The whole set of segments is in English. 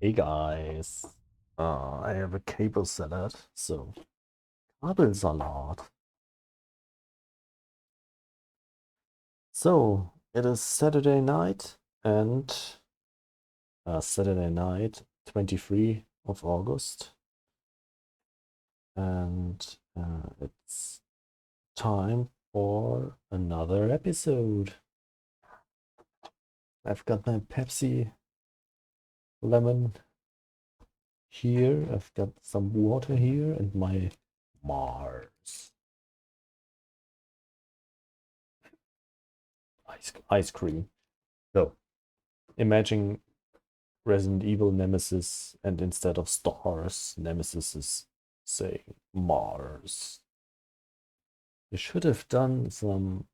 Hey guys, I have a cable salad, so Kabelsalat. So it is Saturday night and Saturday night, 23 of August, and it's time for another episode. I've got my Pepsi lemon here. I've got some water here and my Mars ice cream. So imagine Resident Evil Nemesis, and instead of stars, Nemesis is saying Mars. You should have done some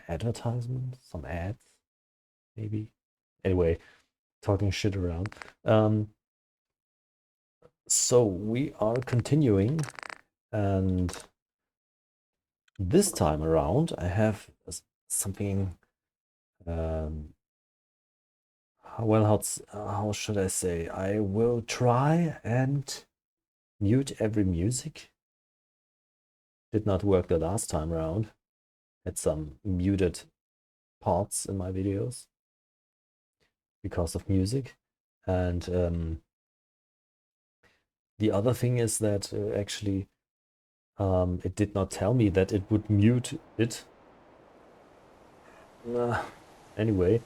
advertisement, some ads, maybe. Anyway, talking shit around. So we are continuing, and this time around I have something. How should I say? I will try and mute every music. Did not work the last time around. Had some muted parts in my videos because of music. And the other thing is that actually it did not tell me that it would mute it. Anyway,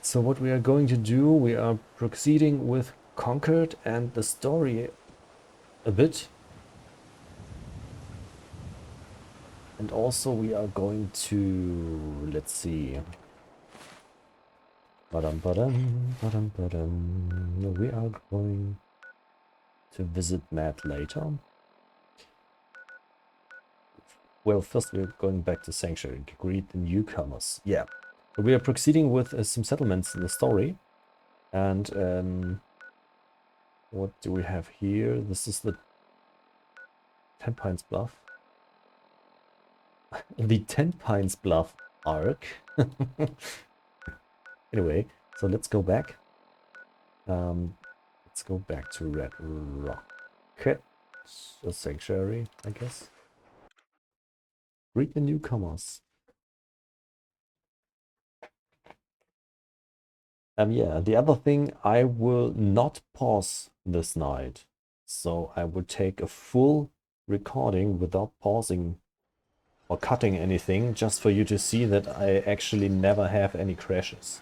so what we are going to do, we are proceeding with Conquered and the story a bit. And also we are going to, let's see. We are going to visit Matt later. Well, first we're going back to Sanctuary to greet the newcomers. Yeah, but we are proceeding with some settlements in the story. And what do we have here? This is the 10 Pines Bluff. The 10 Pines Bluff arc. Anyway, so let's go back. Let's go back to Red Rocket, a sanctuary, I guess. Greet the newcomers. Yeah, the other thing, I will not pause this night. So I will take a full recording without pausing or cutting anything, just for you to see that I actually never have any crashes.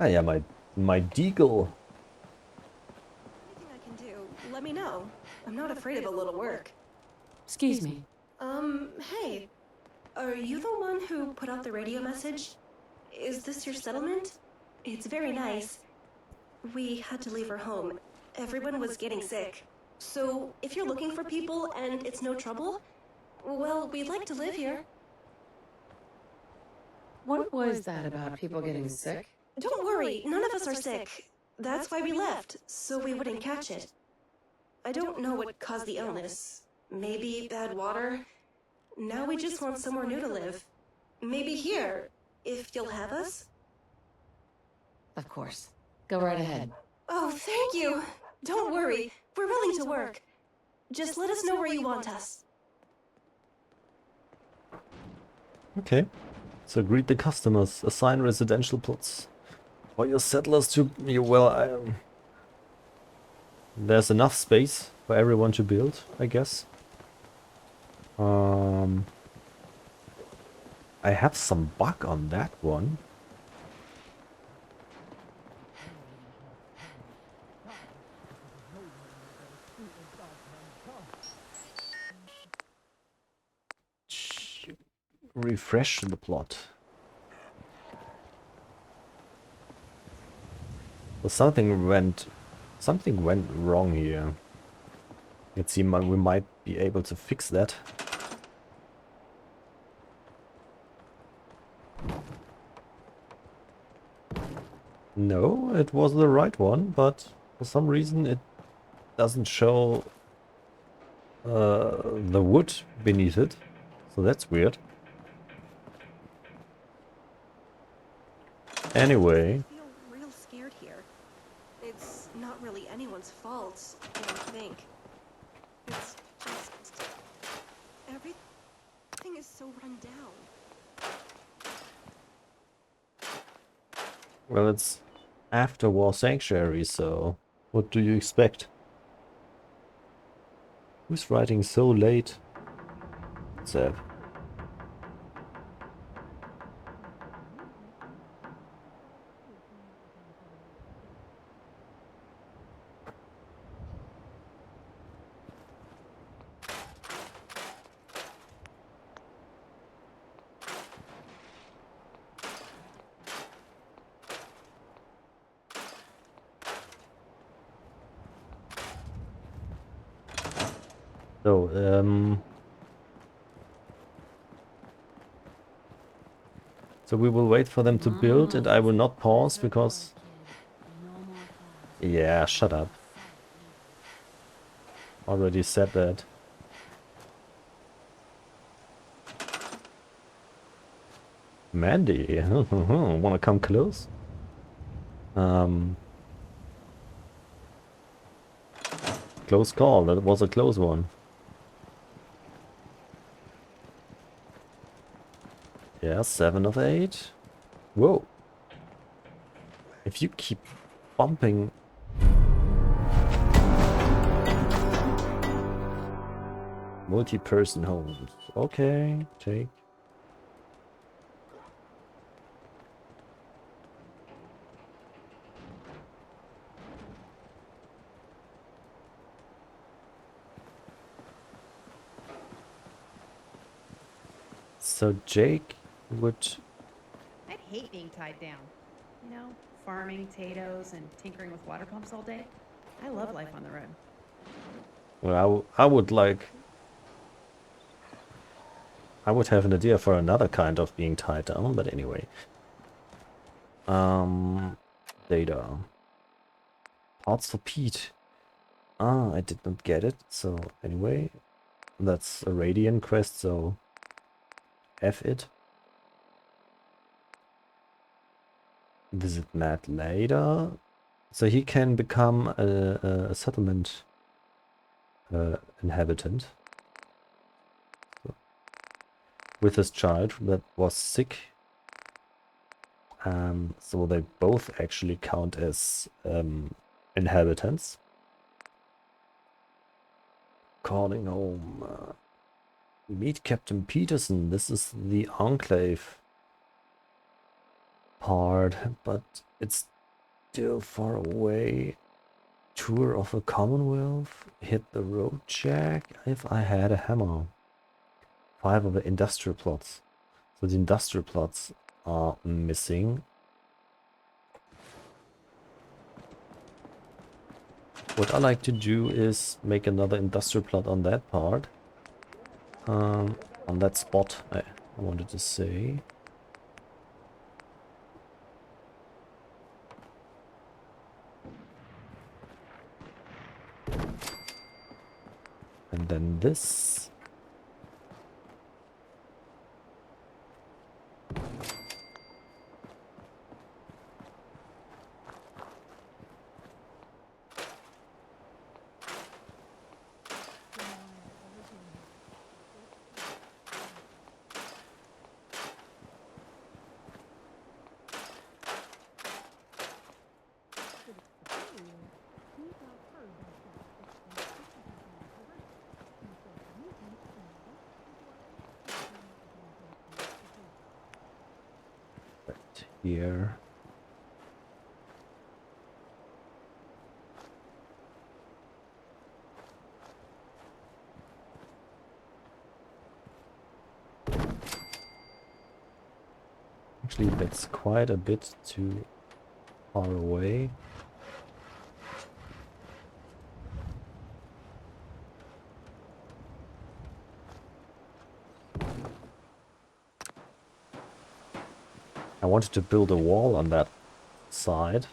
Ah yeah, my deagle. Anything I can do, let me know. I'm not afraid of a little work. Excuse me. Hey. Are you the one who put out the radio message? Is this your settlement? It's very nice. We had to leave our home. Everyone was getting sick. So, if you're looking for people and it's no trouble, well, we'd like to live here. What was that about people getting sick? Don't worry, none of us are sick. That's why we left, so we wouldn't catch it. I don't know what caused the illness. Maybe bad water? Now we just want somewhere new to live. Maybe here, if you'll have us? Of course. Go right ahead. Oh, thank you. Don't worry, we're willing to work. Just let us know where you want us. Okay. So greet the customers, assign residential plots for your settlers to... Well, there's enough space for everyone to build, I guess. I have some bug on that one. Refresh the plot. Well, something went wrong here. Let's see, we might be able to fix that. No, it was the right one, but for some reason it doesn't show the wood beneath it. So that's weird. Anyway. I feel real scared here. It's not really anyone's fault, I don't think. It's just... everything is so run down. Well, it's after War Sanctuary, so what do you expect? Who's writing so late? Seb. So we will wait for them to build, and I will not pause because... Yeah, shut up. Already said that. Mandy, wanna come close? Close call, that was a close one. Yeah, 7 of 8. Whoa. If you keep bumping... Multi-person homes. Okay, take. So Jake would... I'd hate being tied down. You know, farming potatoes and tinkering with water pumps all day. I love life on the road. Well, I would like... I would have an idea for another kind of being tied down, but anyway. Data. Parts for Pete. Ah, I did not get it, so anyway. That's a Radiant quest, so... F it. Visit Matt later. So he can become a settlement inhabitant. With his child that was sick. So they both actually count as inhabitants. Calling home. Meet Captain Peterson. This is the Enclave part, but it's still far away. Tour of the Commonwealth. Hit the road jack if I had a hammer. 5 of the industrial plots. So the industrial plots are missing. What I like to do is make another industrial plot on that part. On that spot, I wanted to say. And then this. Here. Actually, that's quite a bit too far away. I wanted to build a wall on that side.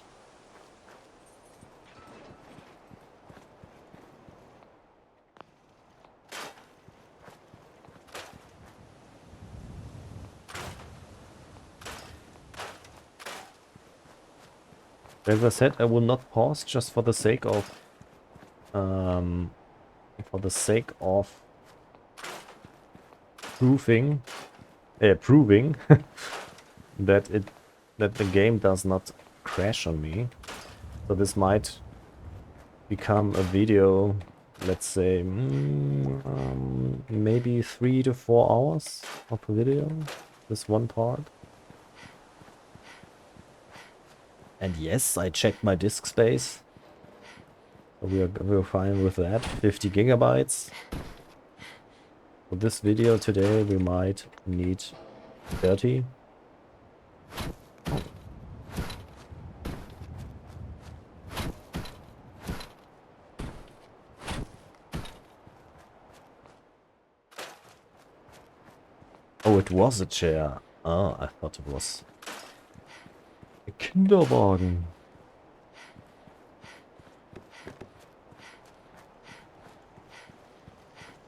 As I said, I will not pause just for the sake of proving that the game does not crash on me. So this might become a video, let's say, maybe 3 to 4 hours of a video. This one part. And yes, I checked my disk space. So we're fine with that. 50 gigabytes. For this video today, we might need 30. Oh, it was a chair. Ah, I thought it was a Kinderwagen.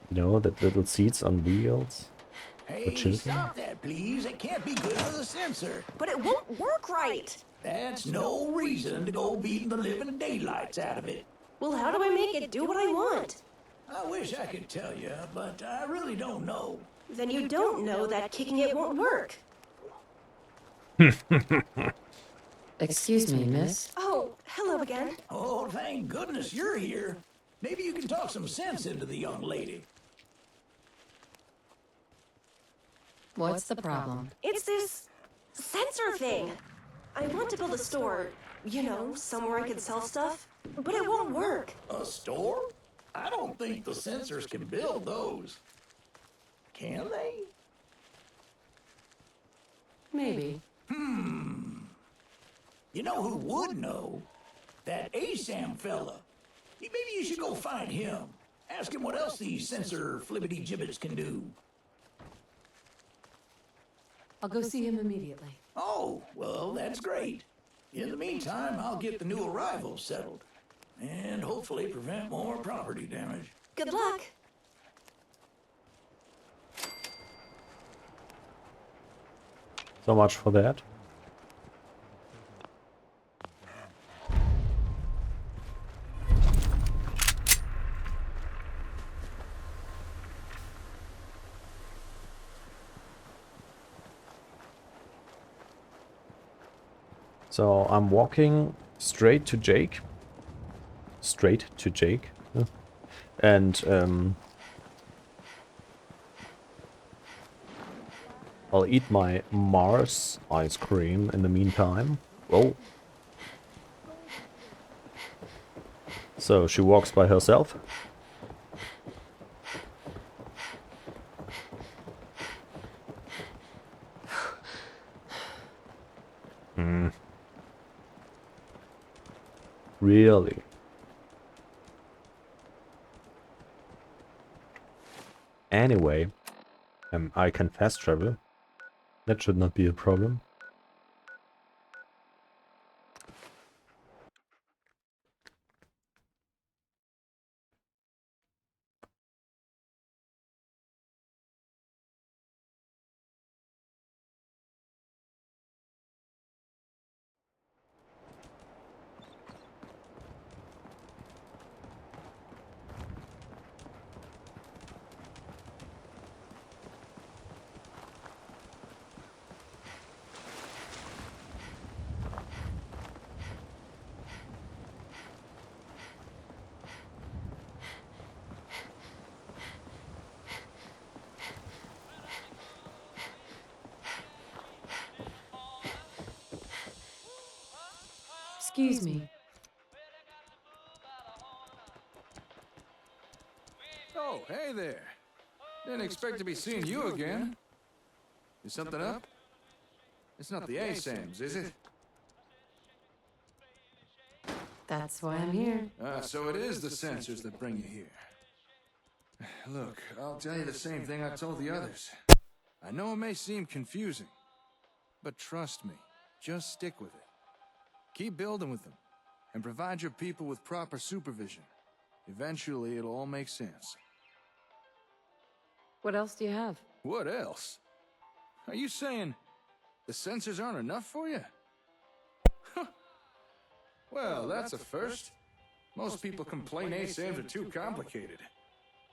You know, that little seats on wheels for Hey, children. stop that, please. It can't be good for the sensor. But it won't work right. That's no reason to go beating the living daylights out of it. Well, how do I make it do what I want? I wish I could tell you, but I really don't know. Then you don't know that kicking it won't work. Excuse me, miss. Oh, hello again. Oh, thank goodness you're here. Maybe you can talk some sense into the young lady. What's the problem? It's this sensor thing. I want to build a store, you know, somewhere I could sell stuff, but it won't work. A store? I don't think the sensors can build those. Can they? Maybe. You know who would know? That ASAM fella. Maybe you should go find him. Ask him what else these sensor flibbity gibbets can do. I'll go see him immediately. Oh, well, that's great. In the meantime, I'll get the new arrivals settled. And hopefully prevent more property damage. Good luck. So much for that. So I'm walking straight to Jake. Yeah. And I'll eat my Mars ice cream in the meantime. Oh. So she walks by herself. Really? Anyway, I can fast travel. That should not be a problem. Excuse me. Oh, hey there. Didn't expect to be seeing you again. Is something up? It's not the ASAMs, is it? That's why I'm here. So it is the sensors that bring you here. Look, I'll tell you the same thing I told the others. I know it may seem confusing, but trust me, just stick with it. Keep building with them, and provide your people with proper supervision. Eventually, it'll all make sense. What else do you have? What else? Are you saying the sensors aren't enough for you? Well, that's a first. Most people complain ASAMs are too complicated.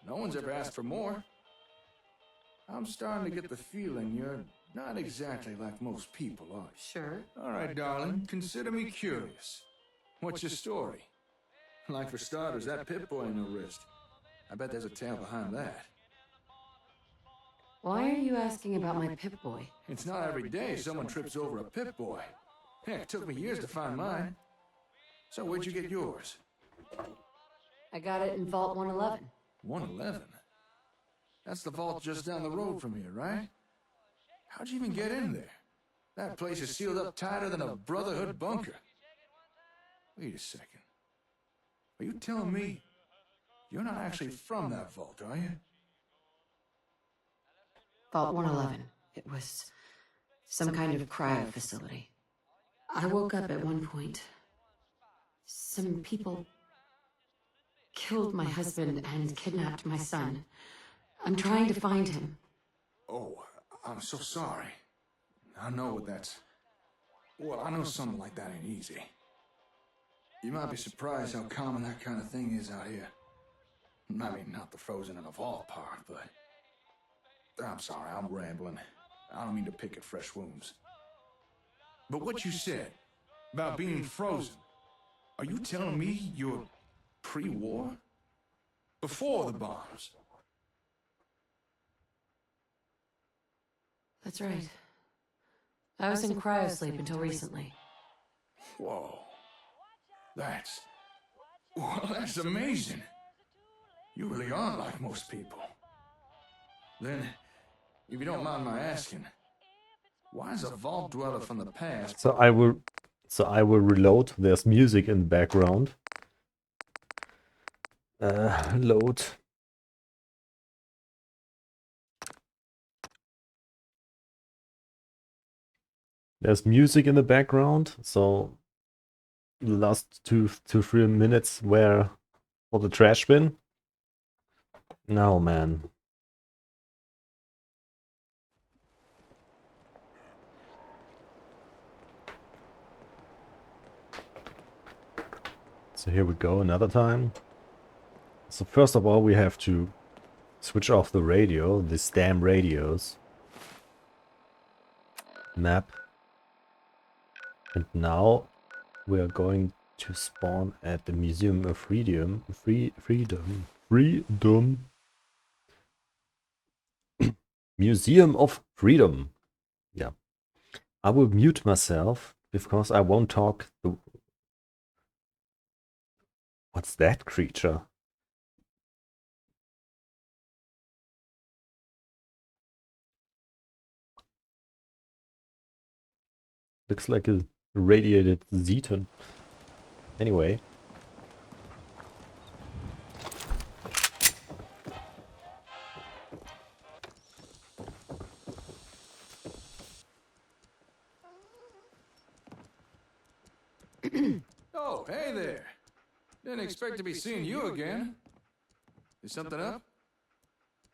No one's ever asked for more. I'm starting to get the feeling you're not exactly like most people, are you? Sure. All right, darling, consider me curious. What's your story? Like for starters, that Pip-Boy on your wrist. I bet there's a tale behind that. Why are you asking about my Pip-Boy? It's not every day someone trips over a Pip-Boy. Heck, it took me years to find mine. So where'd you get yours? I got it in Vault 111. 111? That's the vault just down the road from here, right? How'd you even get in there? That place is sealed up tighter than a Brotherhood bunker. Wait a second. Are you telling me you're not actually from that vault, are you? Vault 111. It was some kind of cryo facility. I woke up at one point. Some people killed my husband and kidnapped my son. I'm trying to find him. Oh, I'm so sorry. I know what that's... Well, I know something like that ain't easy. You might be surprised how common that kind of thing is out here. I mean, not the frozen in a vault part, but... I'm sorry, I'm rambling. I don't mean to pick at fresh wounds. But what you said about being frozen, are you telling me you're pre-war? Before the bombs? That's right. I was in cryosleep until recently. Whoa. Well, that's amazing. You really aren't like most people. Then, if you don't mind my asking, why is a vault dweller from the past... So I will reload. There's music in the background. Load. There's music in the background, so the last 3 minutes were for the trash bin. No, man. So here we go, another time. So first of all, we have to switch off the radio, these damn radios. Map. And now we are going to spawn at the Museum of Freedom. Freedom. Museum of Freedom. Yeah. I will mute myself because I won't talk. What's that creature? Looks like a radiated Zeton. Anyway. Oh, hey there. Didn't expect to be seeing you again. Is something up?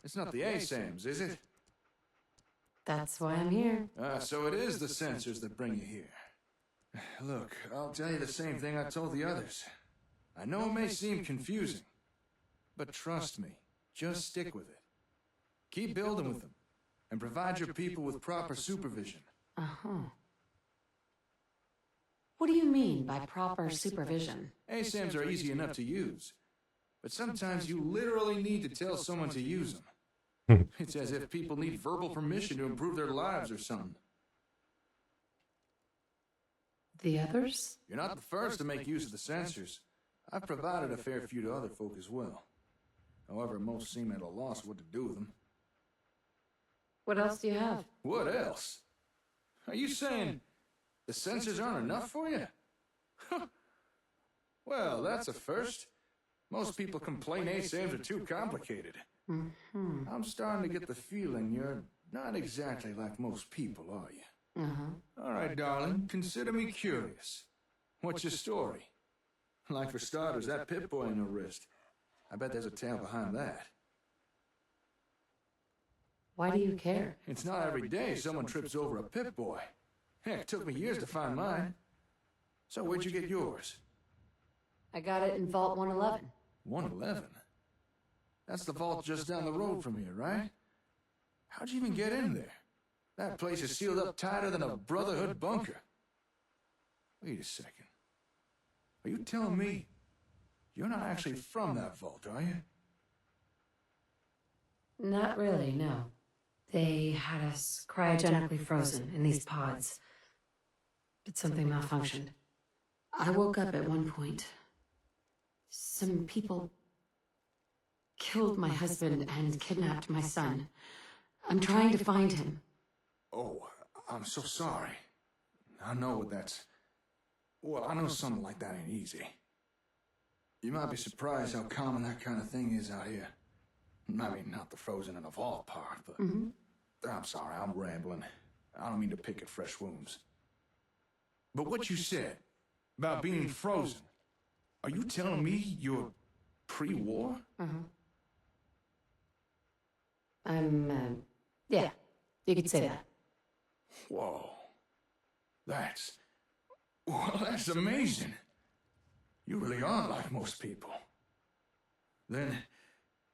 It's not the ASAMs, is it? That's why I'm here. So it is the sensors that bring you here. Look, I'll tell you the same thing I told the others. I know it may seem confusing, but trust me, just stick with it. Keep building with them, and provide your people with proper supervision. Uh-huh. What do you mean by proper supervision? ASAMs are easy enough to use, but sometimes you literally need to tell someone to use them. It's as if people need verbal permission to improve their lives or something. The others? You're not the first to make use of the sensors. I've provided a fair few to other folk as well. However, most seem at a loss what to do with them. What else do you have? What else? Are you saying the sensors aren't enough for you? Well, that's a first. Most people complain ASAMs are too complicated. Mm-hmm. I'm starting to get the feeling you're not exactly like most people, are you? Uh-huh. All right, darling, consider me curious. What's your story? Like for starters, that Pip-Boy in her wrist. I bet there's a tale behind that. Why do you care? It's not every day someone trips over a Pip-Boy. Heck, it took me years to find mine. So where'd you get yours? I got it in Vault 111. 111? That's the vault just down the road from here, right? How'd you even get in there? That place is sealed up tighter than a Brotherhood bunker. Wait a second. Are you telling me you're not actually from that vault, are you? Not really, no. They had us cryogenically frozen in these pods. But something malfunctioned. I woke up at one point. Some people killed my husband and kidnapped my son. I'm trying to find him. Oh, I'm so sorry. I know what that's... Well, I know something like that ain't easy. You might be surprised how common that kind of thing is out here. I mean, not the frozen in a vault part, but... I'm sorry, I'm rambling. I don't mean to pick at fresh wounds. But what you said about being frozen, are you telling me you're pre-war? Yeah, you could say that. Whoa. That's amazing. You really aren't like most people. Then,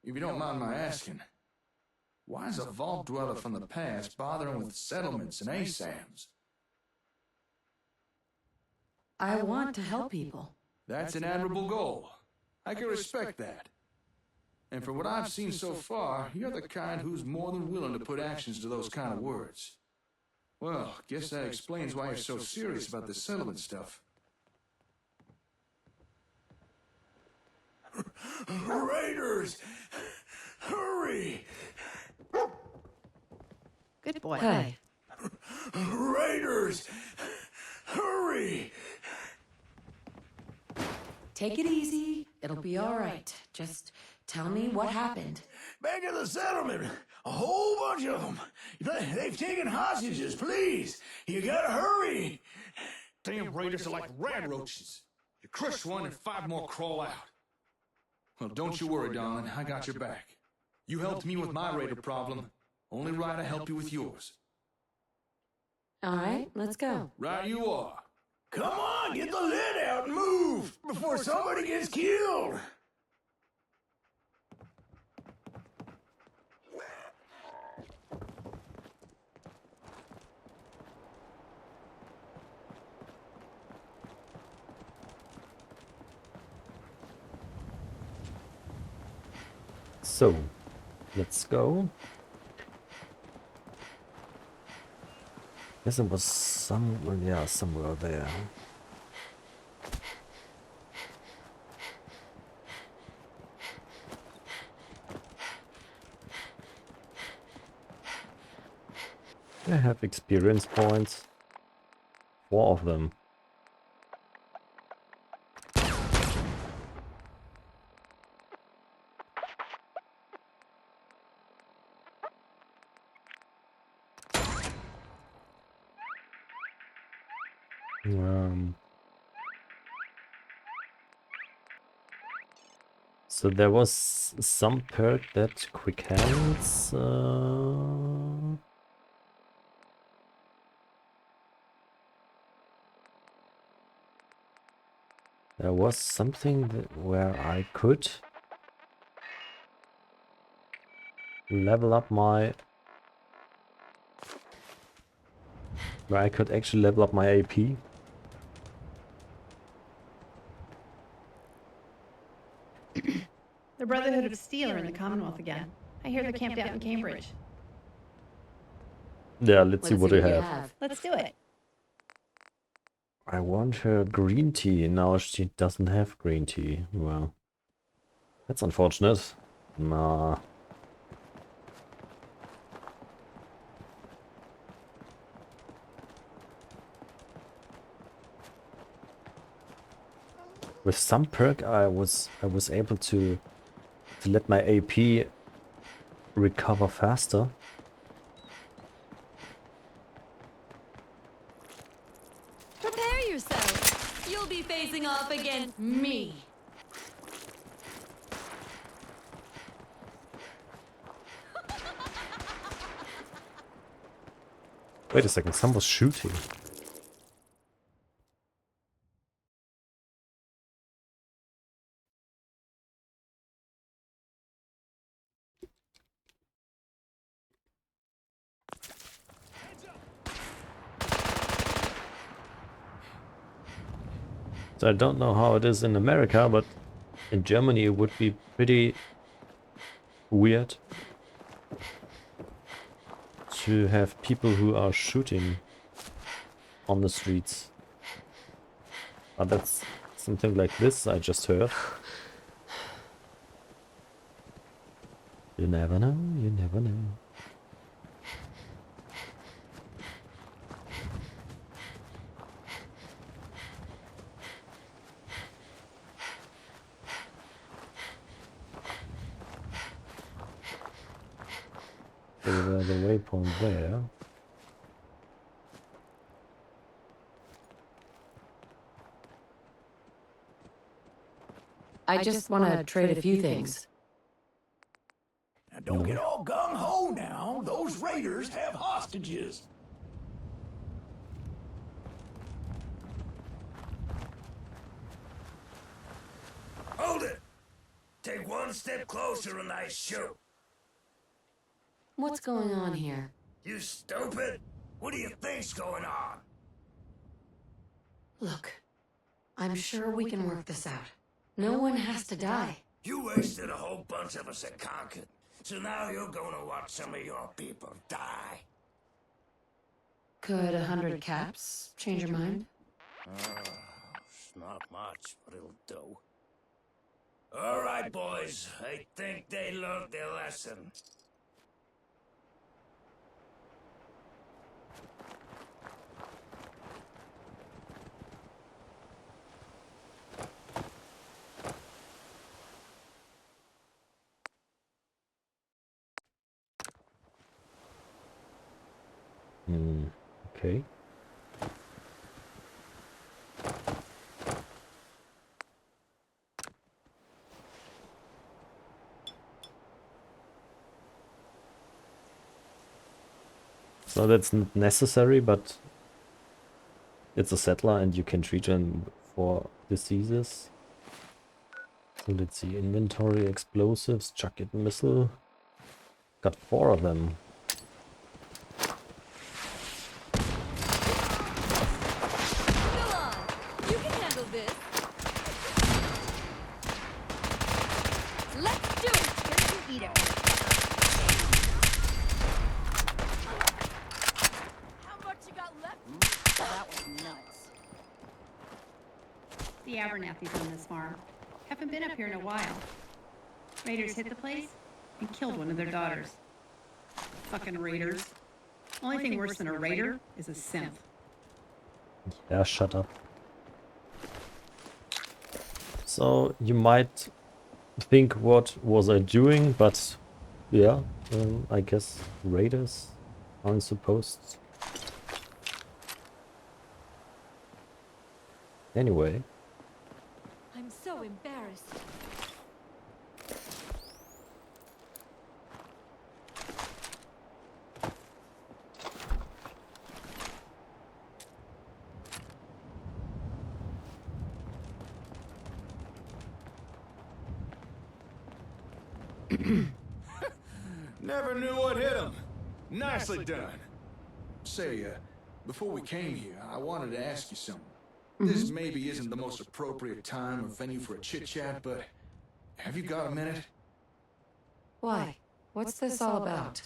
if you don't mind my asking, why is a vault dweller from the past bothering with settlements and ASAMs? I want to help people. That's an admirable goal. I can respect that. And from what I've seen so far, you're the kind who's more than willing to put actions to those kind of words. Well, guess that explains why you're so serious about this settlement stuff. Raiders! Hurry! Good boy. Hey, Raiders! Hurry! take it easy. It'll be all right. Just tell me what happened. Back at the settlement. A whole bunch of them. They've taken hostages, please. You gotta hurry. Damn raiders are like rat roaches. You crush one and 5 more crawl out. Well, don't you worry, darling. I got your back. You helped me with my raider problem. Only right I help you with yours. All right, let's go. Right you are. Come on, get the lid out and move before somebody gets killed. So, let's go. Guess it was somewhere there. I have experience points. 4 of them. So there was some perk that quick hands. There was something where I could level up my. Where I could actually level up my AP. The Brotherhood of Steel are in the Commonwealth again. I hear they're camped out in Cambridge. Yeah, let's see what they have. Let's do it. I want her green tea. Now she doesn't have green tea. Well, that's unfortunate. Nah. With some perk, I was able to let my AP recover faster. Prepare yourself. You'll be facing off against me. Wait a second, someone was shooting. So I don't know how it is in America, but in Germany it would be pretty weird to have people who are shooting on the streets. But that's something like this I just heard. You never know, you never know. So the waypoint there. I just want to trade a few things. Now, don't get all gung-ho now. Those raiders have hostages. Hold it! Take one step closer and I shoot. What's going on here? You stupid! What do you think's going on? Look, I'm sure we can work this out. No one has to die. You wasted a whole bunch of us at Concord, so now you're gonna watch some of your people die. Could 100 caps change your mind? It's not much, but it'll do. All right, boys. I think they learned their lesson. Okay. So that's not necessary, but it's a settler and you can treat them for diseases. So let's see, inventory, explosives, chuck it missile. Got 4 of them. You can handle this. Let's do it. Here's you eat it. How much you got left? That was nuts. The Abernathy's on this farm. Haven't been up here in a while. Raiders hit the place and killed one of their daughters. Fucking raiders. Only thing worse than a raider is a synth. Yeah, shut up. So you might think, what was I doing? But yeah, I guess raiders aren't supposed. Anyway. I'm so embarrassed. Never knew what hit him. Nicely done. Say, before we came here, I wanted to ask you something. This maybe isn't the most appropriate time or venue for a chit-chat, but have you got a minute? Why? What's this all about?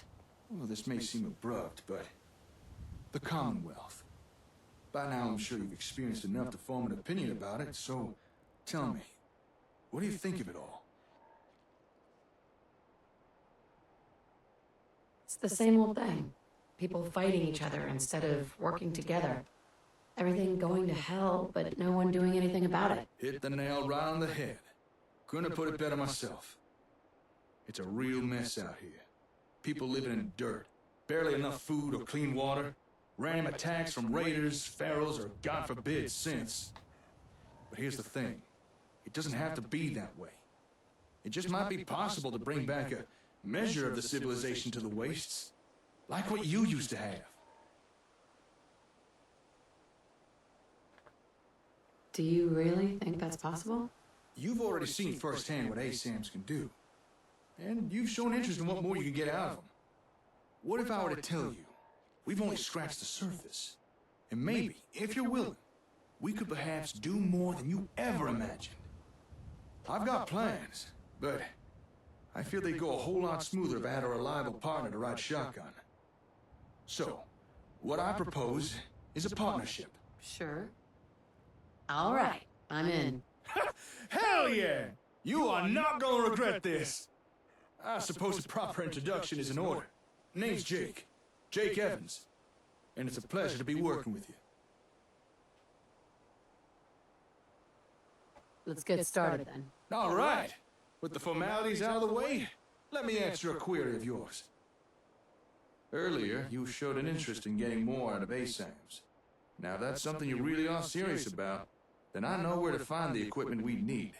Well, this may seem abrupt, but the Commonwealth. By now, I'm sure you've experienced enough to form an opinion about it, so tell me, what do you think of it all? It's the same old thing. People fighting each other instead of working together. Everything going to hell, but no one doing anything about it. Hit the nail right on the head. Couldn't have put it better myself. It's a real mess out here. People living in dirt. Barely enough food or clean water. Random attacks from raiders, pharaohs, or God forbid, synths. But here's the thing. It doesn't have to be that way. It just might be possible to bring back a measure of the civilization to the wastes, like what you used to have. Do you really think that's possible? You've already seen firsthand what ASAMs can do. And you've shown interest in what more you can get out of them. What if I were to tell you, we've only scratched the surface? And maybe, if you're willing, we could perhaps do more than you ever imagined. I've got plans, but I feel they'd go a whole lot smoother if I had a reliable partner to ride shotgun. So, what I propose is a partnership. Sure. All right, I'm in. Hell yeah! You are not gonna regret this! I suppose a proper introduction is in order. Name's Jake. Jake Evans. And it's a pleasure to be working with you. Let's get started then. All right. With the formalities out of the way, let me answer a query of yours. Earlier, you showed an interest in getting more out of ASAMs. Now, if that's something you really are serious about, then I know where to find the equipment we need.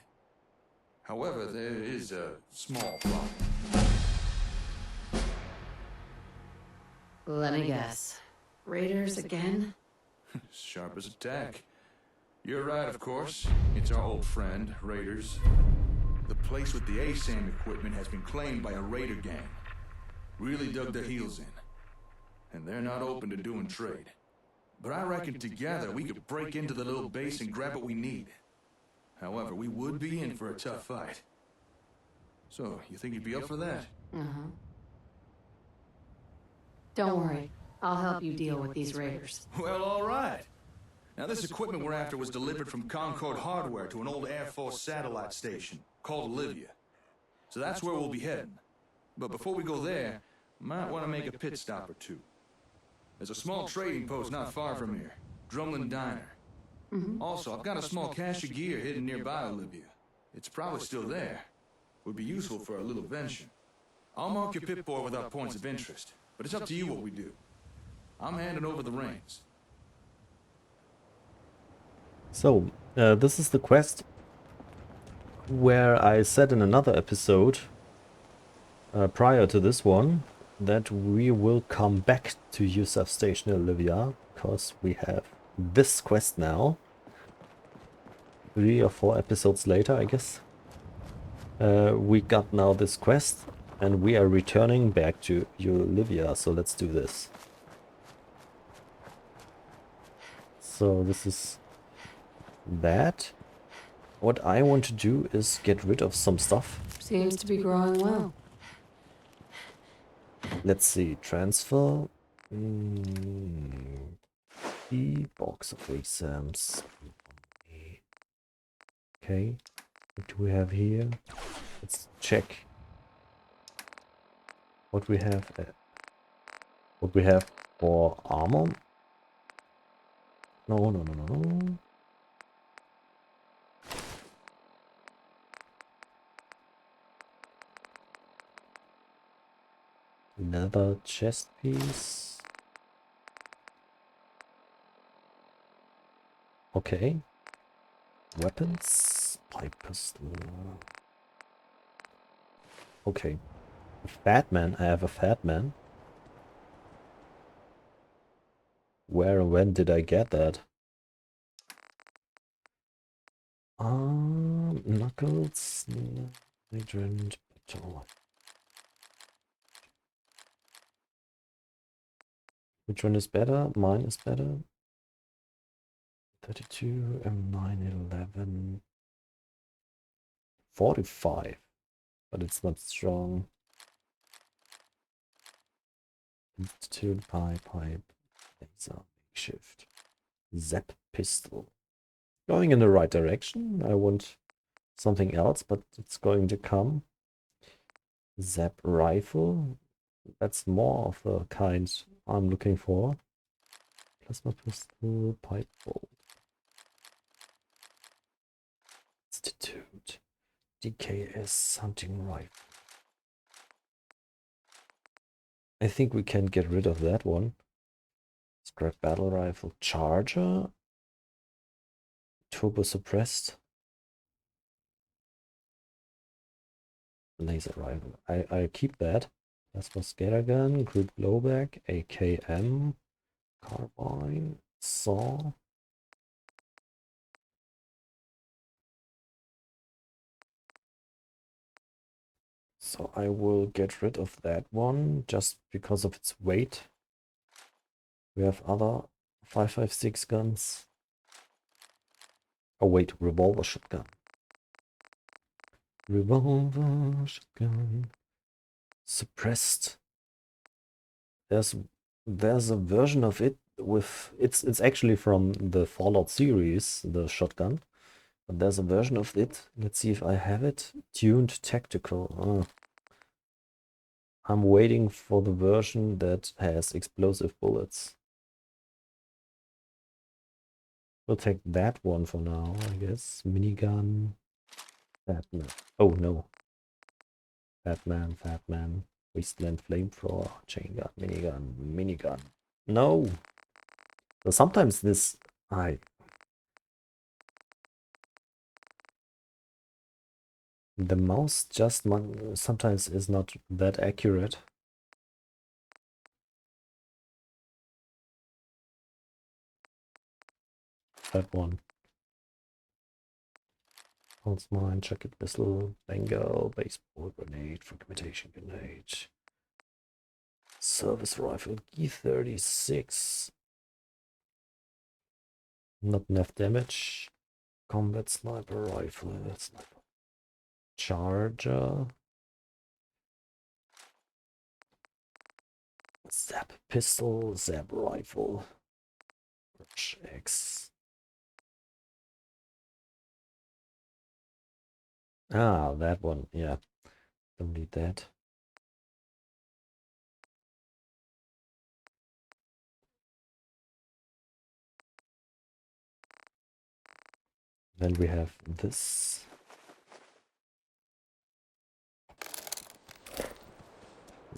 However, there is a small problem. Let me guess. Raiders again? Sharp as a tack. You're right, of course. It's our old friend, Raiders. The place with the ASAM equipment has been claimed by a raider gang. Really dug their heels in. And they're not open to doing trade. But I reckon together we could break into the little base and grab what we need. However, we would be in for a tough fight. So, you think you'd be up for that? Uh-huh. Don't worry. I'll help you deal with these raiders. Well, all right. Now, this equipment we're after was delivered from Concord Hardware to an old Air Force satellite station called Olivia. So that's where we'll be heading. But before we go there, might want to make a pit stop or two. There's a small trading post not far from here, Drumlin Diner. Also, I've got a small cache of gear hidden nearby Olivia. It's probably still there. Would be useful for a little venture. I'll mark your pit board with our points of interest, but it's up to you what we do. I'm handing over the reins. So, this is the quest where I said in another episode, prior to this one, that we will come back to Yusuf Station Olivia, because we have this quest now. 3 or 4 episodes later, I guess. We got now this quest, and we are returning back to Olivia, so let's do this. So this is that. What I want to do is get rid of some stuff. Seems to be growing well. Let's see, transfer. The box of exams. Okay, what do we have here? Let's check what we have. What we have for armor. No. Another chest piece. Okay. Weapons. Pipe pistol. Okay. A fat man. I have a fat man. Where and when did I get that? Knuckles. Hydrant. Petrol. Which one is better? Mine is better. 32, M9, 11. 45. But it's not strong. Institute, pipe, laser, makeshift. Zap pistol. Going in the right direction. I want something else, but it's going to come. Zap rifle. That's more of the kind I'm looking for. Plasma pistol, pipe bolt. Institute. DKS hunting rifle. I think we can get rid of that one. Scrap battle rifle. Charger. turbo suppressed. Laser rifle. I keep that. That's for scatter gun, group blowback, AKM, carbine, saw. So I will get rid of that one just because of its weight. We have other 5.56 guns. Oh wait, revolver shotgun. Revolver shotgun. Suppressed. There's a version of it with it's actually from the Fallout series, the shotgun. But there's a version of it. Let's see if I have it. Tuned tactical. I'm waiting for the version that has explosive bullets. We'll take that one for now, I guess. Minigun. Batman. Oh no. Batman, Fatman. Wasteland flamethrower. Chain gun, minigun. No! So sometimes this... The mouse just sometimes is not that accurate. That one. Pulse mine, chucket missile, Bengal, baseball grenade, fragmentation grenade. Service rifle, G36. Not enough damage. Combat sniper rifle, sniper. Charger. Zap pistol, zap rifle. Rush X. Ah, that one, yeah. Don't need that. Then we have this.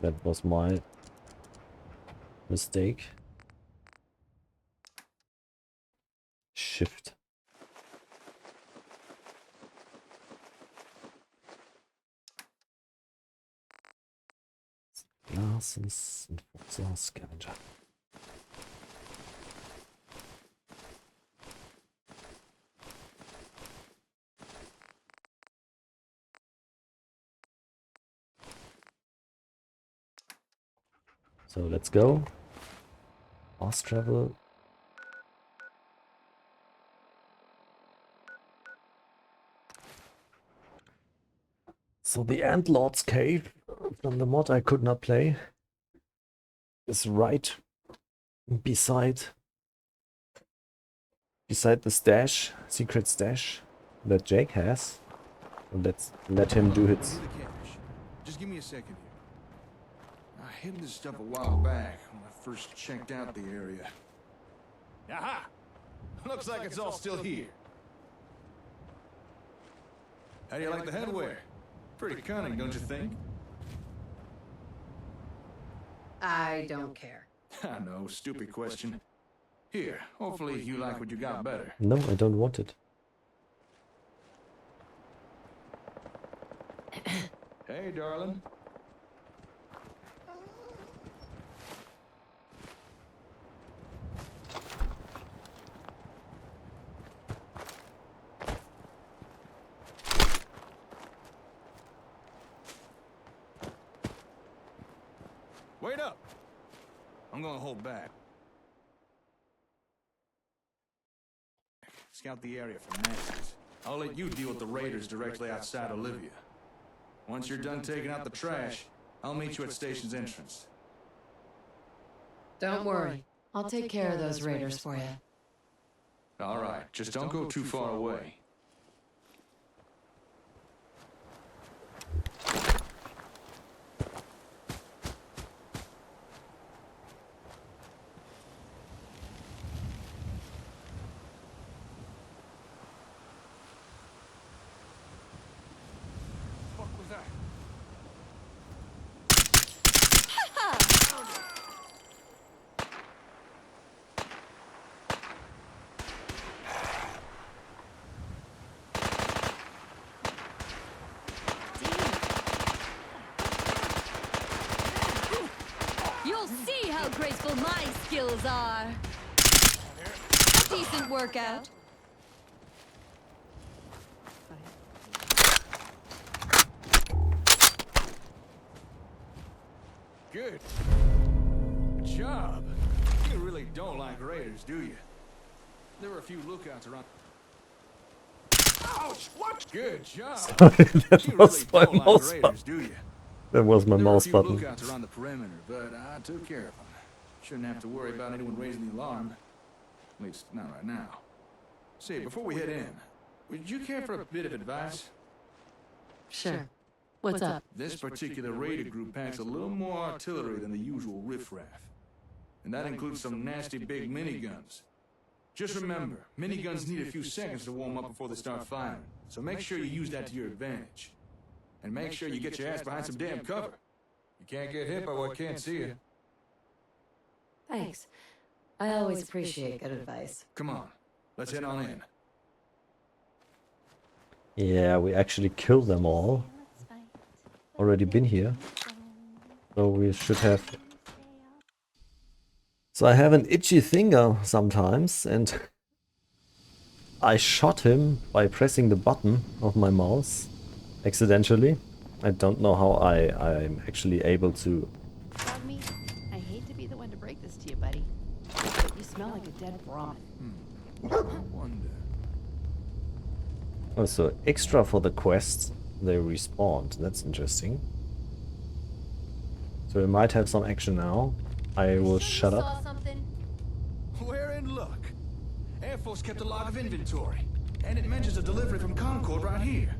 That was my mistake. Shift. Glasses and Forza Scavenger. So let's go. Fast travel. So the Antlord's Cave from the mod I could not play is right beside the stash, secret stash that Jake has. Let's let him do his. Just give me a second here. I hid this stuff a while back when I first checked out the area. Aha! Looks like it's all still here. How do you like the headwear? Pretty cunning, don't you think? I don't care. I know, stupid question. Here, hopefully you like what you got better. No, I don't want it. Hey, darling. Wait up! I'm gonna hold back. Scout the area for messes. I'll let you deal with the raiders directly outside Olivia. Once you're done taking out the trash, I'll meet you at station's entrance. Don't worry. I'll take care of those raiders for you. All right, just don't go too far away. are. A decent workout. Good. Good job. You really don't like raiders, do you? There were a few lookouts around. Ouch! What? Good job. Sorry, that You was really my don't like mouse raiders, button. do you? That was my There were a mouse few button. lookouts around the perimeter, but I took care of them. Shouldn't have to worry about anyone raising the alarm. At least, not right now. Say, before we head in, would you care for a bit of advice? Sure. What's up? This particular raider group packs a little more artillery than the usual riffraff. And that includes some nasty big miniguns. Just remember, miniguns need a few seconds to warm up before they start firing. So make sure you use that to your advantage. And make sure you get your ass behind some damn cover. You can't get hit by what can't see you. Thanks. I always appreciate good advice. Come on, let's head on in. Yeah, we actually killed them all. Already been here. So we should have... So I have an itchy finger sometimes, and I shot him by pressing the button of my mouse accidentally. I don't know how I'm actually able to... Pardon me? I hate to be the one to break this to you, buddy, but you smell like a dead Brahmin. I wonder. Also, extra for the quests, they respawned. That's interesting. So we might have some action now. I will shut up. We're in luck. Air Force kept a log of inventory, and it mentions a delivery from Concord right here.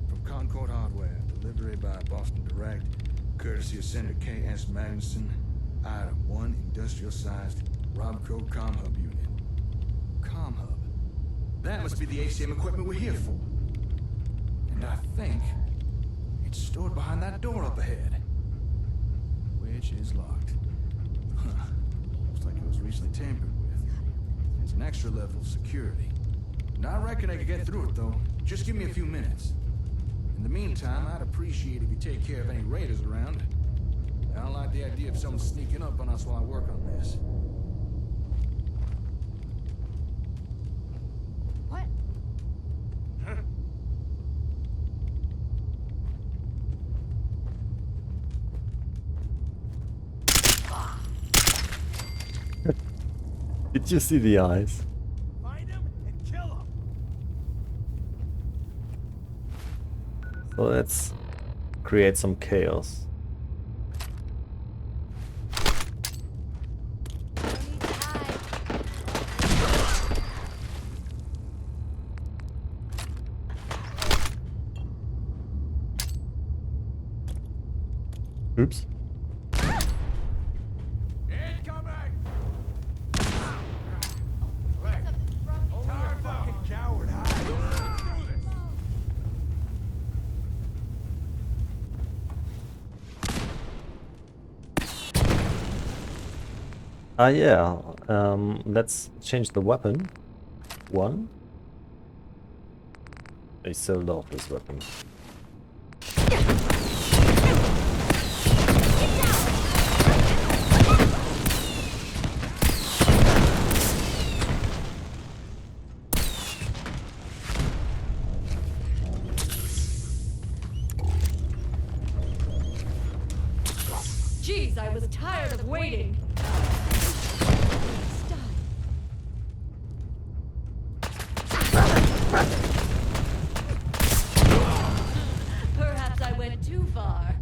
From Concord Hardware, delivery by Boston Direct, courtesy of Senator K.S. Magnuson, item 1, industrial-sized Robco ComHub unit. ComHub? That must be the ACM equipment we're here for. And I think it's stored behind that door up ahead, which is locked. Huh. Looks like it was recently tampered with. It's an extra level of security. And I reckon I could get through it, though. Just give me a few minutes. In the meantime, I'd appreciate if you take care of any raiders around. I don't like the idea of someone sneaking up on us while I work on this. What? Did you see the eyes? Find him and kill him. So let's create some chaos. Oops. Yeah, let's change the weapon. One. I sold off this weapon. Jeez, I was tired of waiting. Perhaps I went too far.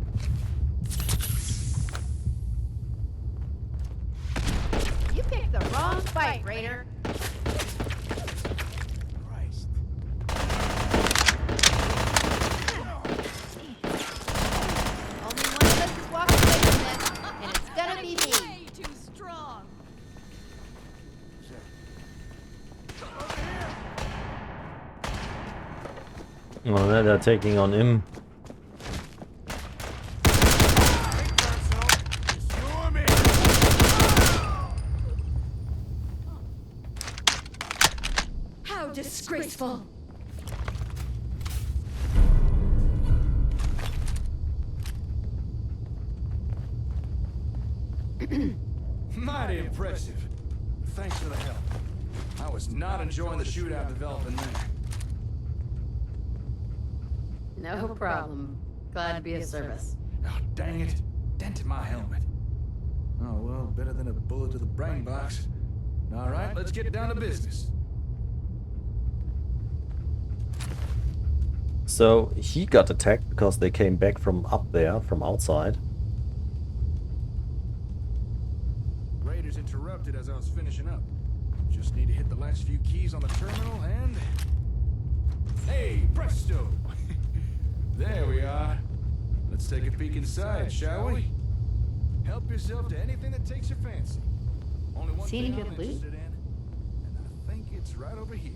You picked the wrong fight, Raider. Christ. Only one of us is walking away from this, and it's gonna be me. Way too strong. Oh, now they're taking on him. How disgraceful. Mighty impressive. Thanks for the help. I was not enjoying the shootout developing there. No problem. Glad to be of service. Oh, dang it. Dented my helmet. Oh, well, better than a bullet to the brain box. All right, let's get down to business. So he got attacked because they came back from up there, from outside. Raiders interrupted as I was finishing up. Just need to hit the last few keys on the terminal and... Hey, presto! There we are. Let's take a peek inside, shall we? Help yourself to anything that takes your fancy. Only one See any thing I'm good loot? interested in, and I think it's right over here.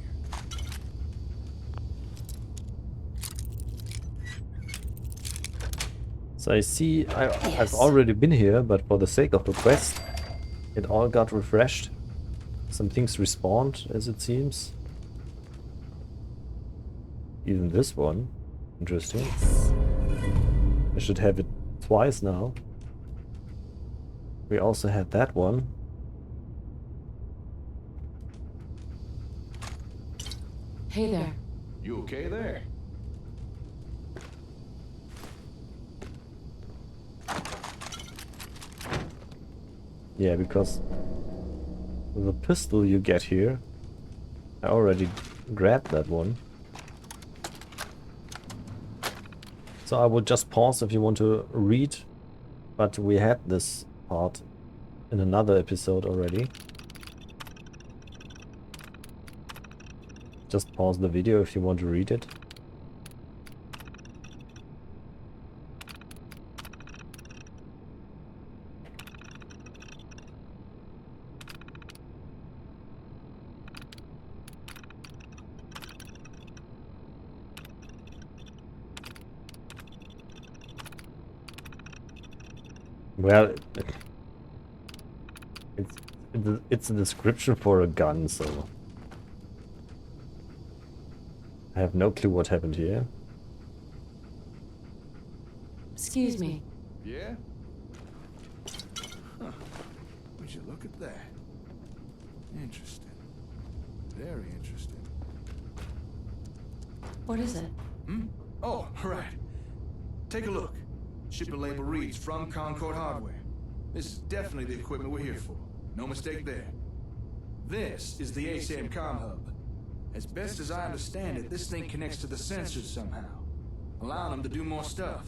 So I see I've already been here, but for the sake of the quest, it all got refreshed. Some things respawned, as it seems. Even this one. Interesting. I should have it twice now. We also had that one. Hey there. You okay there? Yeah, because the pistol you get here, I already grabbed that one. So I would just pause if you want to read, but we had this part in another episode already. Just pause the video if you want to read it. Well, it's a description for a gun, so I have no clue what happened here. Excuse me. Yeah? Huh. Would you look at that? Interesting. Very interesting. What is it? Hmm? Oh, right. Take a look. Shipment label reads from Concord Hardware. This is definitely the equipment we're here for. No mistake there. This is the ASAM comm hub. As best as I understand it, this thing connects to the sensors somehow, allowing them to do more stuff.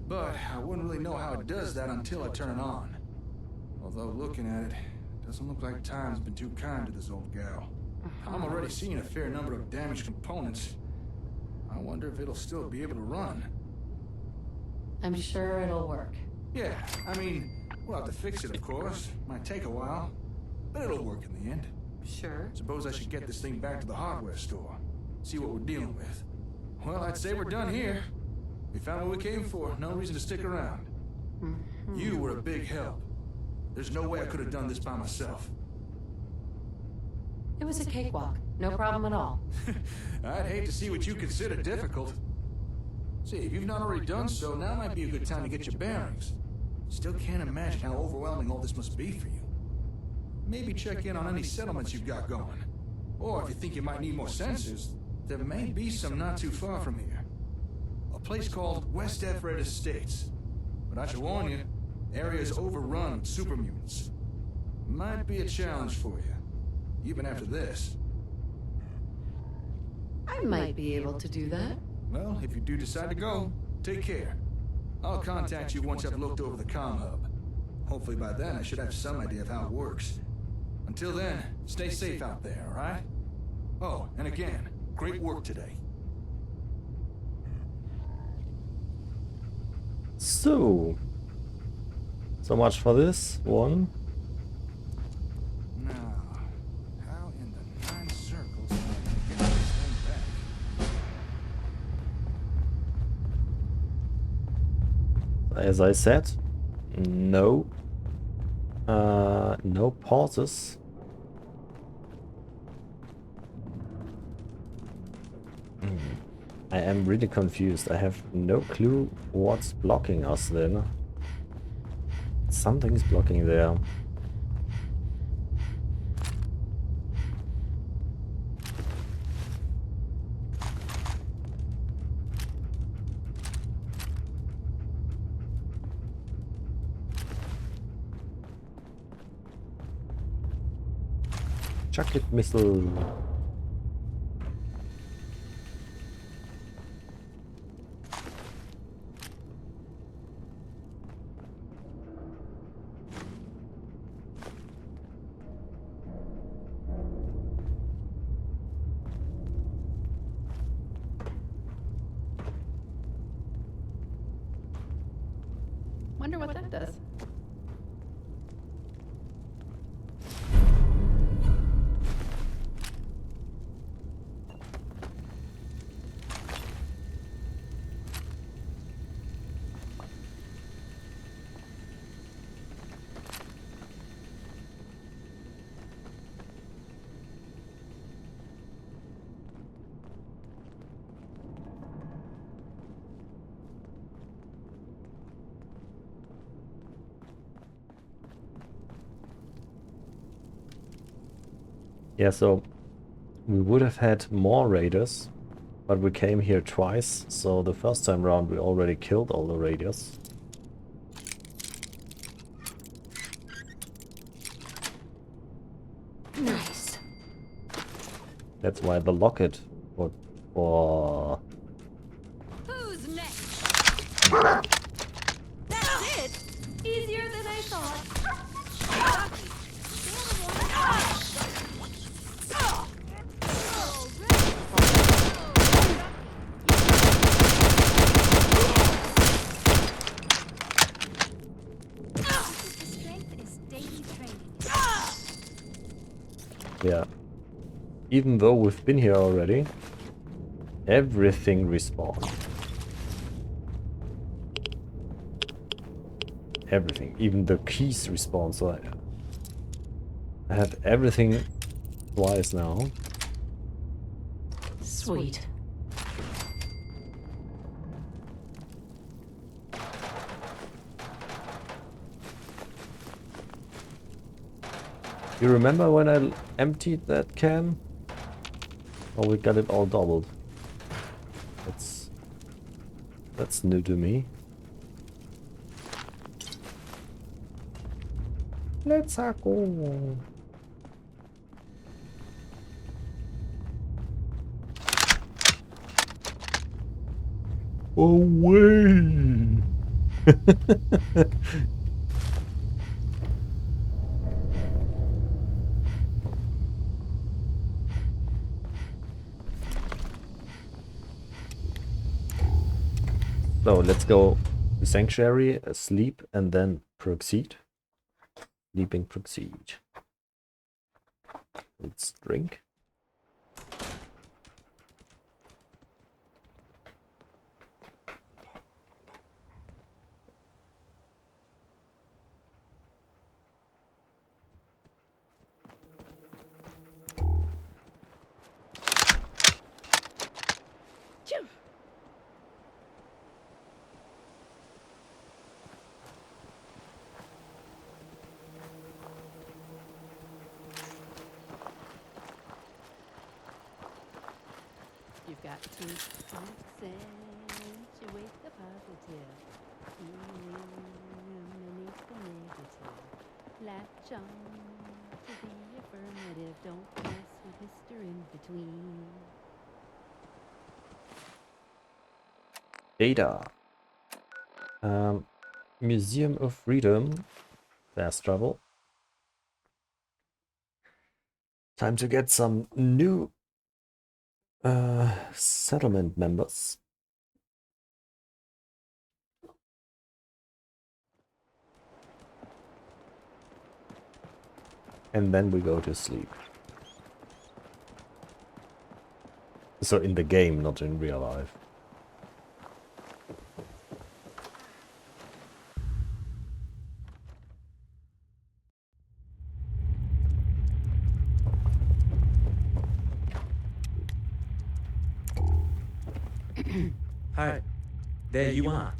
But I wouldn't really know how it does that until I turn it on. Although looking at it, doesn't look like time's been too kind to this old gal. I'm already seeing a fair number of damaged components. I wonder if it'll still be able to run. I'm sure it'll work. Yeah, I mean, we'll have to fix it, of course. Might take a while, but it'll work in the end. Sure. Suppose I should get this thing back to the hardware store. See what we're dealing with. Well, I'd say we're done here. We found what we came for. No reason to stick around. You were a big help. There's no way I could have done this by myself. It was a cakewalk. No problem at all. I'd hate to see what you consider difficult. See, if you've not already done so, now might be a good time to get your bearings. Still can't imagine how overwhelming all this must be for you. Maybe check in on any settlements you've got going. Or if you think you might need more sensors, there may be some not too far from here. A place called West Everett Estates. But I should warn you, the area is overrun with super mutants. Might be a challenge for you, even after this. I might be able to do that. Well, if you do decide to go, take care. I'll contact you once I've looked over the comm hub. Hopefully by then I should have some idea of how it works. Until then, stay safe out there, alright? Oh, and again, great work today. So much for this one. Now, how in the 9 circles am I gonna get this thing back? As I said, no pauses. I am really confused. I have no clue what's blocking us then. Something's blocking there. Chuck it, missile. Wonder what that does. Yeah, so we would have had more raiders, but we came here twice, so the first time round we already killed all the raiders. Nice. That's why the locket for Who's next? That's it. Easier than I thought. yeah. Even though we've been here already, everything respawned. Everything, even the keys respawn, so I have everything twice now. Sweet. You remember when I emptied that can? Oh, we got it all doubled. That's new to me. Let's go. Away. So let's go to Sanctuary, sleep, and then proceed. Sleeping, proceed. Let's drink. You've got to accentuate the positive, eliminate the negative. Latch on to the affirmative. Don't mess with Mr. In Between. Data. Museum of Freedom. Fast travel. Time to get some new settlement members. And then we go to sleep. So in the game, not in real life. Hey, there you are.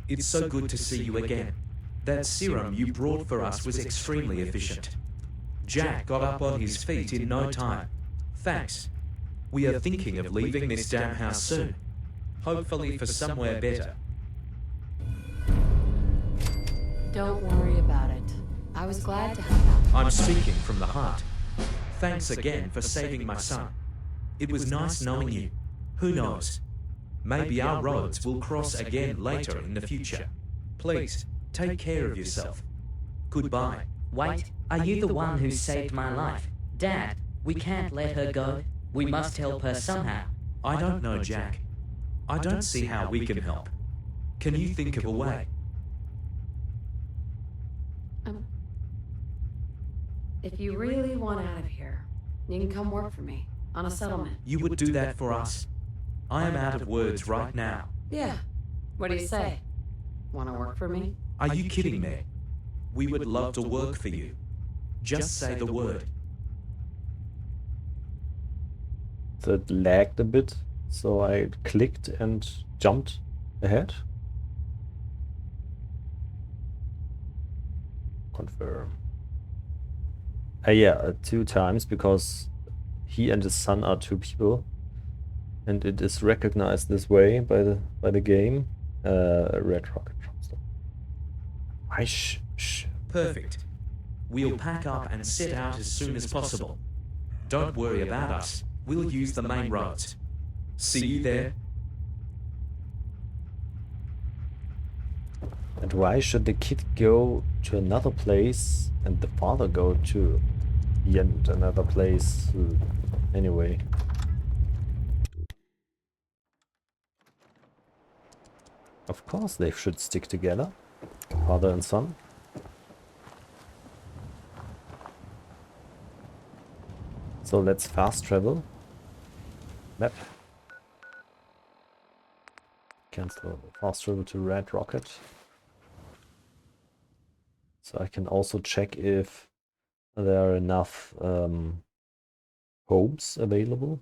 It's so good to see you again. That serum you brought for us was extremely efficient. Jack got up on his feet in no time. Thanks. We are thinking of leaving this damn house soon. Hopefully for somewhere better. Don't worry about it. I was glad to help out. I'm speaking from the heart. Thanks again for saving my son. It was nice knowing you. Who knows? Maybe our roads will cross again later in the future. Please, take care of yourself. Goodbye. Wait, are you the one who saved my life? Dad, we can't let her go. We must help her somehow. I don't know, Jack. I don't see how we can help. Can you think of a way? If you really want out of here, you can come work for me on a settlement. You would do that for us? I am out of words right now. Yeah. What do you say? Want to work for me? Are you kidding me? We would love to work for you. Just say the word. So it lagged a bit, so I clicked and jumped ahead. Confirm. Yeah, 2 times, because he and his son are 2 people, and it is recognized this way by the game. Red rocket transfer. Perfect. We'll pack up and set out as soon as possible. Don't worry about us. We'll use the main roads. See you there. And why should the kid go to another place and the father go to yet another place? Anyway. Of course they should stick together, father and son. So let's fast travel. Map. Cancel fast travel to Red Rocket. So I can also check if there are enough homes available.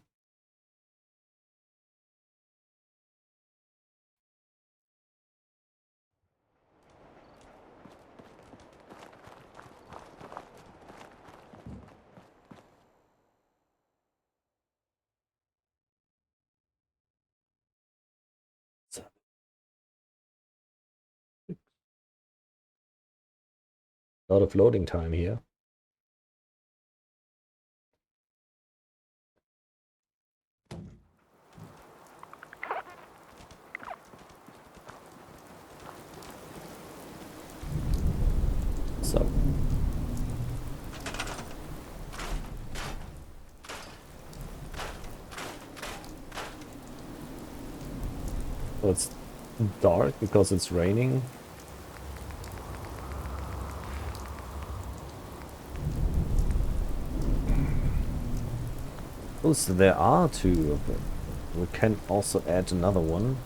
A lot of loading time here. So it's dark because it's raining. Oh, so there are 2 of them. We can also add another one.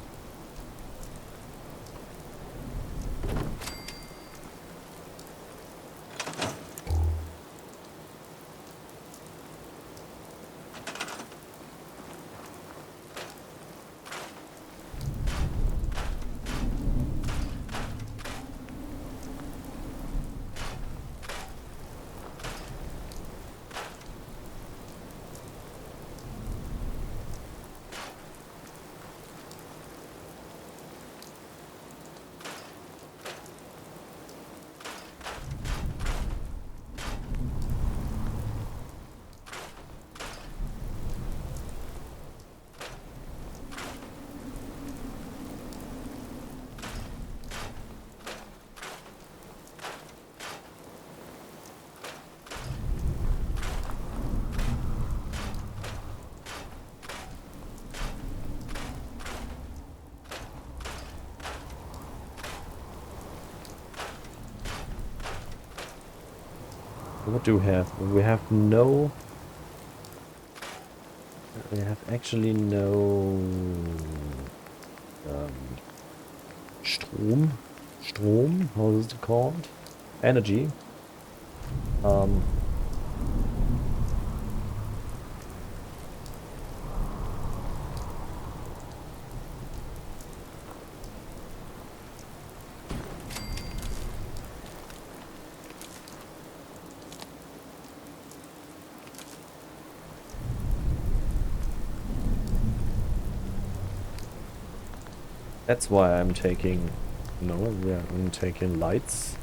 What do we have? We have no... We have actually no... Strom? How is it called? Energy. That's why I'm taking... No, yeah, I'm taking lights.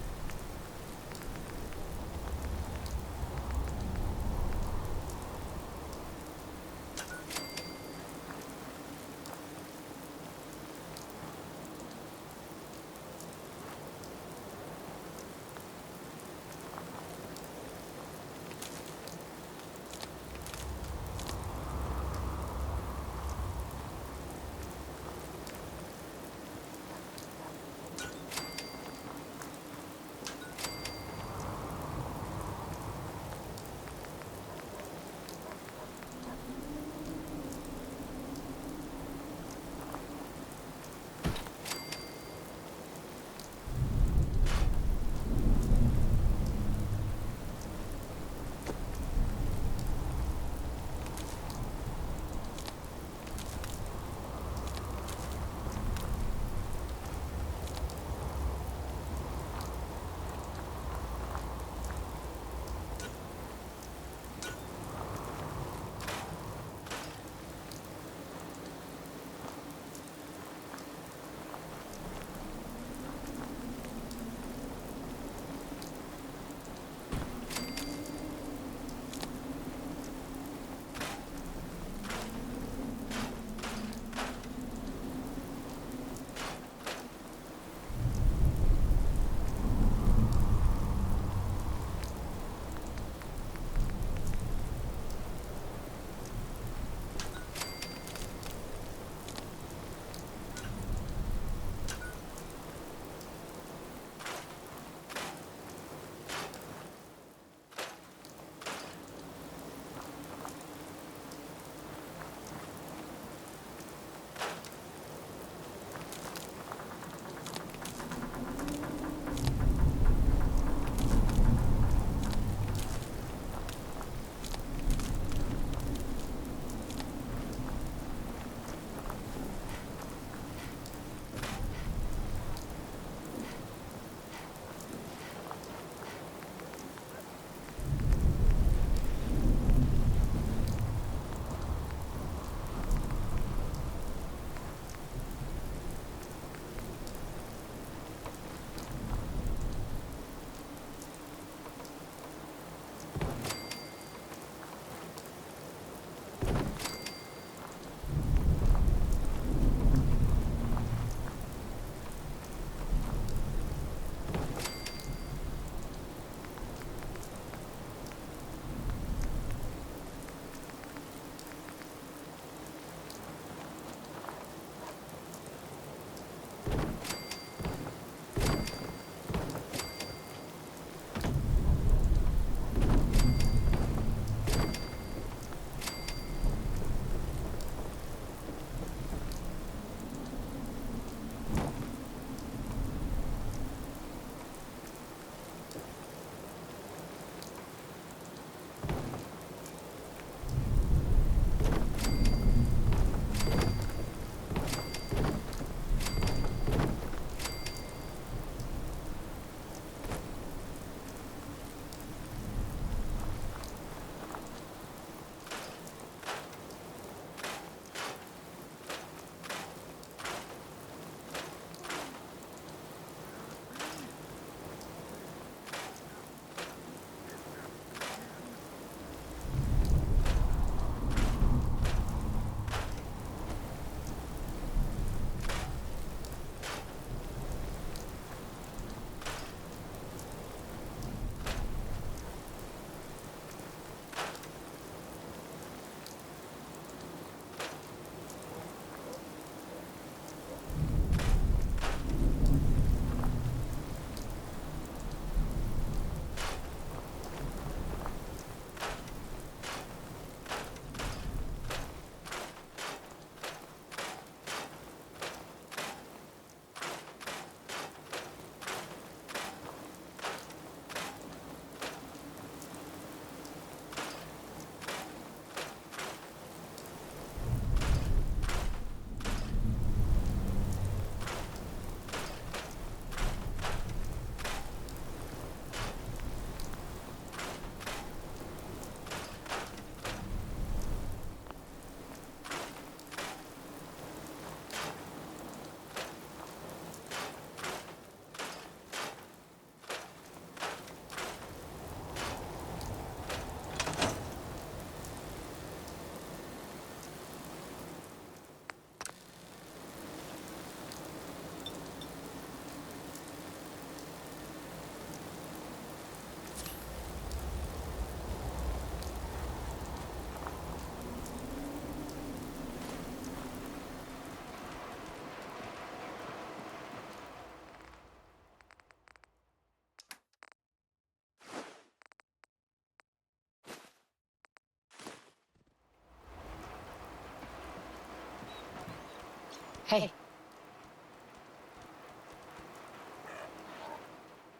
Hey.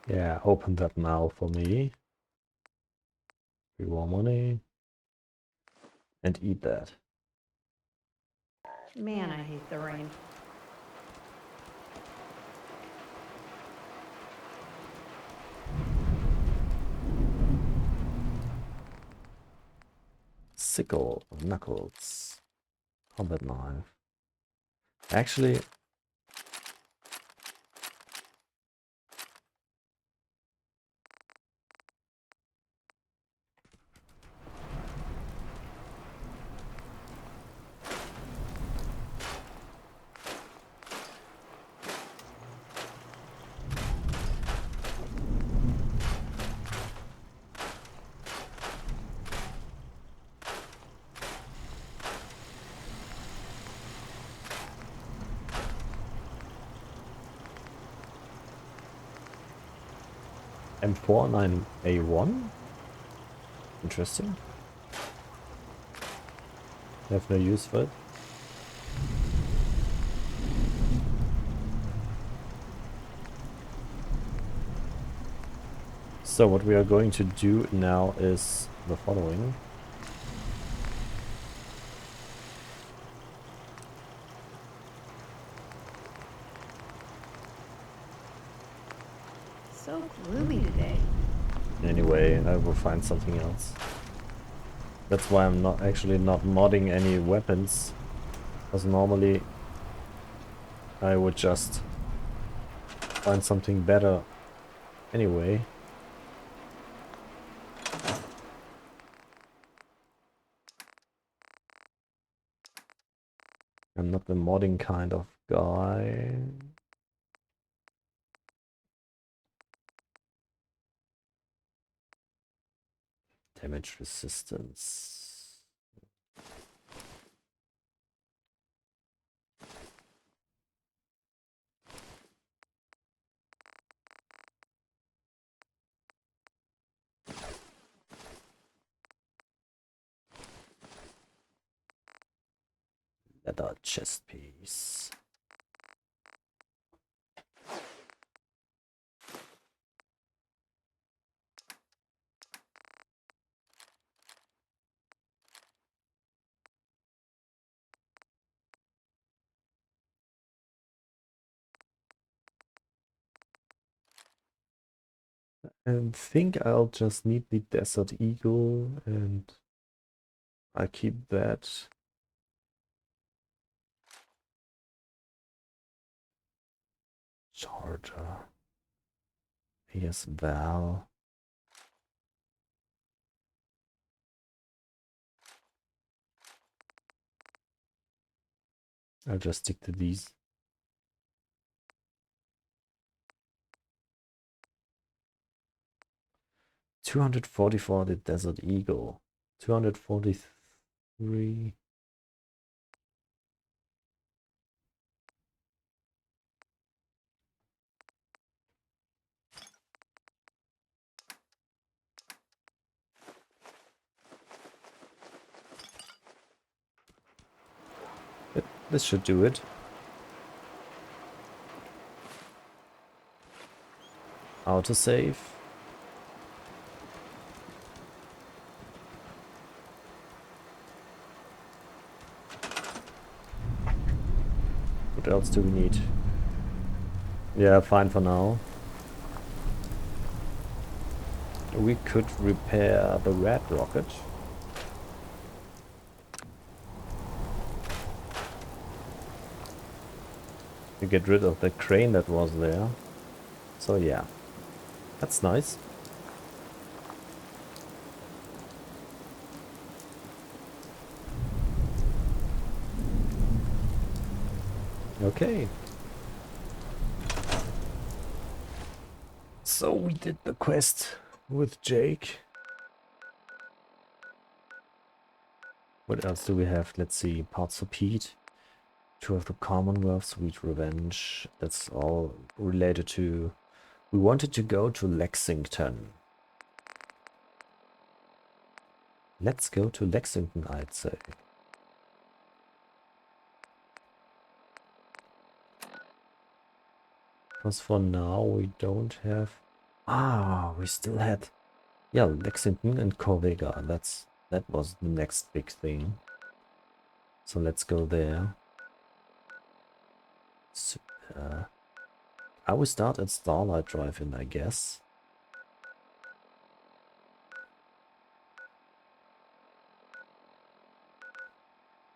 Yeah, open that now for me. 3 more money. And eat that. Man, I hate the rain. Sickle of knuckles. Combat knife. Actually, M49A1? Interesting. I have no use for it. So what we are going to do now is the following. So gloomy today. Anyway, I will find something else. That's why I'm not modding any weapons. Because normally I would just find something better anyway. I'm not the modding kind of guy. Damage resistance. Leather chest piece. I think I'll just need the Desert Eagle and I keep that. Charger. Here's Val. I'll just stick to these. $240 for the Desert Eagle. 243. This should do it. Autosave. What else do we need? Yeah, fine for now. We could repair the red rocket. To get rid of the crane that was there. So yeah, that's nice. Okay. So we did the quest with Jake. What else do we have? Let's see. Parts for Pete. 2 of the Commonwealth, Sweet Revenge. That's all related to... We wanted to go to Lexington. Let's go to Lexington, I'd say. Because for now we don't have... Ah, we still had... Yeah, Lexington and Corvega. That was the next big thing. So let's go there. So, I will start at Starlight Drive-In, I guess.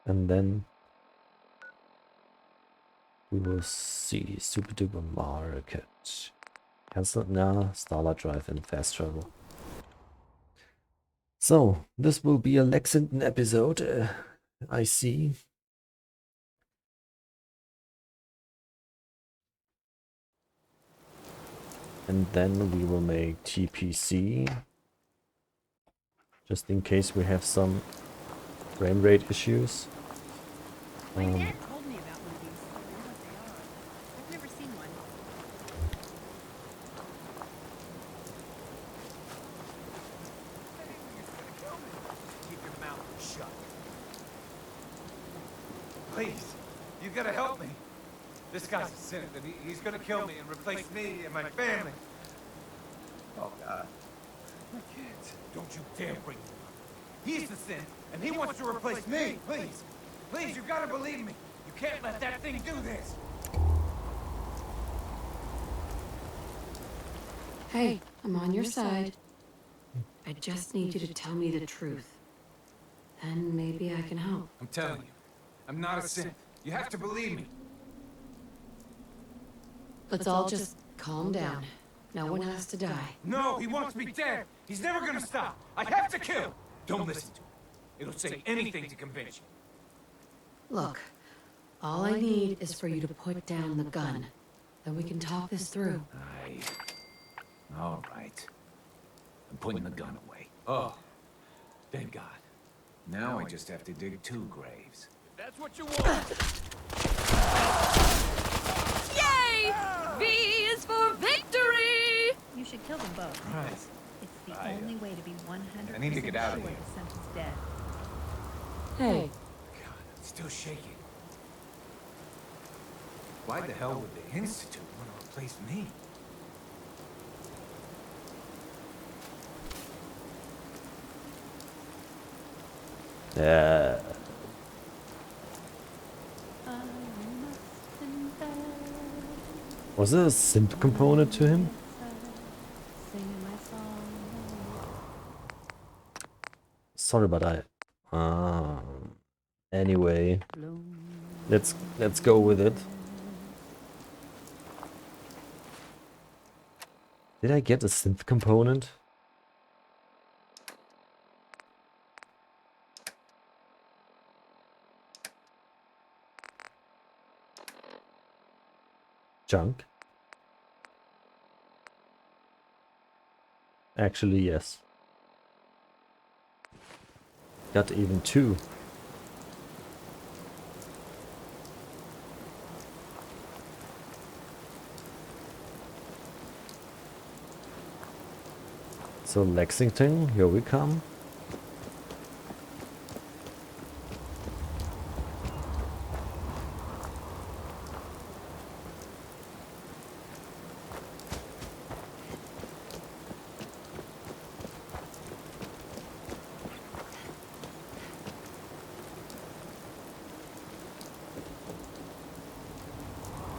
And then we will see Super Duper Market. Cancel now, Starlight Drive-In, fast travel. So, this will be a Lexington episode, I see. And then we will make TPC. Just in case we have some frame rate issues. My dad told me about one of these. I don't know what they are. I've never seen one. Keep your mouth shut. Please, you gotta help me. This guy's a sinner, and he's gonna kill me and replace me and my family. Oh, God. My kids. Don't you dare bring him up. He's the sin, and he wants to replace me. Please. Please, you gotta believe me. You can't let that thing do this. Hey, I'm on your side. I just need you to tell me the truth. Then maybe I can help. I'm telling you, I'm not a sin. You have to believe me. Let's all just calm down. No one has to die. No, he wants me dead. He's never gonna stop. I have to kill. Don't listen to him. It'll say anything to convince you. Look, all I need is for you to put down the gun. Then we can talk this through. All right. I'm putting the gun away. Oh, thank God. Now I just have to dig 2 graves. If that's what you want. Yay! V is for victory! You should kill them both. Right. It's the only way to be 100% I need to get out of sure here. the Sentinel's dead. Hey. God, it's still shaking. Why the hell would the Institute want to replace me? Was there a synth component to him? Sorry, but anyway, let's go with it. Did I get a synth component? Junk? Actually, yes. Got even 2. So Lexington, here we come.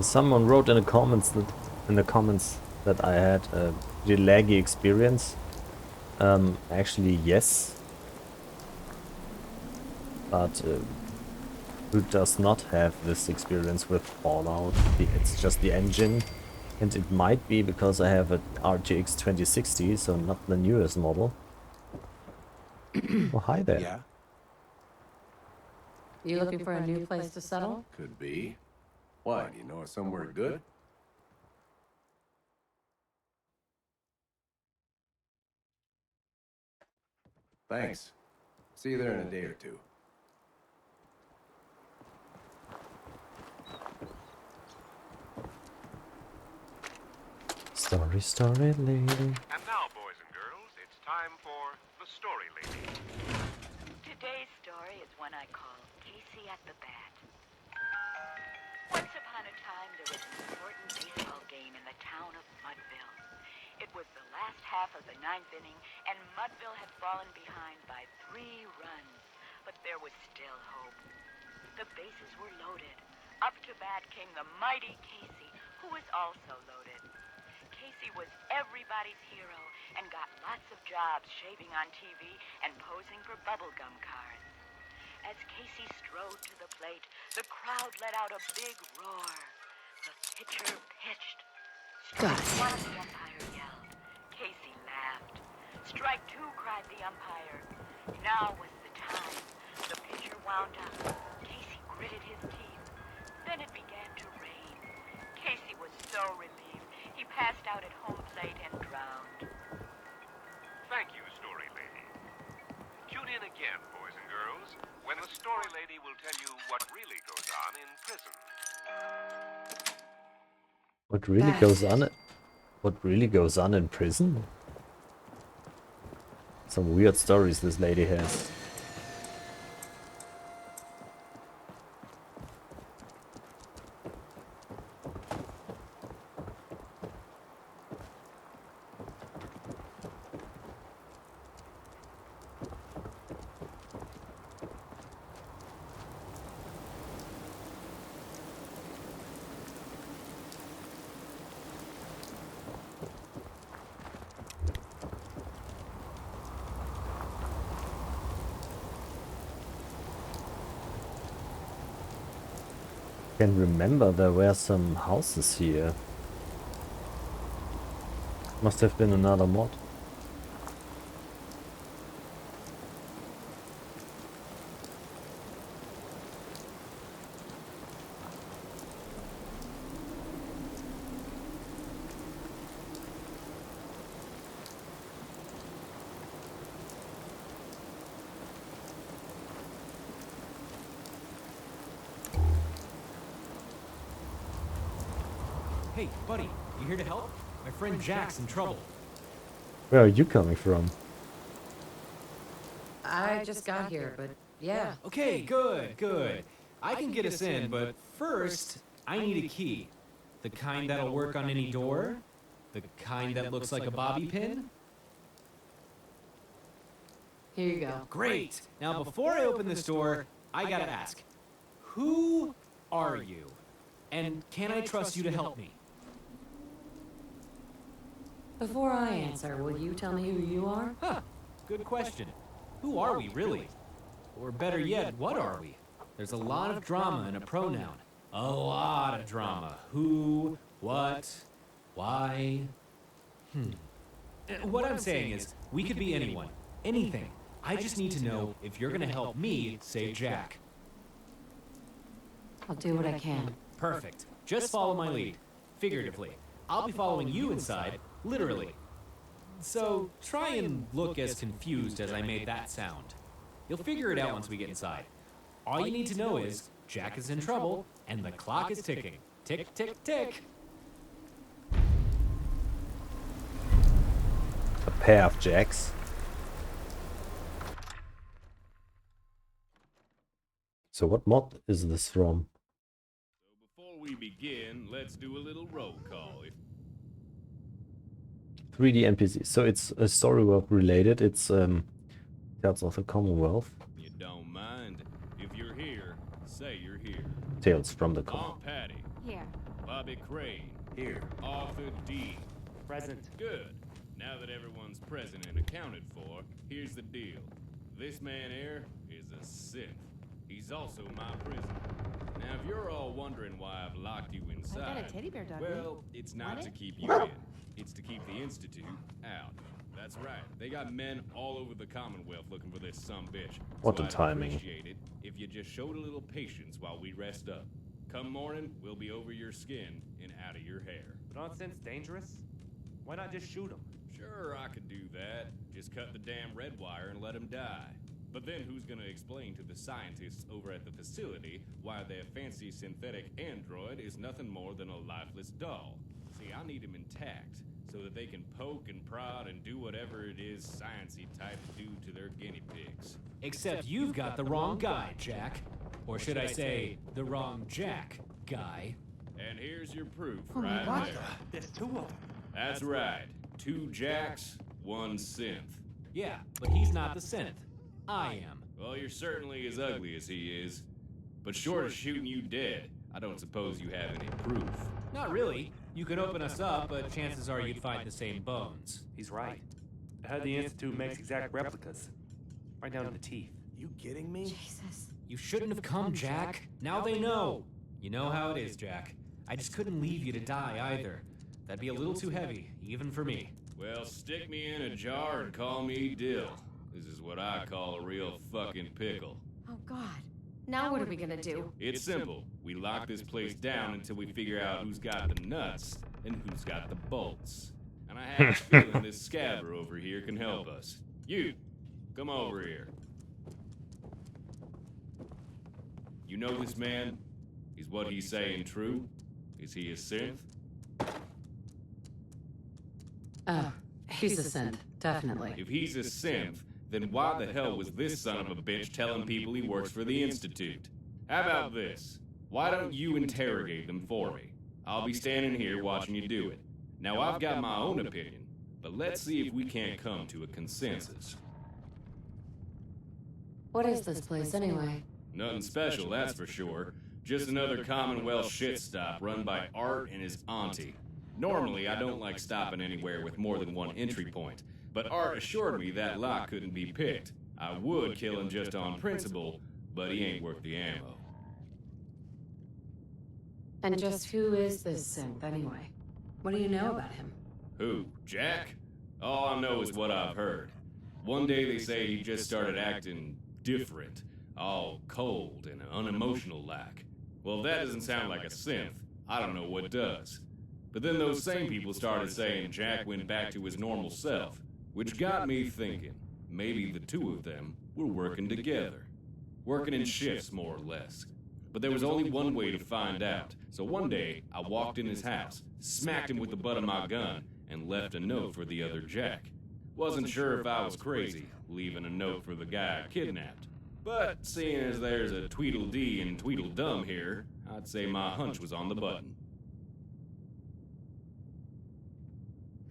Someone wrote in the comments that I had a really laggy experience. Actually, yes. But who does not have this experience with Fallout? It's just the engine, and it might be because I have an RTX 2060, so not the newest model. Oh, hi there. Yeah, You looking for a new place to settle? could be. Why, do you know of somewhere good? Thanks. See you there in a day or 2. Story lady. And now, boys and girls, it's time for the story lady. Today's story is one I call Casey at the Bat. Once upon a time, there was an important baseball game in half of the 9th inning, and Mudville had fallen behind by 3 runs. But there was still hope. The bases were loaded. Up to bat came the mighty Casey, who was also loaded. Casey was everybody's hero and got lots of jobs shaving on TV and posing for bubblegum cards. As Casey strode to the plate, the crowd let out a big roar. The pitcher pitched. Strike one, the umpire yelled. Casey laughed. Strike 2, cried the umpire. Now was the time. The pitcher wound up. Casey gritted his teeth. Then it began to rain. Casey was so relieved, he passed out at home plate and drowned. Thank you, Story Lady. Tune in again, boys and girls, when the Story Lady will tell you what really goes on in prison. What really goes on? What really goes on in prison? Some weird stories this lady has. I can remember there were some houses here. Must have been another mod. Hey, buddy, you here to help? My friend Jack's in trouble. Where are you coming from? I just got here, but yeah. Okay, good. I can get us in, but first, I need a key. The kind that'll work on any door? The kind that looks like a bobby pin? Here you go. Great! Now, before I open this door, I gotta ask, who are you? And can I trust you to help me? Before I answer, will you tell me who you are? Huh, good question. Who are we, really? Or better yet, what are we? There's a lot of drama in a pronoun. A lot of drama. Who, what, why? What I'm saying is, we could be anyone, anything. I just need to know if you're gonna help me save Jack. I'll do what I can. Perfect. Just follow my lead. Figuratively. I'll be following you inside, literally. So, try and look as confused as I made that sound. You'll figure it out once we get inside. All you need to know is, Jack is in trouble, and the clock is ticking. Tick, tick, tick. A pair of jacks. So what mod is this from? Before we begin, let's do a little roll call. 3D NPC. So it's a Storywealth related. It's Tales of the Commonwealth. You don't mind? If you're here, say you're here. Tales from the Commonwealth. Aunt Patty. Here. Bobby Crane. Here. Arthur D. Present. Good. Now that everyone's present and accounted for, here's the deal. This man here is a Sith. He's also my prisoner. Now, if you're all wondering why I've locked you inside, I got a teddy bear dog. well, it's not Want to it? keep you in. It's to keep the Institute out. That's right. They got men all over the Commonwealth looking for this sumbitch. What So a I'd timing. appreciate it if you just showed a little patience while we rest up. Come morning, we'll be over your skin and out of your hair. But aren't synths dangerous? Why not just shoot them? Sure, I could do that. Just cut the damn red wire and let him die. But then who's gonna explain to the scientists over at the facility why their fancy synthetic android is nothing more than a lifeless doll? See, I need him intact, so that they can poke and prod and do whatever it is sciencey types do to their guinea pigs. Except you've got the wrong guy, Jack. Or should I say, the wrong Jack guy. And here's your proof Oh my right God. there. There's 2 of them. That's right. 2 Jacks one synth. Yeah, but he's not the synth. I am. Well, you're certainly as ugly as he is. But short of shooting you dead, I don't suppose you have any proof. Not really. You could open us up, but chances are you'd find the same bones. He's right. I heard the Institute makes exact replicas. Right down to the teeth. You kidding me? Jesus. You shouldn't have come, Jack. Now they know. You know how it is, Jack. I just couldn't leave you to die either. That'd be a little too heavy, even for me. Well, stick me in a jar and call me Dill. This is what I call a real fucking pickle. Oh, God. Now what are we gonna do? It's simple. We lock this place down until we figure out who's got the nuts and who's got the bolts. And I have a feeling this scabber over here can help us. You, come over here. You know this man? Is what he's saying true? Is he a synth? He's a synth, definitely. If he's a synth, then why the hell was this son of a bitch telling people he works for the Institute? How about this? Why don't you interrogate them for me? I'll be standing here watching you do it. Now, I've got my own opinion, but let's see if we can't come to a consensus. What is this place, anyway? Nothing special, that's for sure. Just another Commonwealth shit stop run by Art and his auntie. Normally, I don't like stopping anywhere with more than one entry point, but Art assured me that lock couldn't be picked. I would kill him just on principle, but he ain't worth the ammo. And just who is this synth, anyway? What do you know about him? Who, Jack? All I know is what I've heard. One day they say he just started acting different, all cold and unemotional like. Well, that doesn't sound like a synth. I don't know what does. But then those same people started saying Jack went back to his normal self, which got me thinking maybe the two of them were working together. Working in shifts, more or less. But there was only one way to find out, so one day I walked in his house, smacked him with the butt of my gun, and left a note for the other Jack. Wasn't sure if I was crazy, leaving a note for the guy I kidnapped. But seeing as there's a Tweedledee and Tweedledum here, I'd say my hunch was on the button.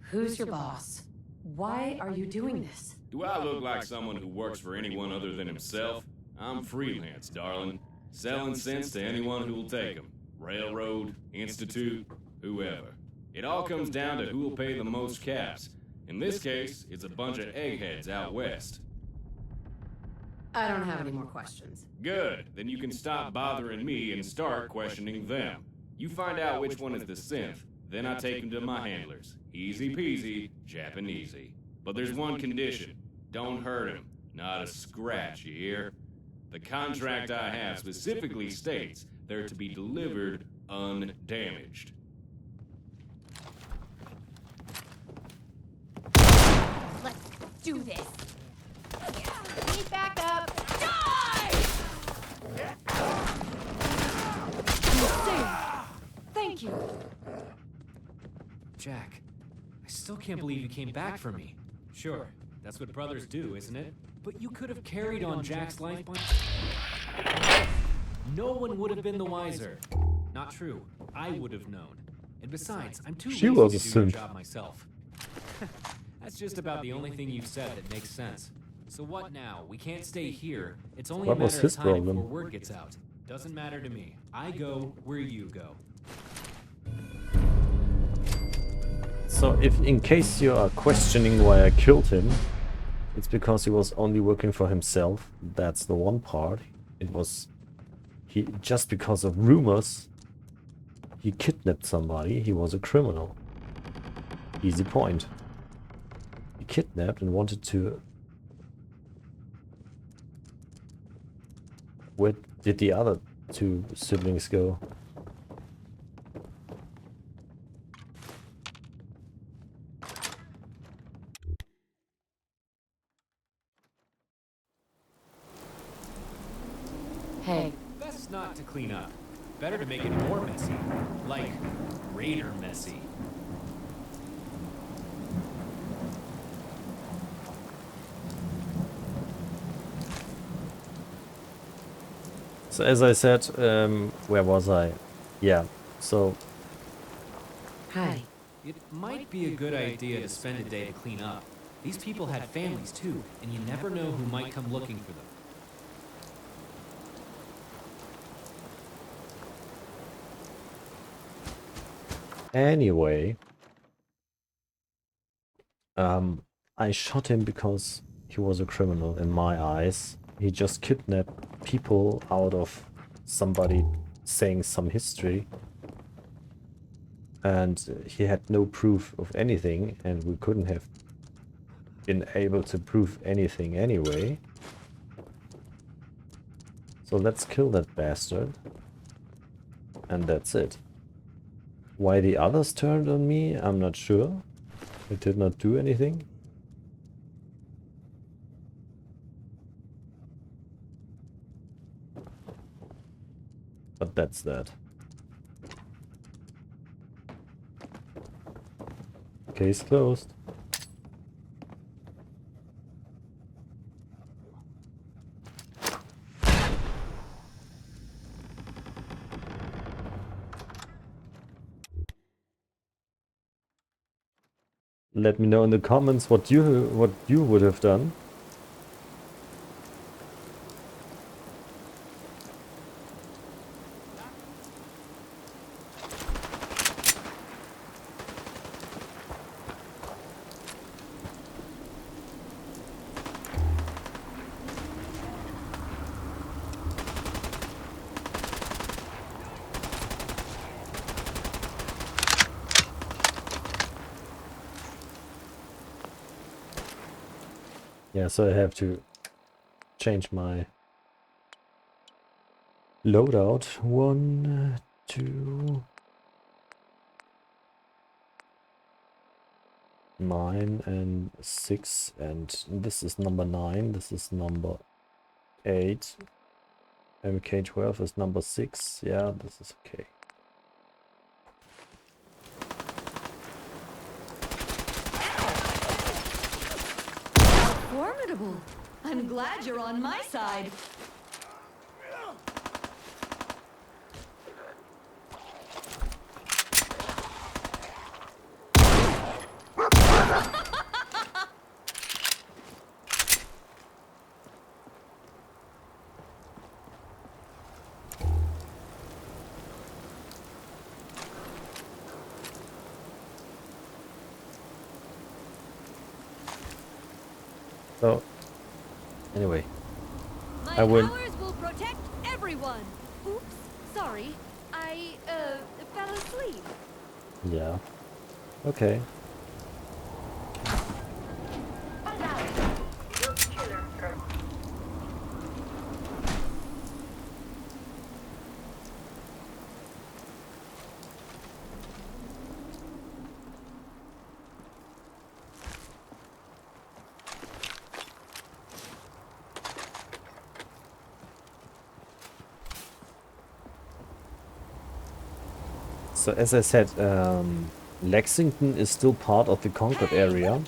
Who's your boss? Why are you doing this? Do I look like someone who works for anyone other than himself? I'm freelance, darling. Selling sense to anyone who'll take them. Railroad, Institute, whoever. It all comes down to who'll pay the most caps. In this case, it's a bunch of eggheads out west. I don't have any more questions. Good, then you can stop bothering me and start questioning them. You find out which one is the synth, then I take them to my handlers. Easy peasy, Japanesey. But there's one condition. Don't hurt him. Not a scratch, you hear? The contract I have specifically states they're to be delivered undamaged. Let's do this. Need backup. Die! Thank you. Jack, I still can't believe you came back for me. Sure, that's what brothers do, isn't it? But you could have carried on Jack's life by... No one would have been the wiser. Not true. I would have known. And besides, I'm too She lazy was to a do your synth. job myself. That's just about the only thing you've said that makes sense. So what now? We can't stay here. It's only What a was matter of his time problem? before word gets out. Doesn't matter to me. I go where you go. So if in case you are questioning why I killed him, it's because he was only working for himself. That's the one part. It was he just because of rumors he kidnapped somebody, he was a criminal. Easy point. He kidnapped and wanted to... Where did the other two siblings go? Hey. Best not to clean up. Better to make it more messy. Like, Raider messy. So as I said, where was I? Yeah, so... Hi. It might be a good idea to spend a day to clean up. These people had families too, and you never know who might come looking for them. Anyway, I shot him because he was a criminal in my eyes. He just kidnapped people out of somebody saying some history. And he had no proof of anything, and we couldn't have been able to prove anything anyway. So let's kill that bastard. And that's it. Why the others turned on me, I'm not sure. I did not do anything. But that's that. Case closed. Let me know in the comments what you would have done. Yeah, so I have to change my loadout. 1, 2, 9 and 6, and this is number 9, this is number 8. MK12 is number 6. Yeah, this is okay. Formidable. I'm glad you're on my side. So, anyway, My I will. powers will protect everyone. Oops, sorry. I fell asleep. Yeah. Okay. So as I said, Lexington is still part of the Concord area.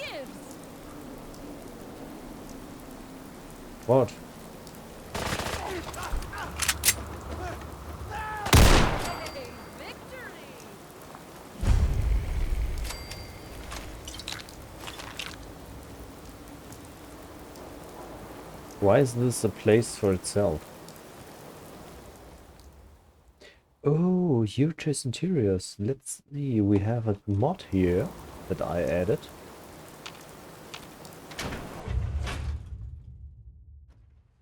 What? Why is this a place for itself? Oh, Jurttu's interiors. Let's see, we have a mod here that I added.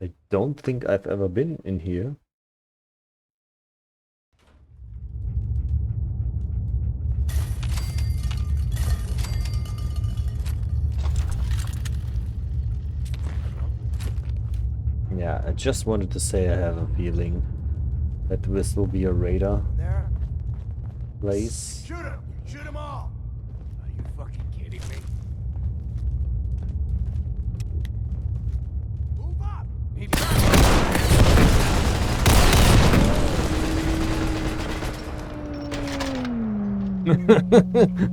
I don't think I've ever been in here. Yeah, I just wanted to say I have a feeling that this will be a radar place. Shoot him! Shoot them all! Are you fucking kidding me? Move up!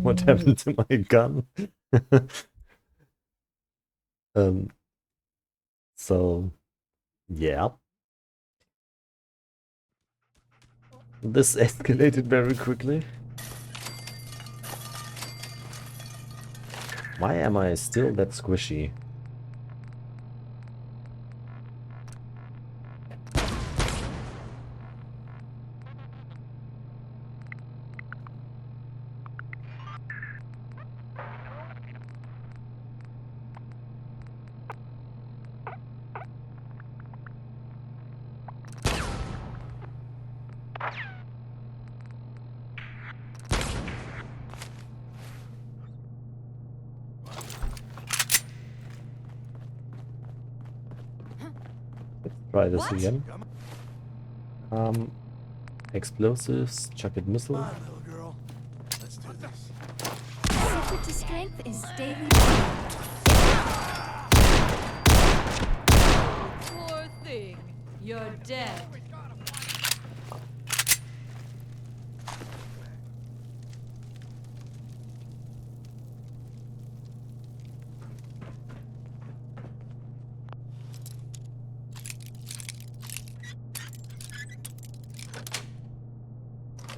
What happened to my gun? So yeah. This escalated very quickly. Why am I still that squishy? Try this again. Explosives, chuck-it missile. Little girl. Let's do this. Secret to strength is daily. Poor thing. You're dead.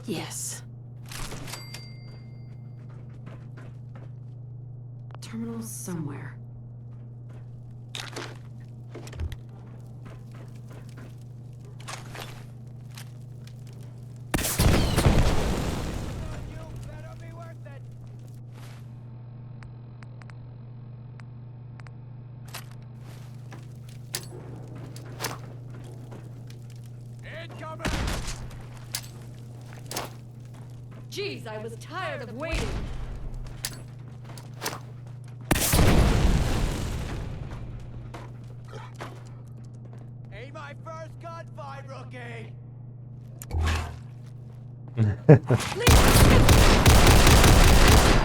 Yes. Terminal somewhere. Jeez, I was tired of waiting. Ain't my first gunfight, rookie.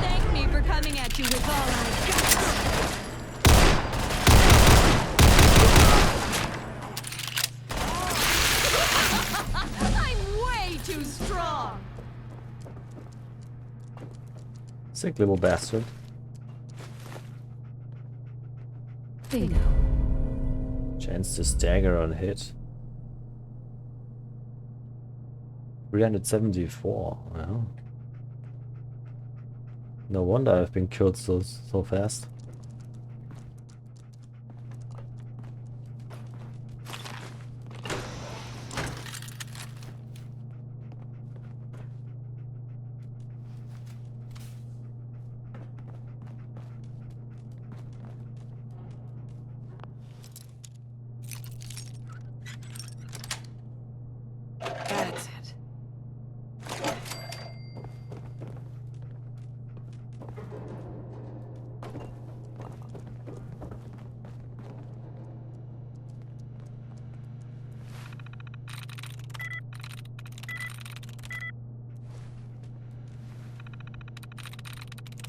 Thank me for coming at you with all I've got. I'm way too strong. Sick little bastard. Bingo. Chance to stagger on hit. 374. Well, no wonder I've been killed so fast. That's it.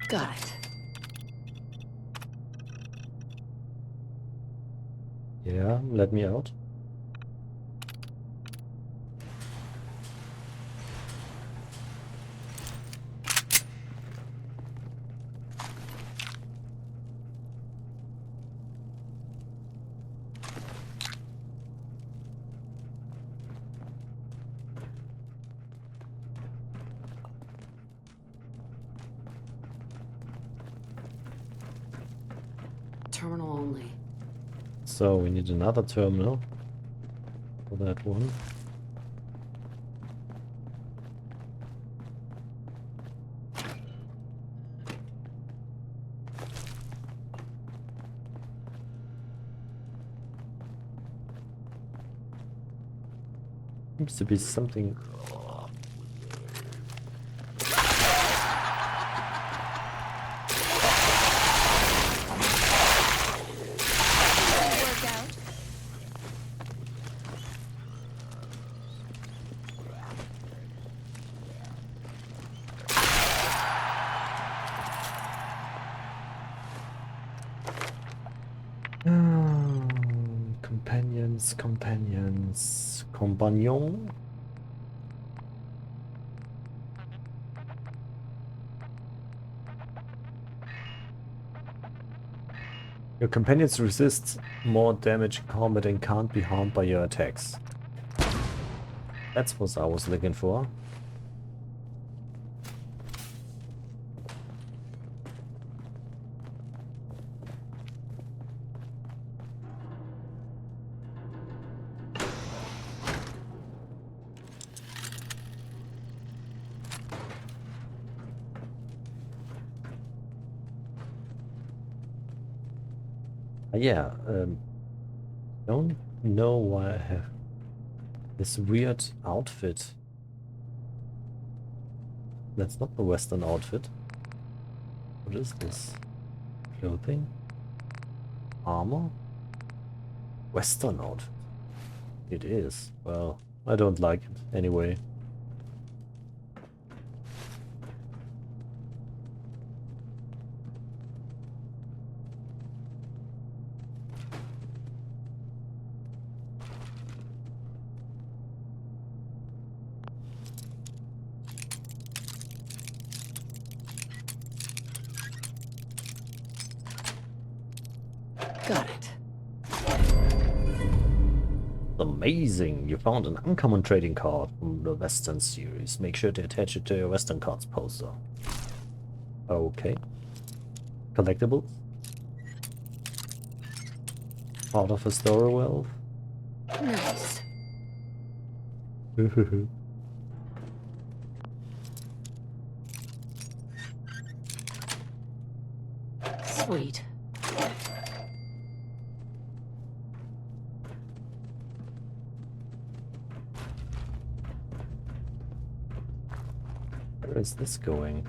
Got it. Yeah, let me out. Terminal only. So we need another terminal for that one. Seems to be something. Compagnon. Your companions resist more damage in combat and can't be harmed by your attacks. That's what I was looking for. Yeah, don't know why I have this weird outfit. That's not the Western outfit. What is this? Clothing? Armor? Western outfit. It is. Well, I don't like it anyway. Got it. Amazing! You found an uncommon trading card from the Western series. Make sure to attach it to your Western cards poster. Okay. Collectibles? Part of a Storywealth? Nice. Sweet. Where is this going?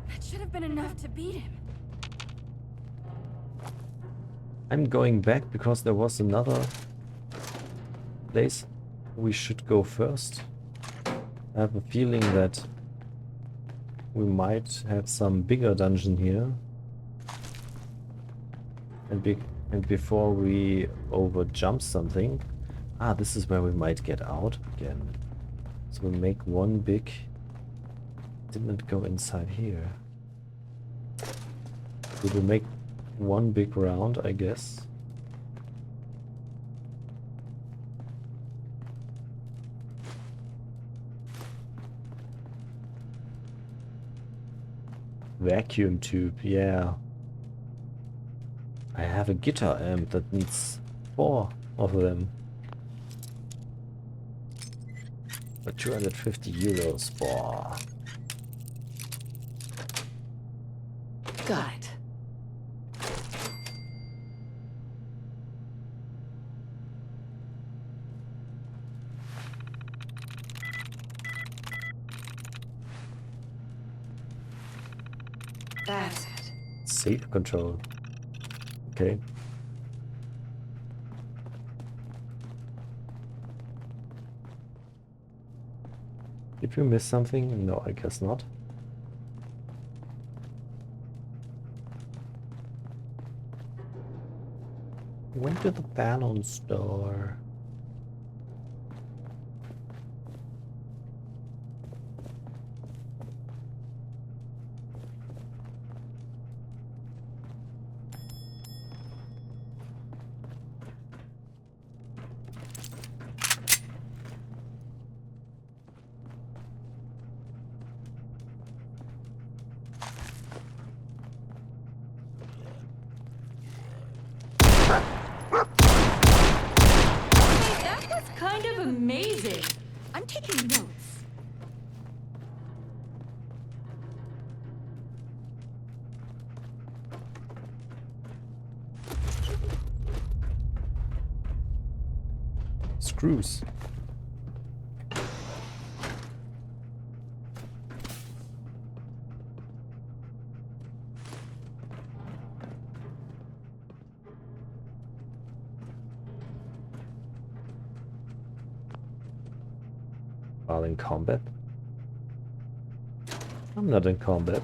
That should have been enough to beat him. I'm going back because there was another place we should go first. I have a feeling that we might have some bigger dungeon here. And before we overjump something... Ah, this is where we might get out again. So we make one big... Didn't go inside here. We will make one big round, I guess. Vacuum tube, yeah. I have a guitar amp that needs 4 of them. For 250 euros. Boah. Got it. That's it. Safe control. Okay. Did we miss something? No, I guess not. Went to the balloon store. Amazing! I'm taking notes. Screws. While in combat? I'm not in combat.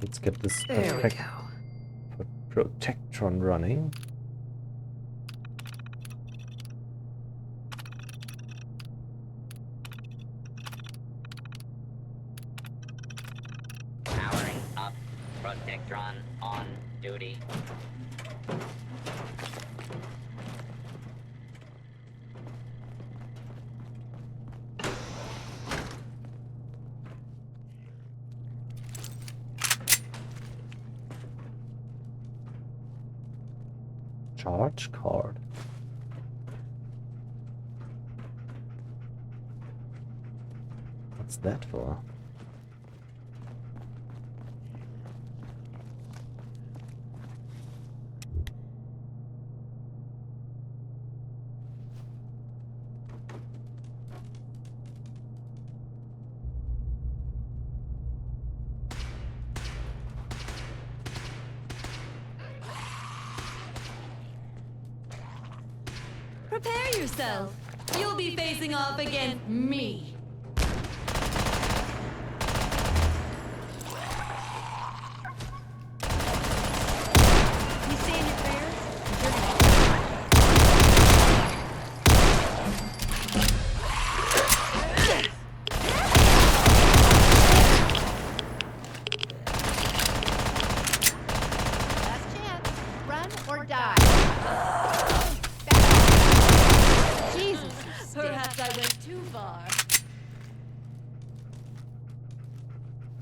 Let's get this protectron running. Powering up. Protectron on duty. Charge card. What's that for? Prepare yourself. You'll be facing off against me. You saying your prayers? Last chance. Run or die. Jesus, perhaps I went too far.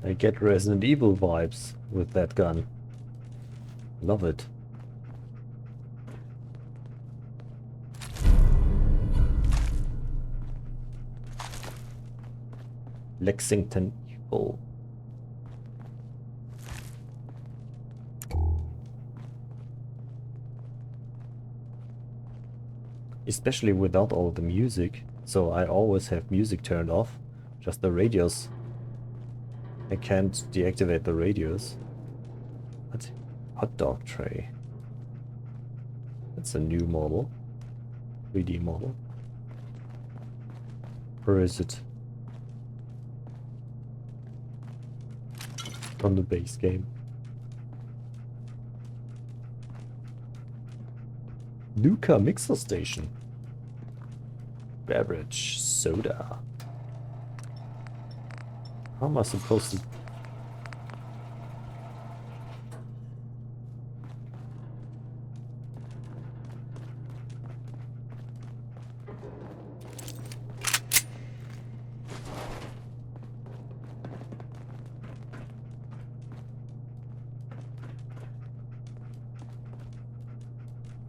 I get Resident Evil vibes with that gun. Love it. Lexington Evil. Especially without all the music, so I always have music turned off, just the radios. I can't deactivate the radios. What? Hot dog tray. That's a new model. 3D model. Or is it from the base game? Nuka mixer station. Beverage soda. How am I supposed to?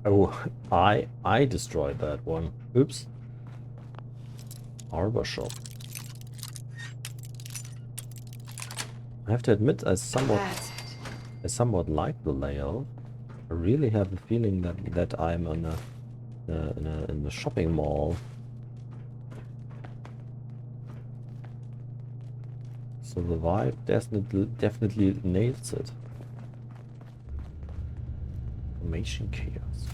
Oh, I destroyed that one. Oops. Arbor shop. I have to admit, I somewhat like the layout. I really have the feeling that I'm in a shopping mall. So the vibe definitely nails it. Information chaos.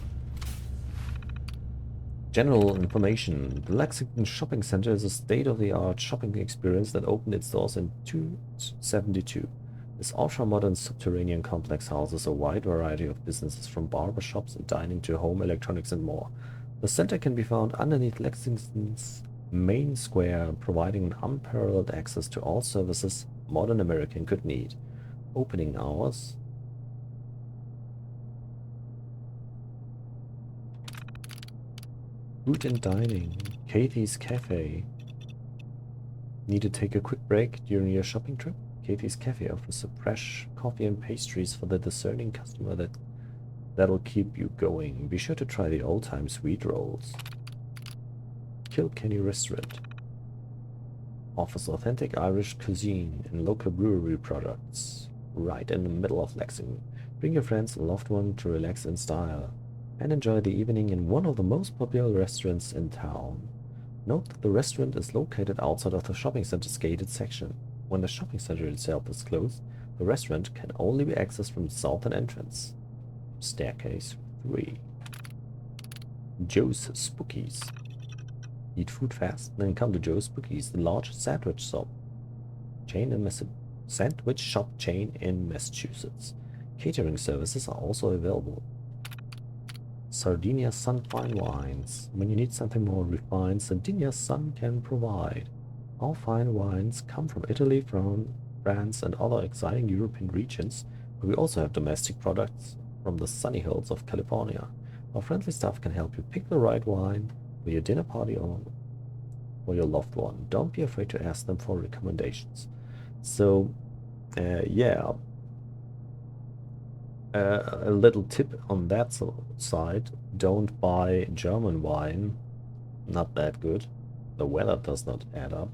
General information. The Lexington Shopping Center is a state-of-the-art shopping experience that opened its doors in 1972. This ultra-modern subterranean complex houses a wide variety of businesses from barbershops and dining to home electronics and more. The center can be found underneath Lexington's main square, providing an unparalleled access to all services modern American could need. Opening hours. Food and dining. Katie's Cafe. Need to take a quick break during your shopping trip? Katie's Cafe offers fresh coffee and pastries for the discerning customer that'll keep you going. Be sure to try the old-time sweet rolls. Kilkenny Restaurant offers authentic Irish cuisine and local brewery products right in the middle of Lexington. Bring your friends and loved one to relax in style and enjoy the evening in one of the most popular restaurants in town. Note that the restaurant is located outside of the shopping center's gated section. When the shopping center itself is closed, the restaurant can only be accessed from the southern entrance. Staircase 3. Joe's Spookies. Eat food fast? Then come to Joe's Spookies, the largest sandwich shop chain in Massachusetts. Catering services are also available. Sardinia Sun Fine Wines. When you need something more refined, Sardinia Sun can provide. All fine wines come from Italy, France, and other exciting European regions, but we also have domestic products from the sunny hills of California. Our friendly staff can help you pick the right wine for your dinner party or for your loved one. Don't be afraid to ask them for recommendations. So, yeah. A little tip on that side, don't buy German wine, not that good. The weather does not add up,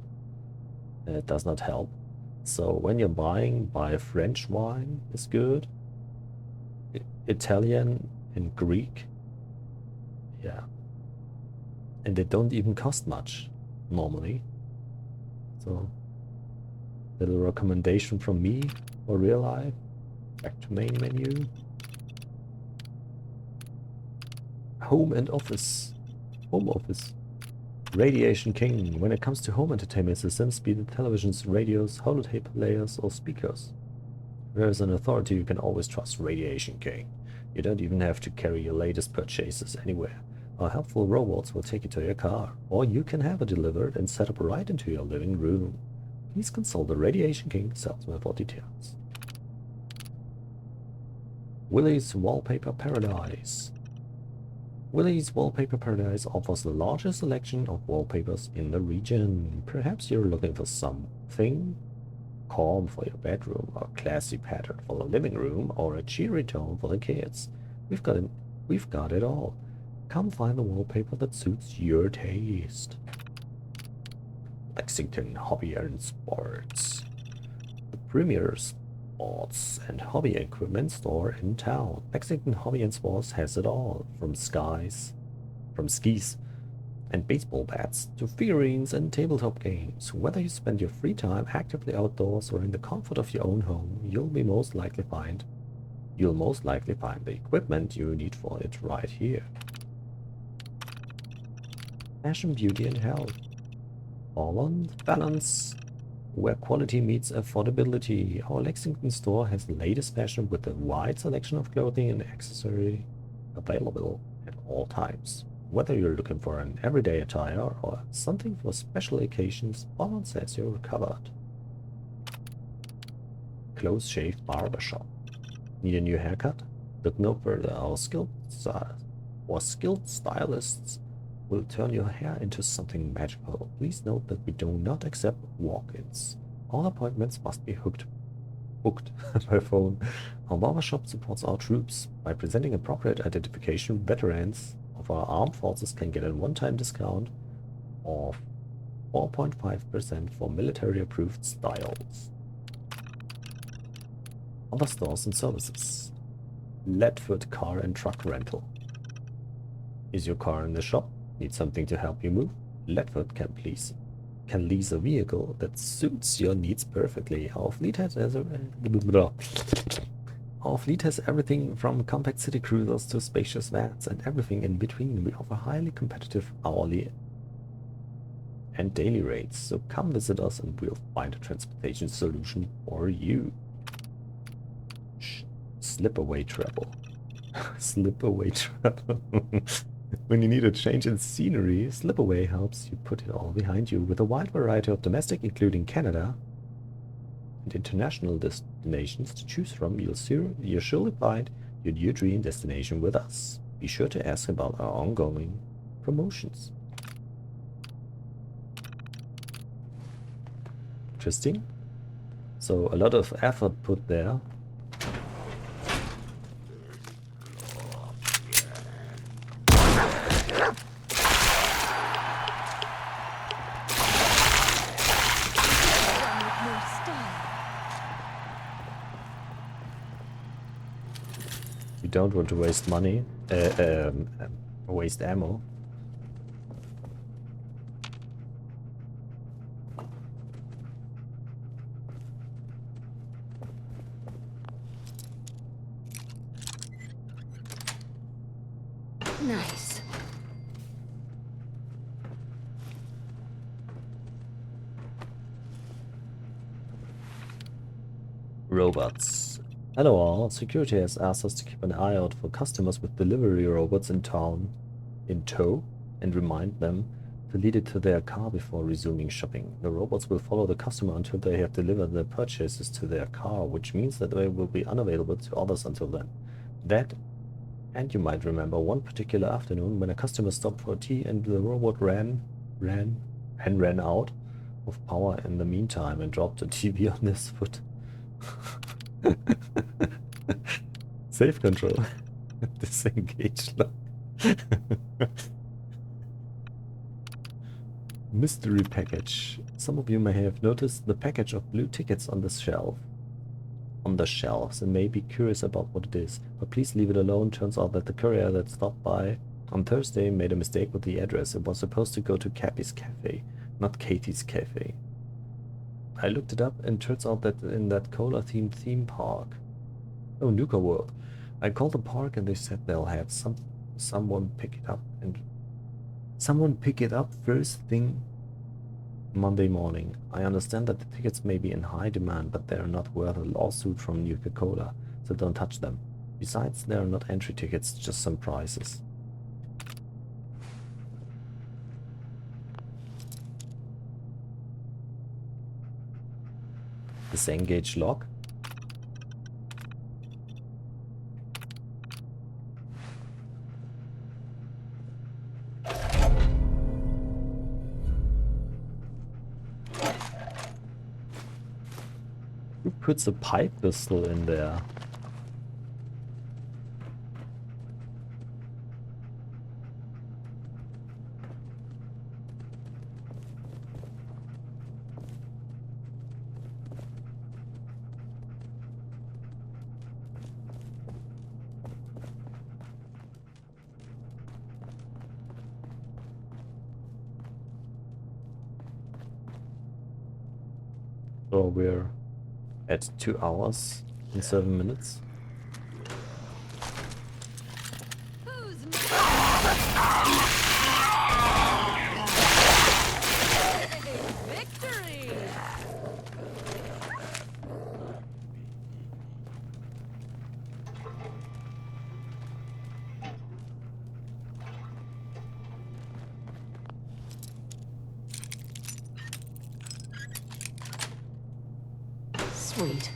it does not help. So when you're buying, buy French wine is good, Italian and Greek, yeah. And they don't even cost much, normally. So, little recommendation from me for real life. Back to main menu. Home and office. Home office. Radiation King. When it comes to home entertainment systems, be it televisions, radios, holotape players, or speakers, there is an authority you can always trust, Radiation King. You don't even have to carry your latest purchases anywhere. Our helpful robots will take it to your car, or you can have it delivered and set up right into your living room. Please consult the Radiation King salesman for details. Willie's Wallpaper Paradise. Willie's Wallpaper Paradise offers the largest selection of wallpapers in the region. Perhaps you're looking for something calm for your bedroom, or a classy pattern for the living room, or a cheery tone for the kids. We've got it all. Come find the wallpaper that suits your taste. Lexington Hobby and Sports. The premier sports and hobby equipment store in town. Lexington Hobby and Sports has it all, from skis and baseball bats to figurines and tabletop games. Whether you spend your free time actively outdoors or in the comfort of your own home, you'll most likely find the equipment you need for it right here. Fashion, beauty, and health. All on balance, where quality meets affordability. Our Lexington store has the latest fashion with a wide selection of clothing and accessory available at all times. Whether you're looking for an everyday attire or something for special occasions, Ballon says you're covered. Close Shave Barbershop. Need a new haircut? Look no further. Our skilled stylists will turn your hair into something magical. Please note that we do not accept walk-ins. All appointments must be booked by phone. Our barbershop supports our troops. By presenting appropriate identification, veterans of our armed forces can get a one-time discount of 4.5% for military-approved styles. Other stores and services. Ledford Car and Truck Rental. Is your car in the shop? Need something to help you move? Ledford can lease a vehicle that suits your needs perfectly. Our fleet has everything from compact city cruisers to spacious vans and everything in between. We offer highly competitive hourly and daily rates. So come visit us and we'll find a transportation solution for you. Slip-away travel. Slip-away travel. When you need a change in scenery, Slipaway helps you put it all behind you. With a wide variety of domestic, including Canada, and international destinations to choose from, you'll surely find your new dream destination with us. Be sure to ask about our ongoing promotions. Interesting. So a lot of effort put there. You don't want to waste money, waste ammo. Nice. Robots. Hello all, security has asked us to keep an eye out for customers with delivery robots in tow, and remind them to lead it to their car before resuming shopping. The robots will follow the customer until they have delivered their purchases to their car, which means that they will be unavailable to others until then. And you might remember one particular afternoon when a customer stopped for tea and the robot ran out of power in the meantime and dropped the TV on his foot. Safe control. Disengage lock. Mystery package. Some of you may have noticed the package of blue tickets on the shelves and may be curious about what it is, but please leave it alone. Turns out that the courier that stopped by on Thursday made a mistake with the address. It was supposed to go to Cappy's Cafe, not Katie's Cafe. I looked it up and turns out that in that cola-themed theme park. Oh, Nuka World. I called the park and they said they'll have someone pick it up first thing Monday morning. I understand that the tickets may be in high demand, but they are not worth a lawsuit from Nuka-Cola, so don't touch them. Besides, they are not entry tickets, just some prizes. Disengage lock. Who puts a pipe pistol in there? So we're at 2 hours and 7 minutes. Victory! Sweet.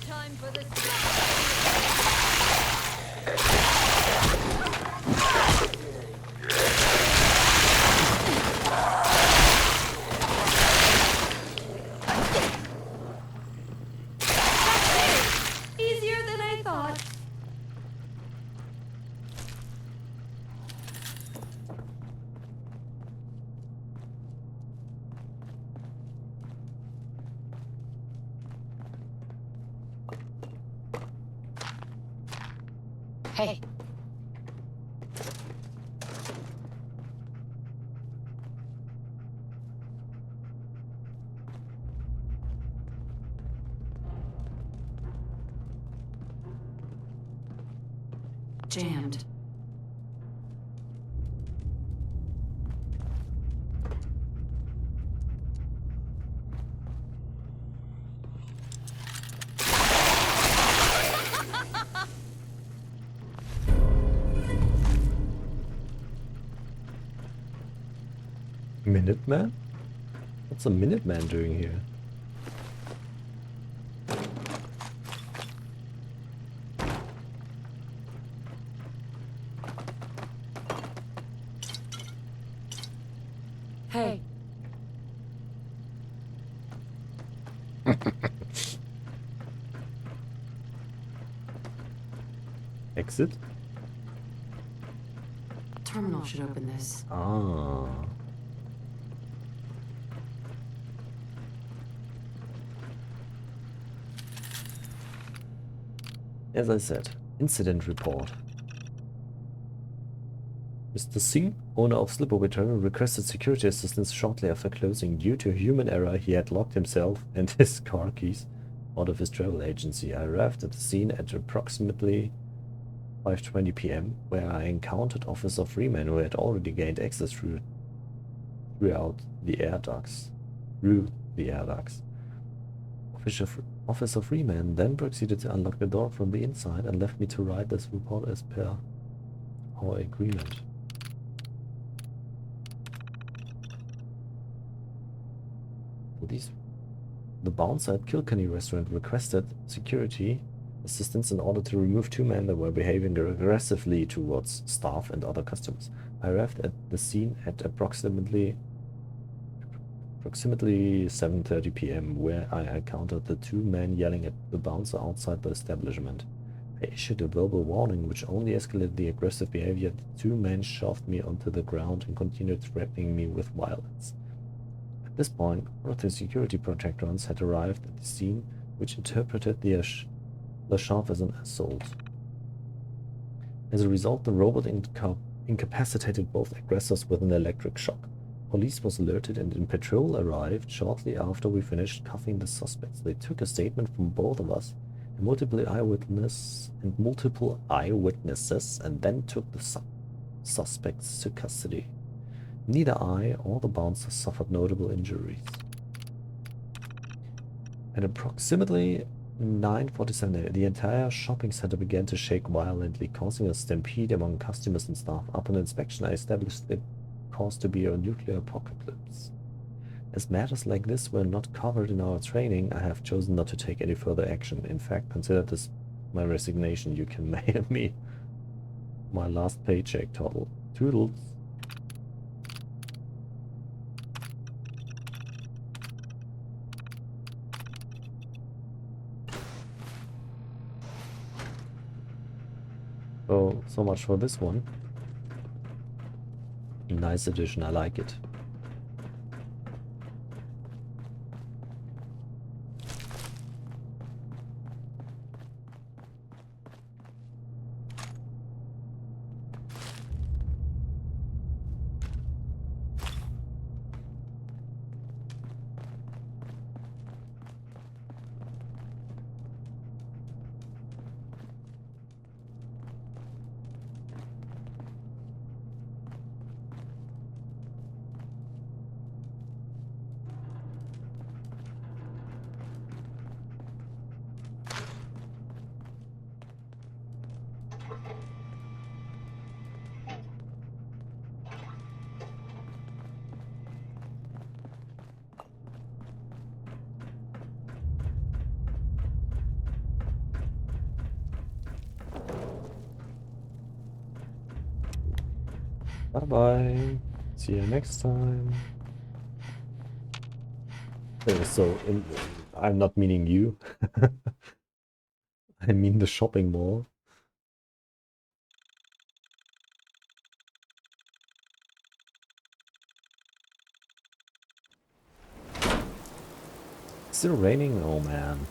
Time for the easier than I thought. Hey. Jammed. Minuteman? What's a Minuteman doing here? Hey. Exit? Terminal should open this. Ah. As I said, incident report. Mr. Singh, owner of Slipover Terminal, requested security assistance shortly after closing. Due to human error, he had locked himself and his car keys out of his travel agency. I arrived at the scene at approximately 5:20 p.m., where I encountered Officer Freeman, who had already gained access throughout the air ducts. Officer Freeman then proceeded to unlock the door from the inside and left me to write this report as per our agreement. The bouncer at Kilkenny restaurant requested security assistance in order to remove 2 men that were behaving aggressively towards staff and other customers. I arrived at the scene at approximately 7:30 p.m., where I encountered the 2 men yelling at the bouncer outside the establishment. I issued a verbal warning, which only escalated the aggressive behavior. The 2 men shoved me onto the ground and continued threatening me with violence. At this point, one of the security protectrons had arrived at the scene, which interpreted the shove as an assault. As a result, the robot incapacitated both aggressors with an electric shock. Police was alerted and a patrol arrived shortly after we finished cuffing the suspects. They took a statement from both of us and multiple eyewitnesses and then took the suspects to custody. Neither I or the bouncer suffered notable injuries. At approximately 9:47, the entire shopping center began to shake violently, causing a stampede among customers and staff. Upon inspection, I established it caused to be a nuclear apocalypse. As matters like this were not covered in our training, I have chosen not to take any further action. In fact, consider this my resignation. You can mail me my last paycheck total. Toodles. So much for this one. Nice addition, I like it. Bye-bye. See you next time. I'm not meaning you. I mean the shopping mall. Still raining? Oh man.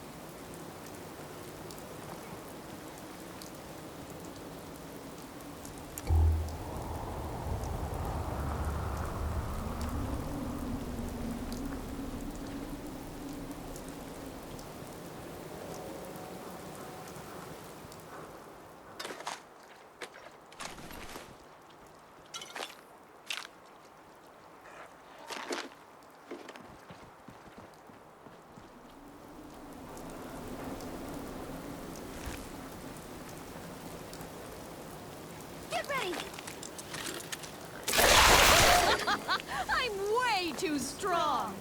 Get ready! I'm way too strong!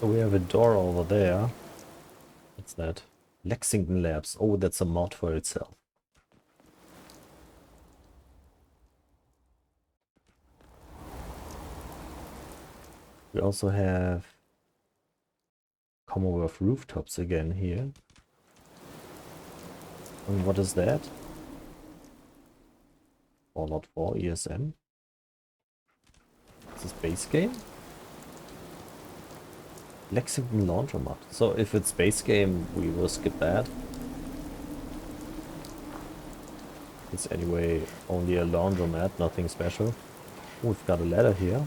So we have a door over there. Let's What's that? Lexington Labs. Oh, that's a mod for itself. We also have Commonwealth Rooftops again here. And what is that? Fallout 4 ESM. Is this base game? Lexington Laundromat. So if it's base game, we will skip that. It's anyway only a laundromat, nothing special. Oh, we've got a ladder here.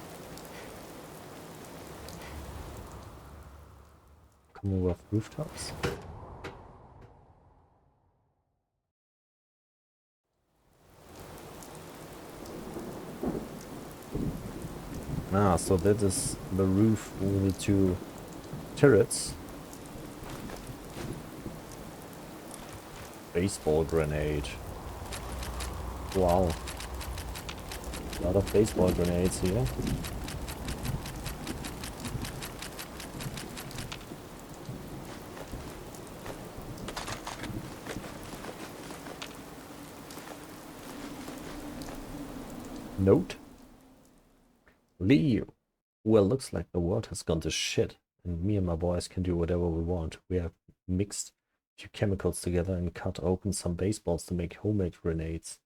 Commonwealth Rooftops. Ah, so that is the roof with the two turrets. Baseball grenade. Wow. A lot of baseball grenades here. Note. Lee. Well, looks like the world has gone to shit, and me and my boys can do whatever we want. We have mixed a few chemicals together and cut open some baseballs to make homemade grenades.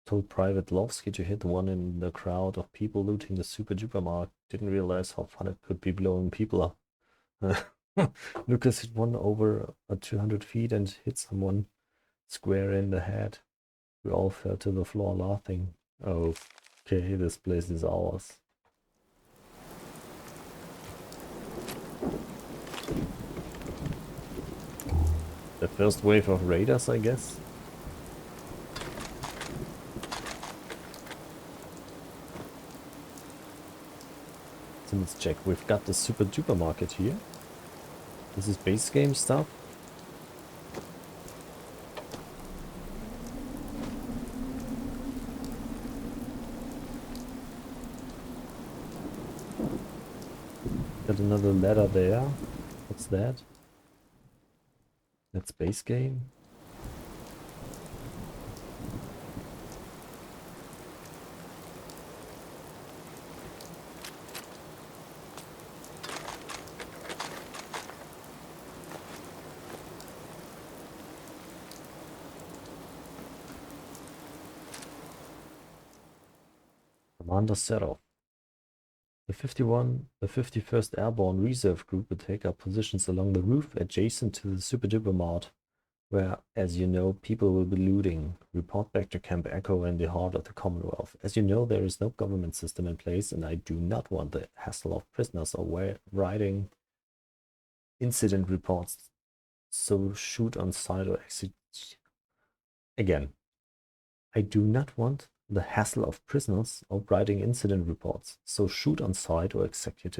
Told Private Lovsky to hit one in the crowd of people looting the super duper mark. Didn't realize how fun it could be blowing people up. Lucas hit one over 200 feet and hit someone square in the head. We all fell to the floor laughing. Okay, this place is ours. The first wave of raiders, I guess. So let's check. We've got the super duper market here. This is base game stuff. Got another ladder there. What's that? That's base game. Commander Serov. The 51st Airborne Reserve Group will take up positions along the roof adjacent to the Super Duper Mart, where, as you know, people will be looting. Report back to Camp Echo in the heart of the Commonwealth. As you know, there is no government system in place, and I do not want the hassle of prisoners or writing incident reports. So shoot on sight or execute. Again, I do not want the hassle of prisoners or writing incident reports. So shoot on sight or execute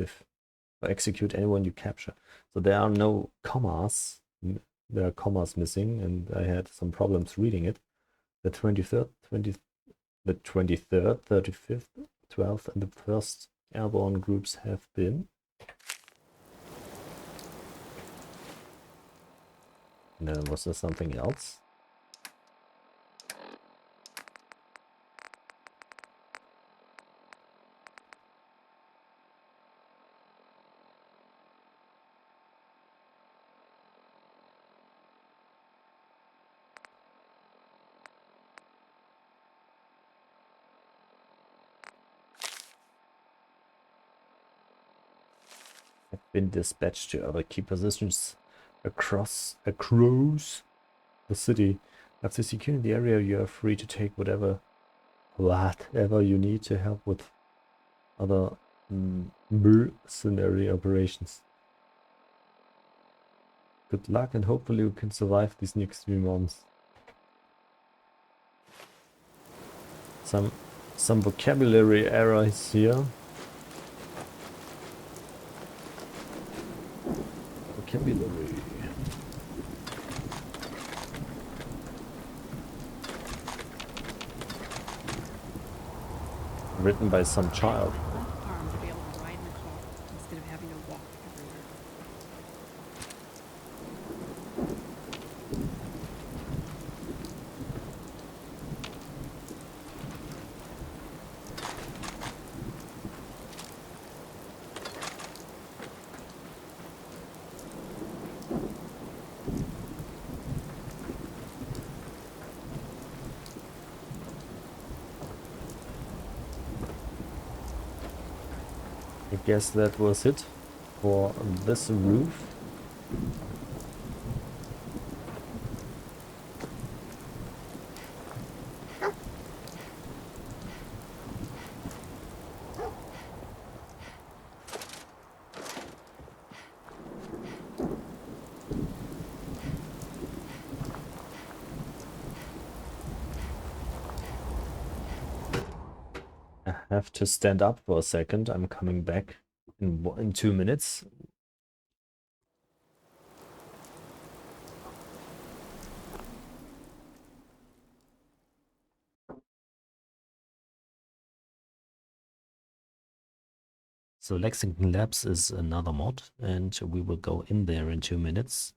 anyone you capture. So there are no commas. There are commas missing, and I had some problems reading it. The 23rd, 35th, 12th, and the 1st Airborne groups have been. And then was there something else? Have been dispatched to other key positions across the city. After securing the area, you are free to take whatever you need to help with other mercenary operations. Good luck, and hopefully we can survive these next 3 months. Some vocabulary errors here. Vocabulary. Written by some child. Arm to be able to ride in the car instead of having to walk everywhere. I guess that was it for this roof. I have to stand up for a second. I'm coming back in 2 minutes. So Lexington Labs is another mod, and we will go in there in 2 minutes.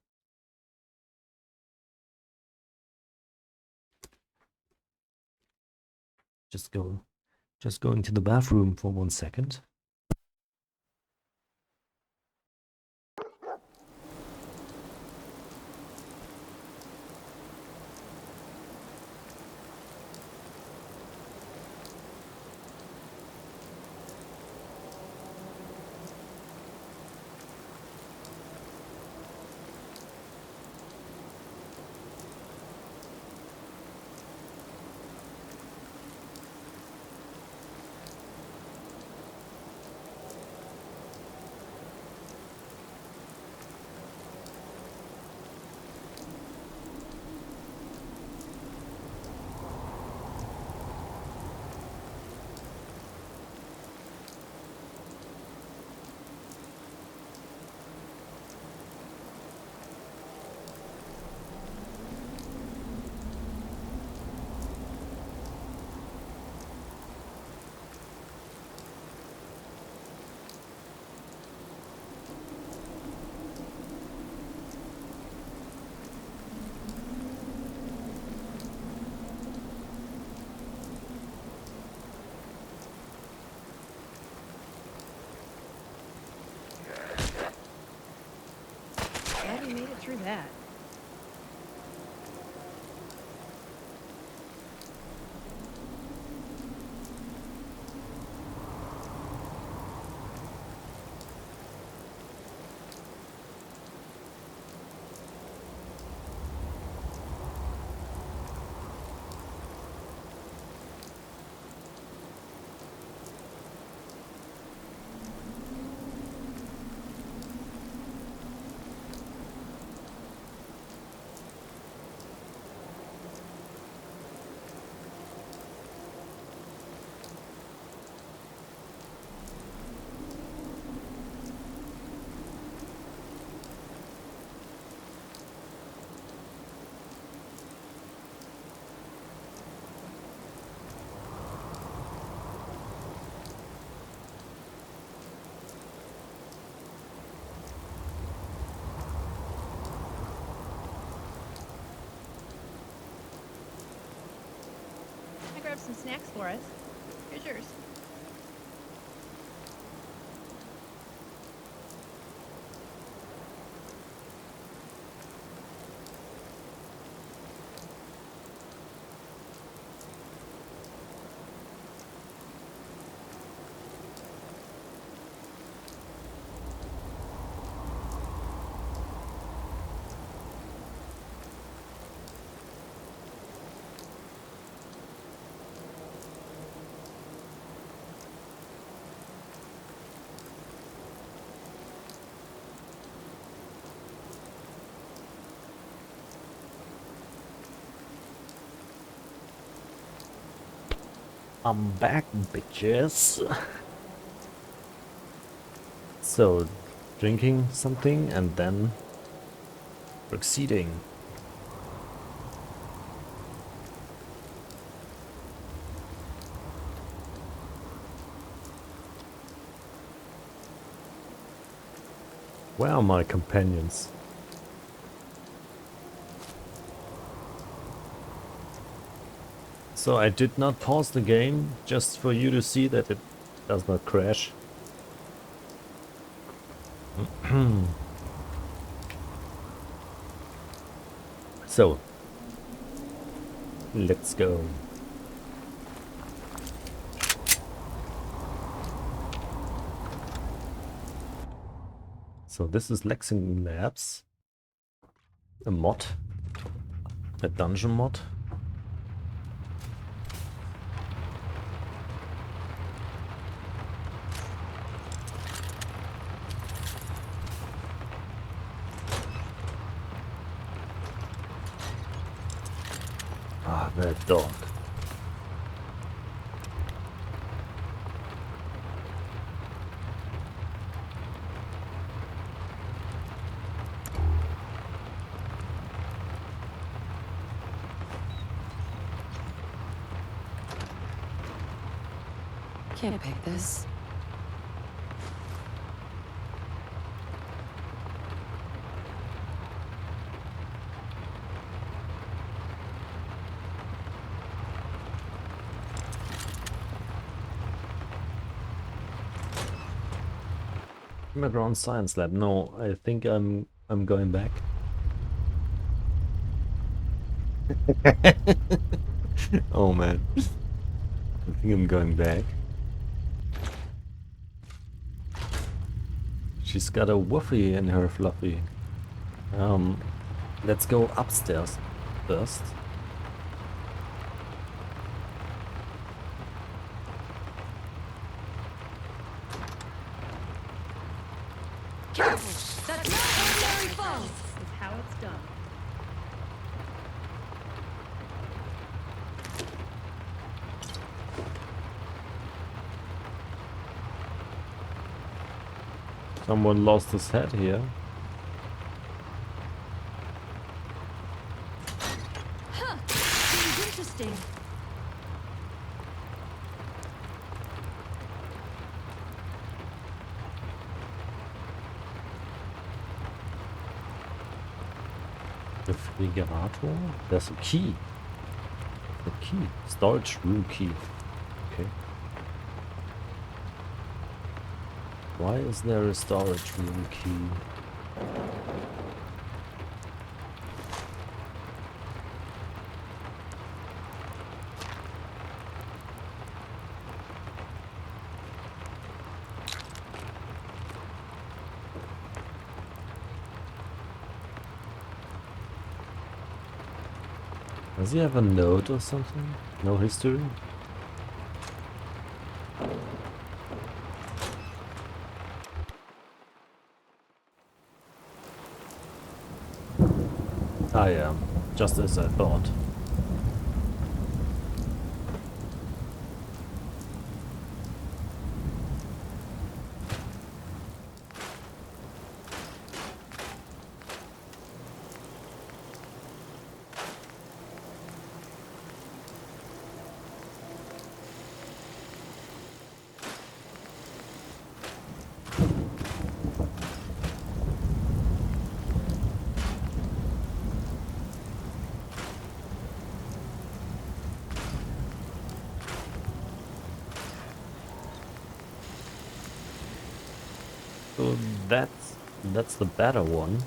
Just going to the bathroom for 1 second. Glad we made it through that. I grabbed some snacks for us. Here's yours. I'm back, bitches. So, drinking something and then proceeding. Where are my companions? So I did not pause the game just for you to see that it does not crash. So, let's go. So this is Lexington Labs, a mod, a dungeon mod. Ah, that dog. Can't pick this. Underground Science Lab. No, I think I'm going back. Oh man. I think I'm going back. She's got a woofy in her fluffy. Let's go upstairs first. Careful! That's not ordinary falls! This is how it's done. Someone lost his head here. Huh! Seems interesting. The Refrigerator? There's a key. The key. Storage room key. Okay. Why is there a storage room key? Does he have a note or something? No history? Ah yeah, just as I thought. So that's the better one.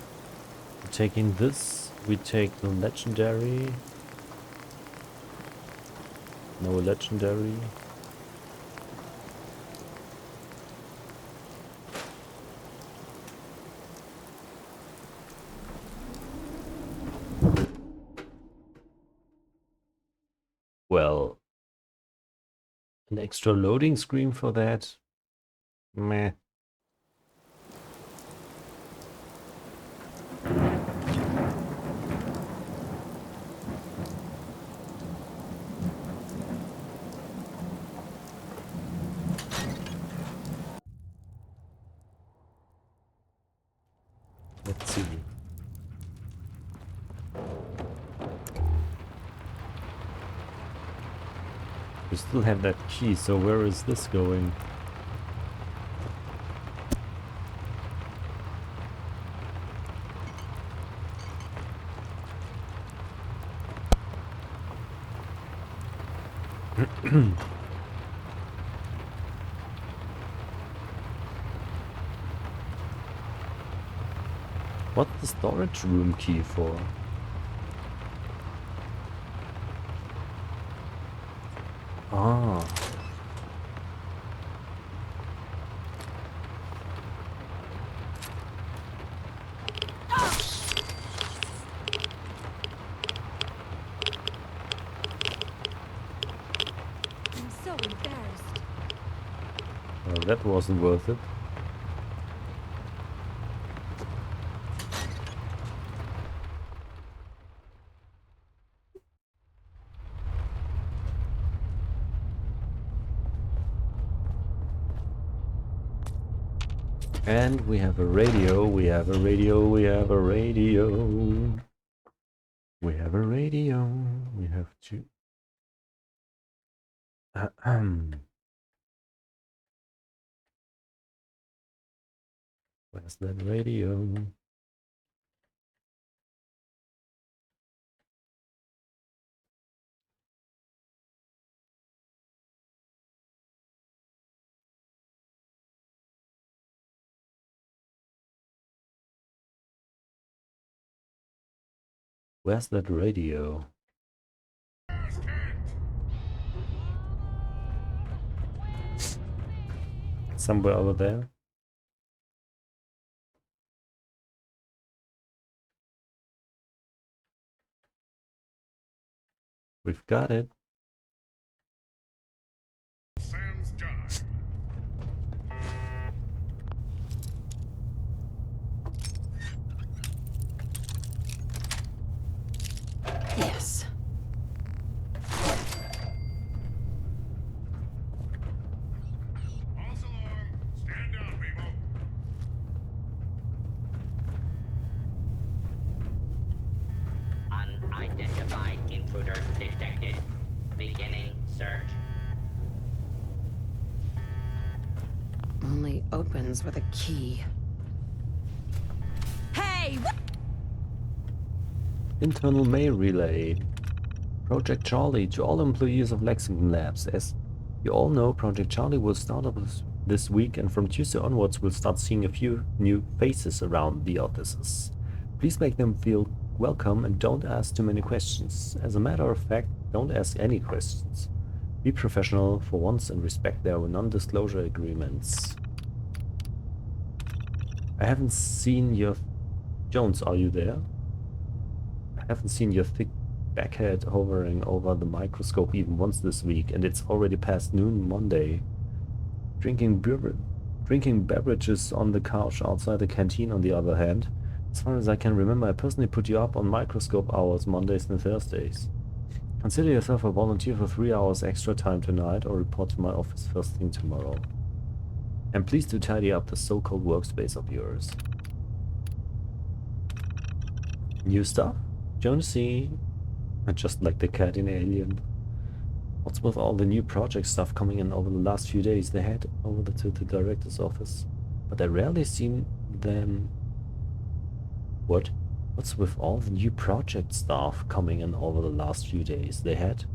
Taking this, we take the legendary. No legendary. Well, an extra loading screen for that? Meh. Let's see. We still have that key, so where is this going? What's the storage room key for? Ah. I'm so embarrassed. Well, that wasn't worth it. And we have a radio, we have a radio, we have a radio. We have a radio, we have to... Where's that radio? Where's that radio? Somewhere over there. We've got it. Yes. Unidentified intruder detected. Beginning search. Only opens with a key. Hey! Internal mail relay. Project Charlie to all employees of Lexington Labs. As you all know, Project Charlie will start up this week, and from Tuesday onwards we'll start seeing a few new faces around the offices. Please make them feel welcome and don't ask too many questions. As a matter of fact, don't ask any questions. Be professional for once and respect their non-disclosure agreements. I haven't seen your... Jones, are you there? I haven't seen your thick backhead hovering over the microscope even once this week, and it's already past noon Monday. Drinking beverages on the couch outside the canteen, on the other hand. As far as I can remember, I personally put you up on microscope hours Mondays and Thursdays. Consider yourself a volunteer for 3 hours extra time tonight, or report to my office first thing tomorrow. And please do tidy up the so-called workspace of yours. New stuff? Jonesy. Just like the cat in Alien. What's with all the new project stuff coming in over the last few days? They head over to the director's office, but I rarely see them. What? What's with all the new project stuff coming in over the last few days? They head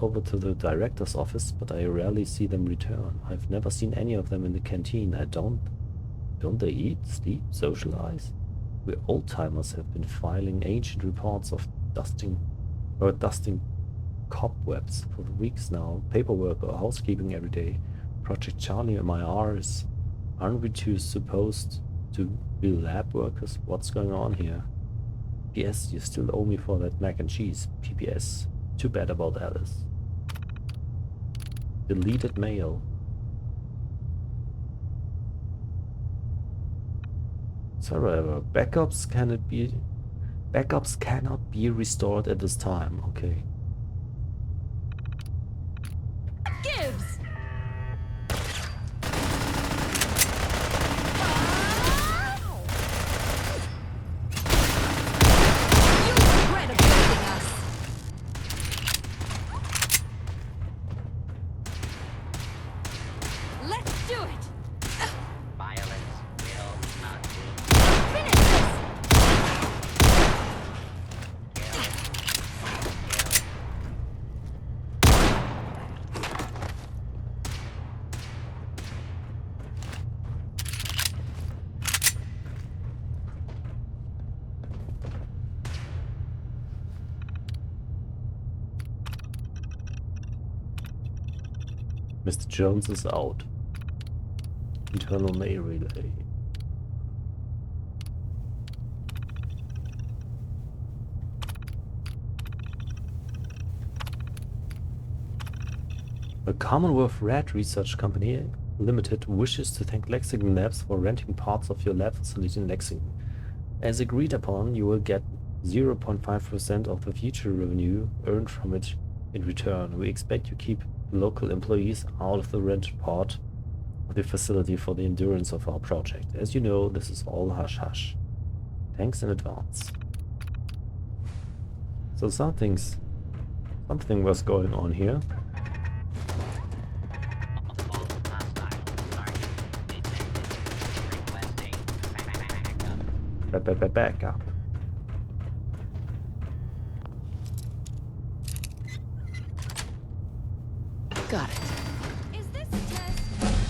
over to the director's office, but I rarely see them return. I've never seen any of them in the canteen. Don't they eat, sleep, socialize? We old-timers have been filing ancient reports of dusting cobwebs for weeks now. Paperwork or housekeeping every day. Project Charlie and my R's. Aren't we two supposed to be lab workers? What's going on here? P.S. You still owe me for that mac and cheese. P.P.S. Too bad about Alice. Deleted mail. However, backups cannot be restored at this time. Okay. Gibbs! You regret abandoning us. Let's do it! Violence will not be. Finish this! Mr. Jones is out. Internal mail relay. The Commonwealth Research Company Limited wishes to thank Lexington Labs for renting parts of your lab facility in Lexington. As agreed upon, you will get 0.5% of the future revenue earned from it in return. We expect you keep local employees out of the rented part of the facility for the endurance of our project. As you know, this is all hush-hush. Thanks in advance. So something was going on here. Back up. Got it. Is this a test?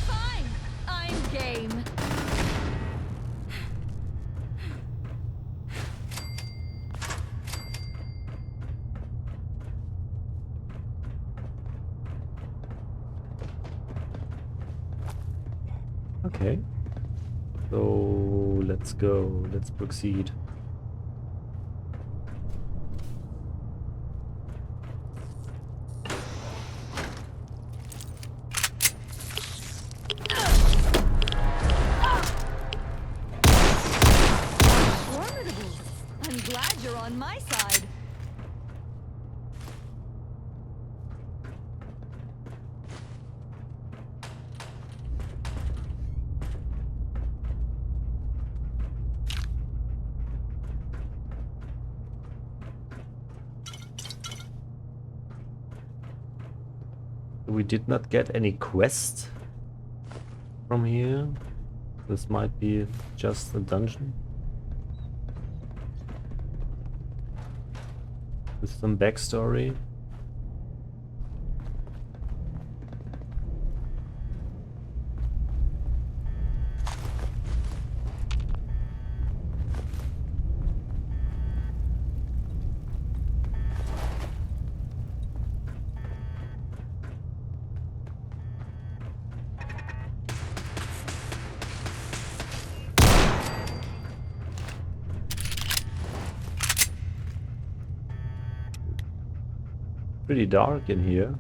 Fine. I'm game. Okay. So let's go. Let's proceed. Formidable. I'm glad you're on my side. We did not get any quest from here. This might be just a dungeon with some backstory. Pretty dark in here.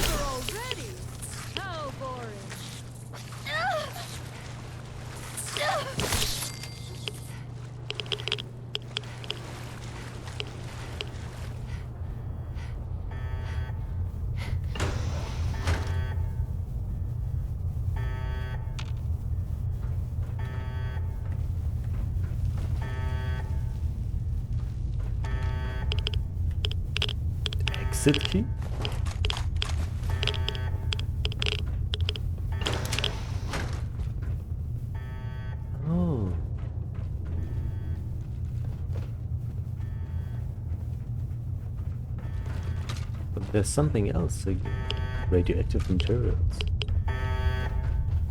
Already? How boring. Exit key? Oh. But there's something else again. Radioactive materials.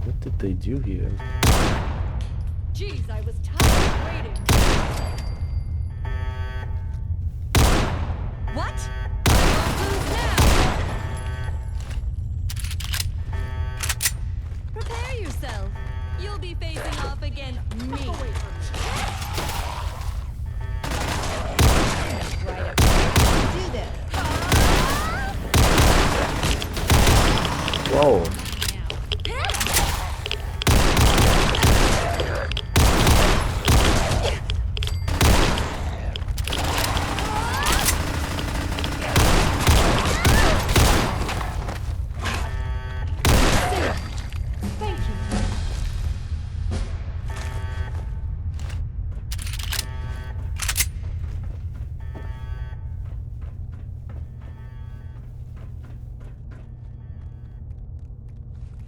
What did they do here? Jeez, I was tired of waiting. What? Lose now. Prepare yourself. You'll be facing off against me. Right up. Do this. Whoa. Thank you.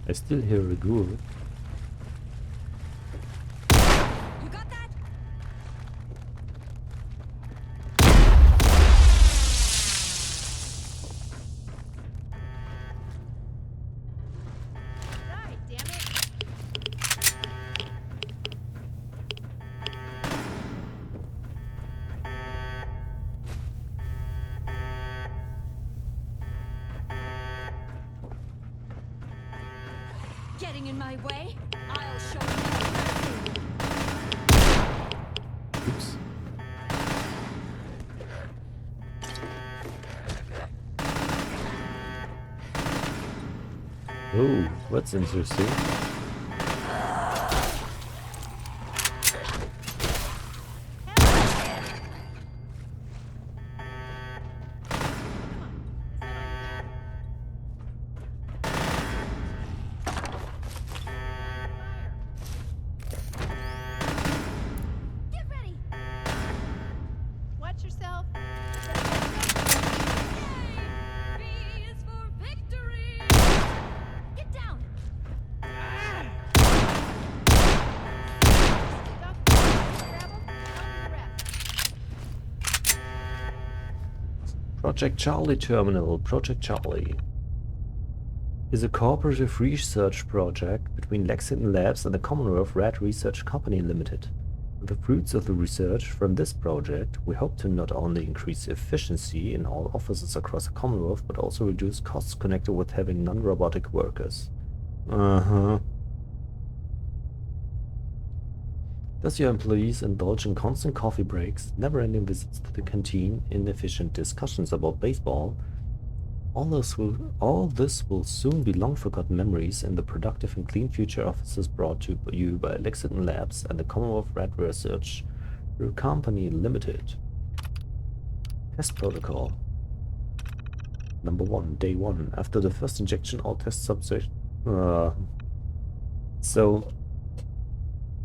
I still hear a ghoul. You got that? getting in my way. I'll show you mercy. Oops. Oh, that's interesting. Get ready. Watch yourself. V is for victory. Get down. Project Charlie Terminal. Project Charlie is a cooperative research project between Lexington Labs and the Commonwealth Research Company Limited. With the fruits of the research from this project, we hope to not only increase efficiency in all offices across the Commonwealth, but also reduce costs connected with having non-robotic workers. Does your employees indulge in constant coffee breaks, never-ending visits to the canteen, inefficient discussions about baseball? All this will soon be long-forgotten memories in the productive and clean future offices brought to you by Lexington Labs and the Commonwealth Research Company Limited. Test protocol. Number 1, day 1. After the first injection, all test subjects... So...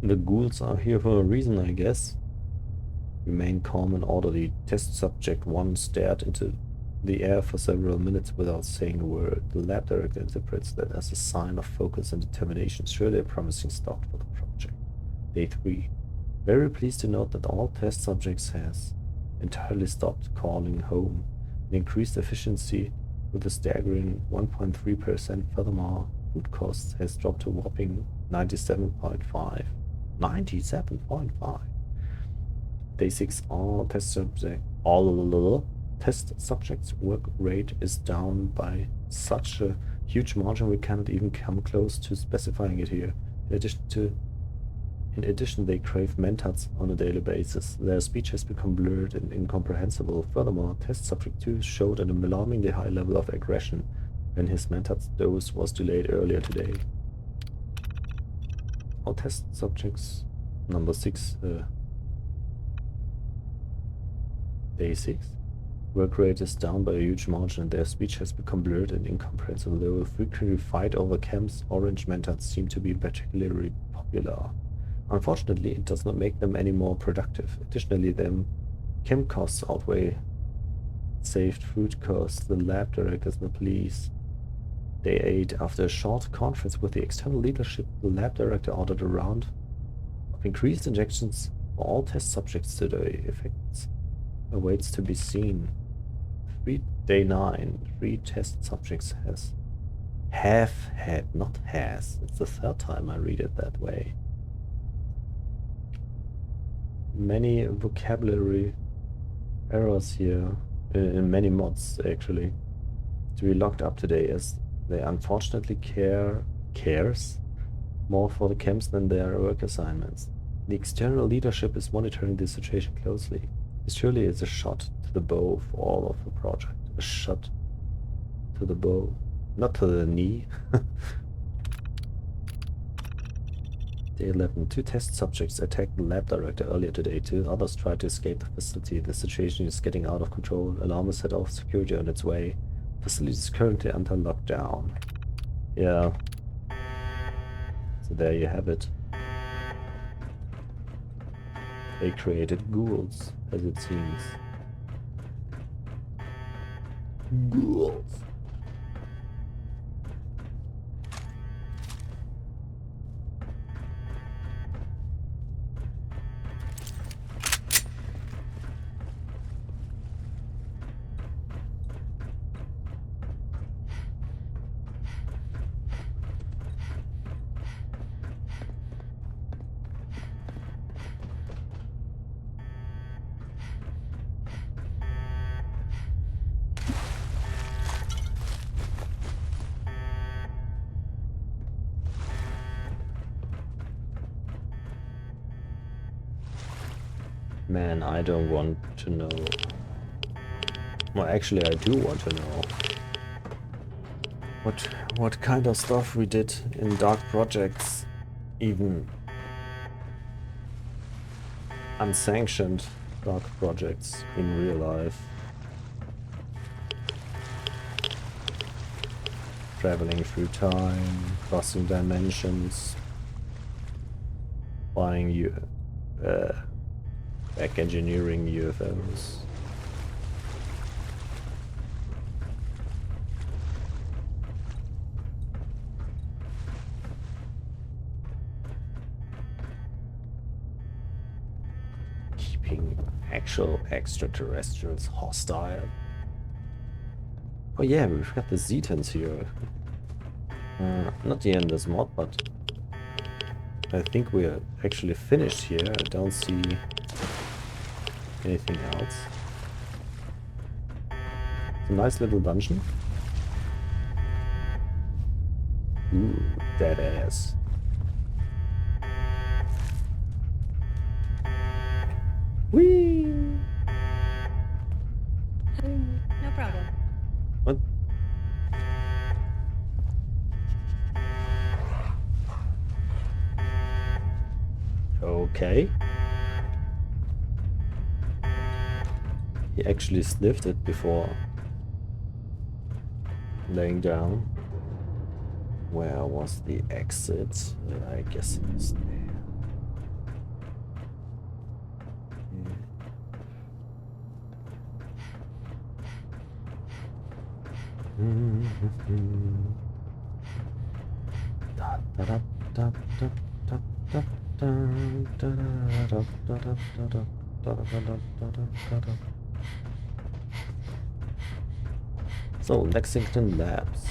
the ghouls are here for a reason, I guess. Remain calm and orderly. Test subject 1 stared into the air for several minutes without saying a word. The lab director interprets that as a sign of focus and determination, surely a promising start for the project. Day 3. Very pleased to note that all test subjects has entirely stopped calling home and increased efficiency with a staggering 1.3%. Furthermore, food costs has dropped to a whopping 97.5. 97.5. Day 6. All test subjects' work rate is down by such a huge margin we cannot even come close to specifying it here. In addition, they crave mentats on a daily basis. Their speech has become blurred and incomprehensible. Furthermore, test subject 2 showed an alarmingly high level of aggression when his mentats dose was delayed earlier today. All test subjects, number 6, day 6. Work rate is down by a huge margin and their speech has become blurred and incomprehensible. They will frequently fight over camps. Orange mentats seem to be particularly popular. Unfortunately, it does not make them any more productive. Additionally, them chem costs outweigh saved food costs. The lab directors and the police. Day 8. After a short conference with the external leadership, the lab director ordered a round of increased injections for all test subjects today. Effects awaits to be seen. Day 9. 3 test subjects have had, not has. It's the third time I read it that way. Many vocabulary errors here in many mods actually to be locked up today, as they unfortunately cares more for the camps than their work assignments. The external leadership is monitoring the situation closely. This surely is a shot to the bow for all of the project. A shot to the bow, not to the knee. Day 11. 2 test subjects attacked the lab director earlier today. 2 others tried to escape the facility. The situation is getting out of control. Alarm is set off. Security on its way. Facility is currently under lockdown. Yeah. So there you have it. They created ghouls, as it seems. Ghouls. Man, I don't want to know. Well, actually, I do want to know. What kind of stuff we did in dark projects, even unsanctioned dark projects in real life. Traveling through time, crossing dimensions, flying back engineering UFOs. Keeping actual extraterrestrials hostile. Oh yeah, we've got the Zetans here. Not here in this mod, but I think we're actually finished here. I don't see anything else. It's a nice little dungeon. Ooh, dead ass. Whee! No problem. What? Okay. He actually sniffed it before laying down. Where was the exit? I guess it was there. So, Lexington Labs.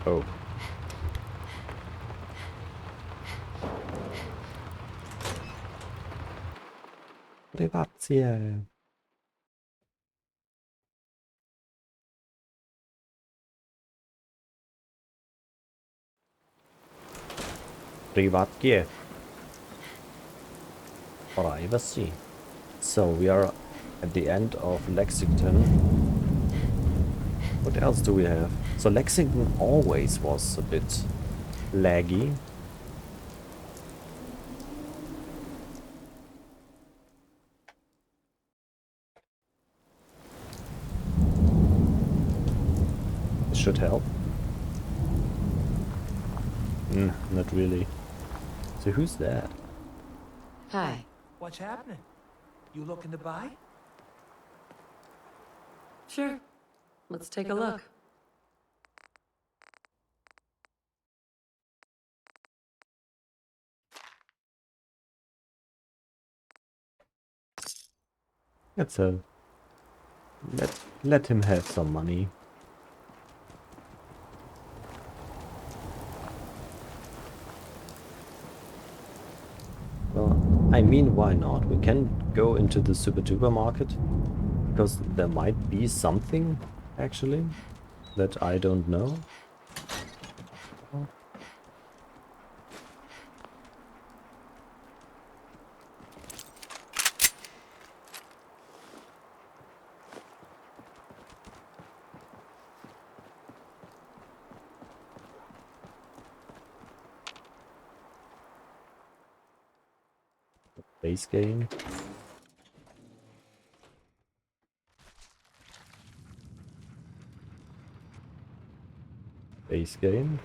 Oh. Privazie. Privatkie. Privacy. So we are at the end of Lexington. What else do we have? So Lexington always was a bit laggy. This should help. Not really. So who's that? Hi. What's happening? You looking to buy? Sure. Let's take a look. Let's let him have some money. Well, I mean, why not? We can go into the super duper market because there might be something actually that I don't know. Base game. Base game.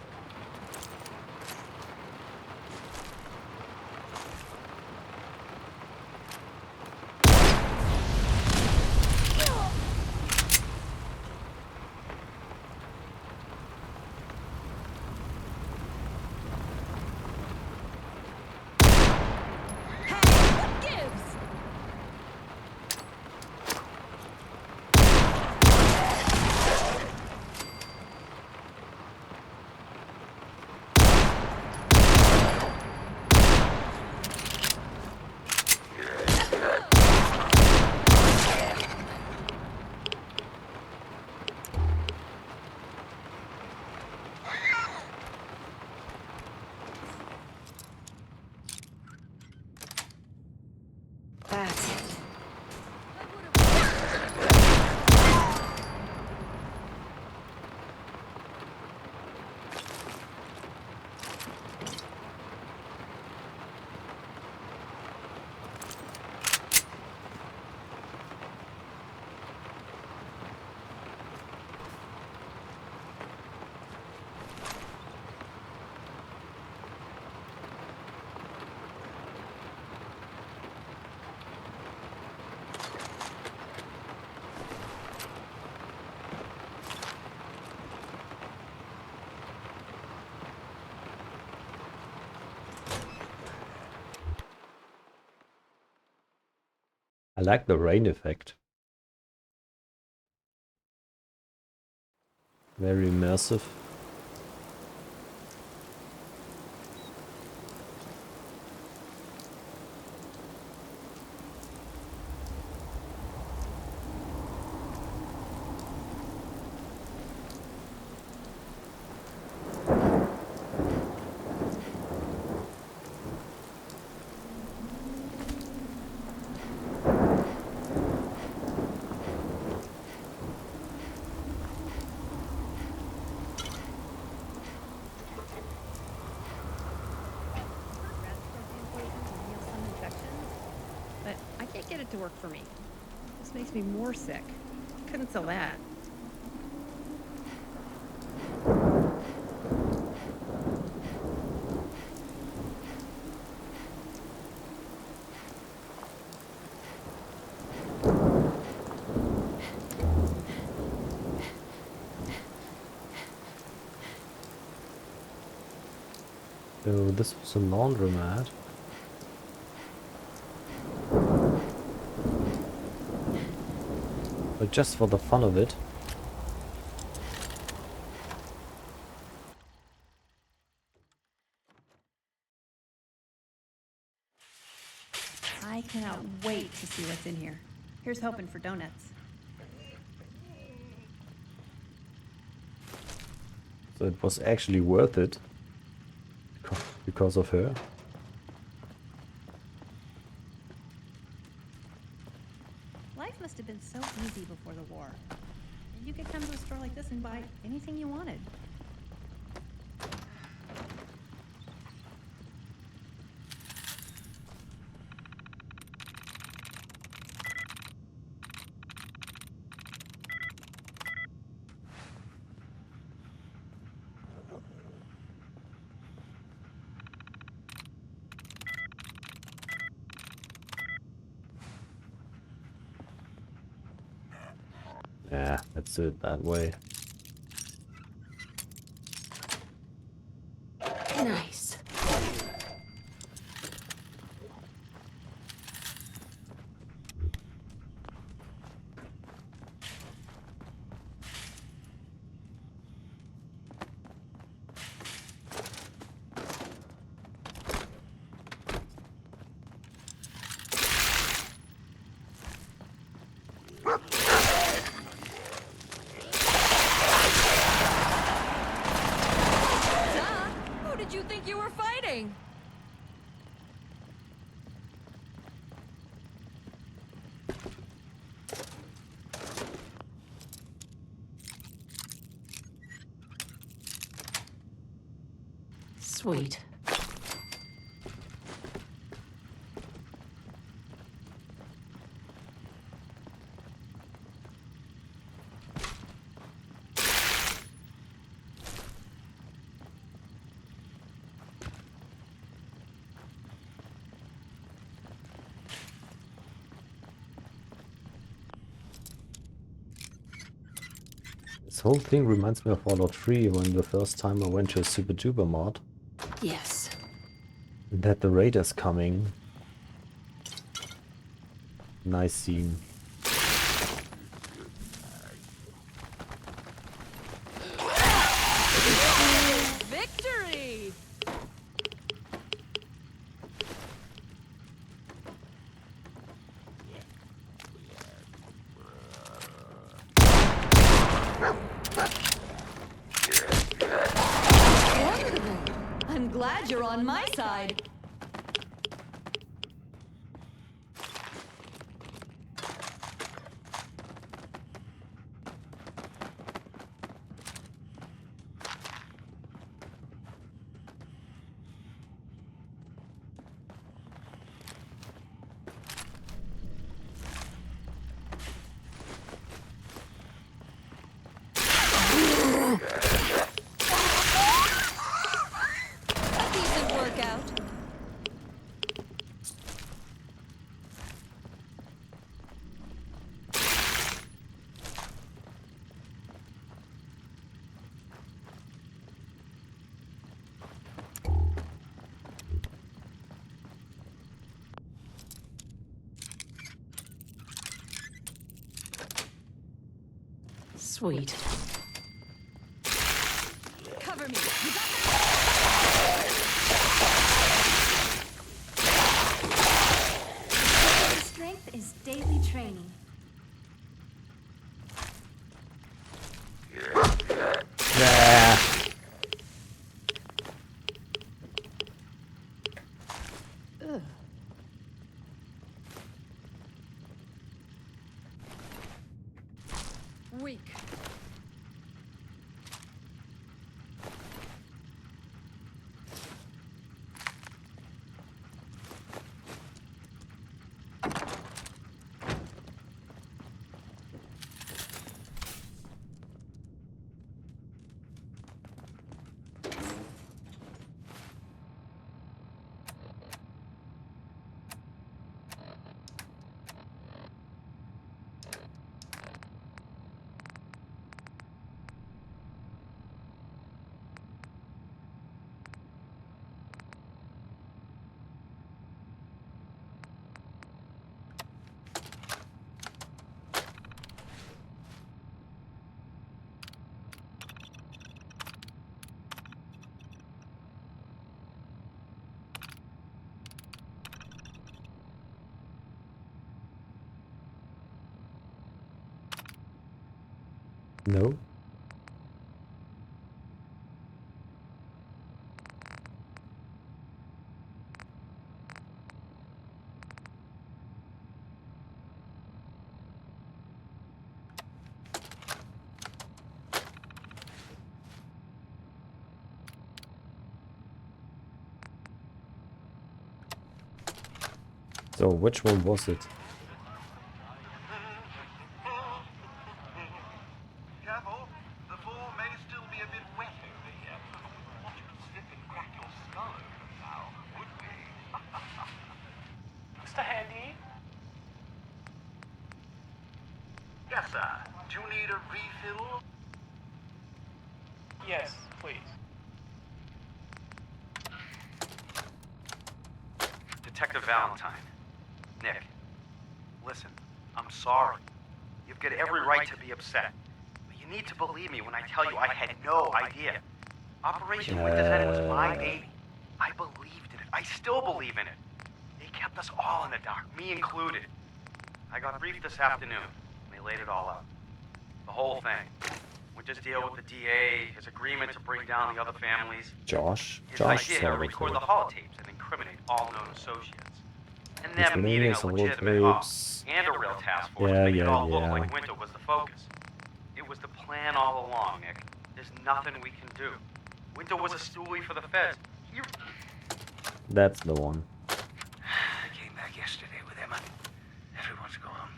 like the rain effect. Very immersive. But I can't get it to work for me. This makes me more sick. Couldn't sell that. So this was a laundromat. But just for the fun of it. I cannot wait to see what's in here. Here's hoping for donuts. So it was actually worth it. Because of her. Life must have been so easy before the war. You could come to a store like this and buy anything you wanted. Yeah, let's do it that way. Nice. Who did you think you were fighting? Sweet. This whole thing reminds me of Fallout 3 when the first time I went to a Super Duper mod. Yes. That the raiders coming. Nice scene. Victory! Wonderful. I'm glad you're on my side. A decent workout. Sweet. Cover me. You got that? Strength is daily training. Yeah. Ugh. Weak. No. So which one was it? Careful, the floor may still be a bit wet over here. Watch you slip and crack your skull open now, would we? Mr. Handy? Yes, sir. Do you need a refill? Yes, please. Detective Valentine. Nick. Listen, I'm sorry. You've got every right to be upset. But you need to believe me when I tell you I had no idea. Operation Winter's End was my baby. I believed in it. I still believe in it. They kept us all in the dark, me included. I got briefed this afternoon, and they laid it all out. The whole thing. Winter's deal with the DA, his agreement to bring down the other families. Josh? His Josh idea to saw record it. the holotapes and incriminate all known associates. And He's them been needing in a some legitimate groups. and a real task force Yeah, to make it yeah, all look yeah. like Winter was the focus. It was the plan all along, Nick. There's nothing we can do. Winter was a stoolie for the feds. That's the one. I came back yesterday with Emma. Everyone's gone.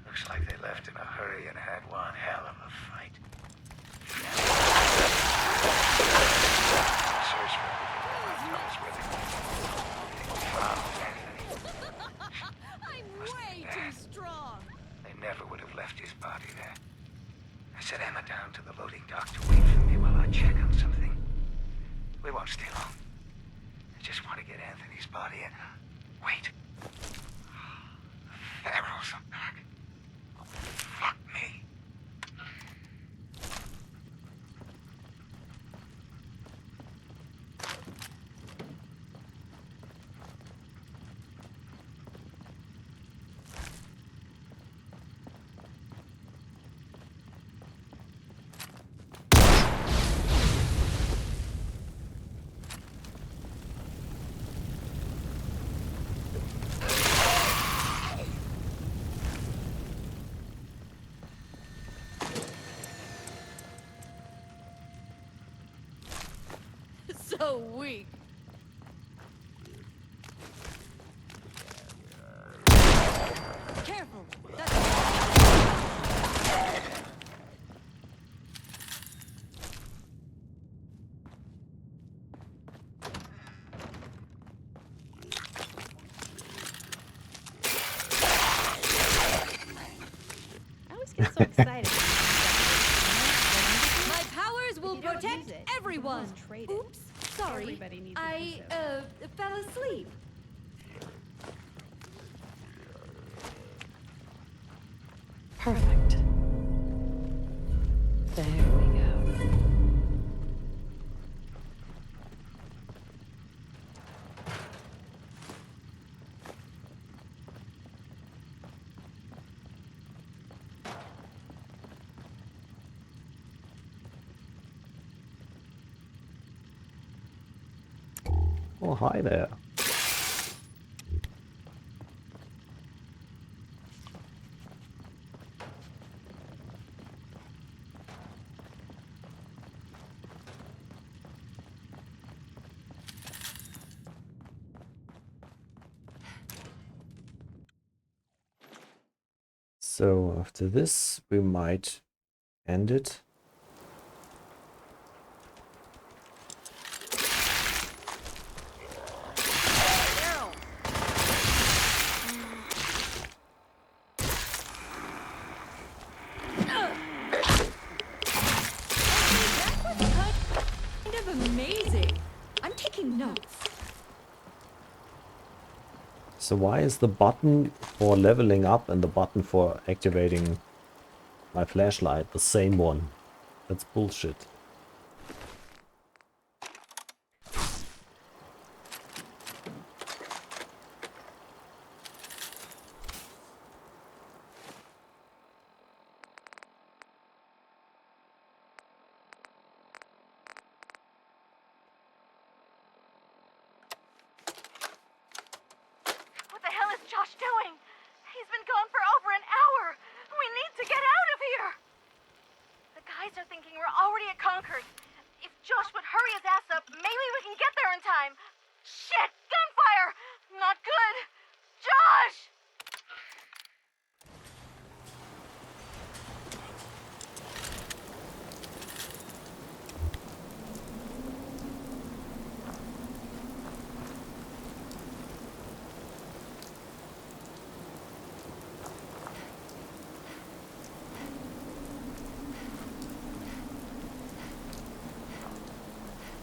Looks like they left in a hurry and had one hell of a fight. Search for everything I was with him. They found Anthony. I'm way too strong. They never would have left his body there. I set Emma down to the loading dock to wait for me while I check on something. We won't stay long. I just want to get Anthony's body and... Wait. Pharaohs are back. Fuck me. So weak. Careful. I always get so excited. My powers will If you don't protect use it, everyone. it's traded. Oops, sorry. Everybody needs I fell asleep. Perfect. Oh, hi there. So after this, we might end it. Kind of amazing. I'm taking notes. So why is the button for leveling up and the button for activating my flashlight the same one? That's bullshit. What the hell is Josh doing? He's been gone for over an hour. We need to get out of here. The guys are thinking we're already at Concord. If Josh would hurry his ass up, maybe we can get there in time. Shit! Gunfire! Not good! Josh!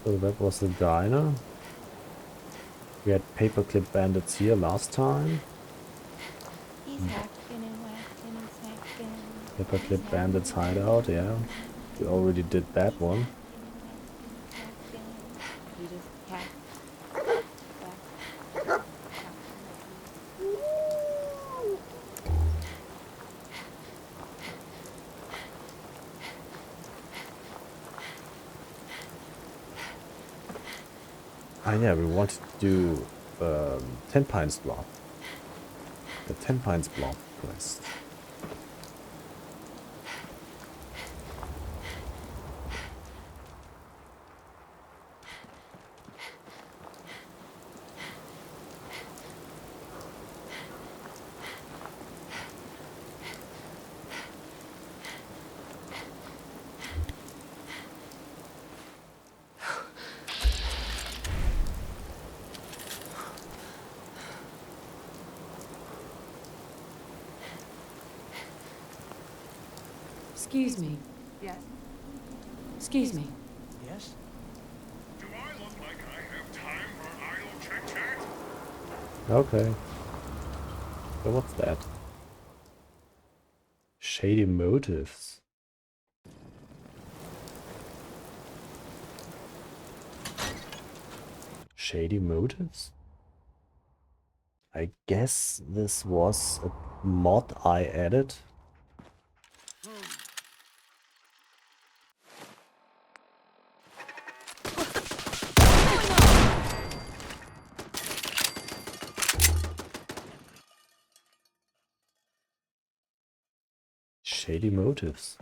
So that was the diner. We had paperclip bandits here last time. He's hacking and whacking and smacking. Paperclip bandits hideout, yeah. We already did that one. You just hack. Ah yeah, we wanted to do 10 Pines Block. The 10 Pines Block quest. Excuse me. Yes? Excuse me. Yes? Do I look like I have time for idle chit-chat? Okay. So what's that? Shady Motives. Shady Motives? I guess this was a mod I added. Shady Motives.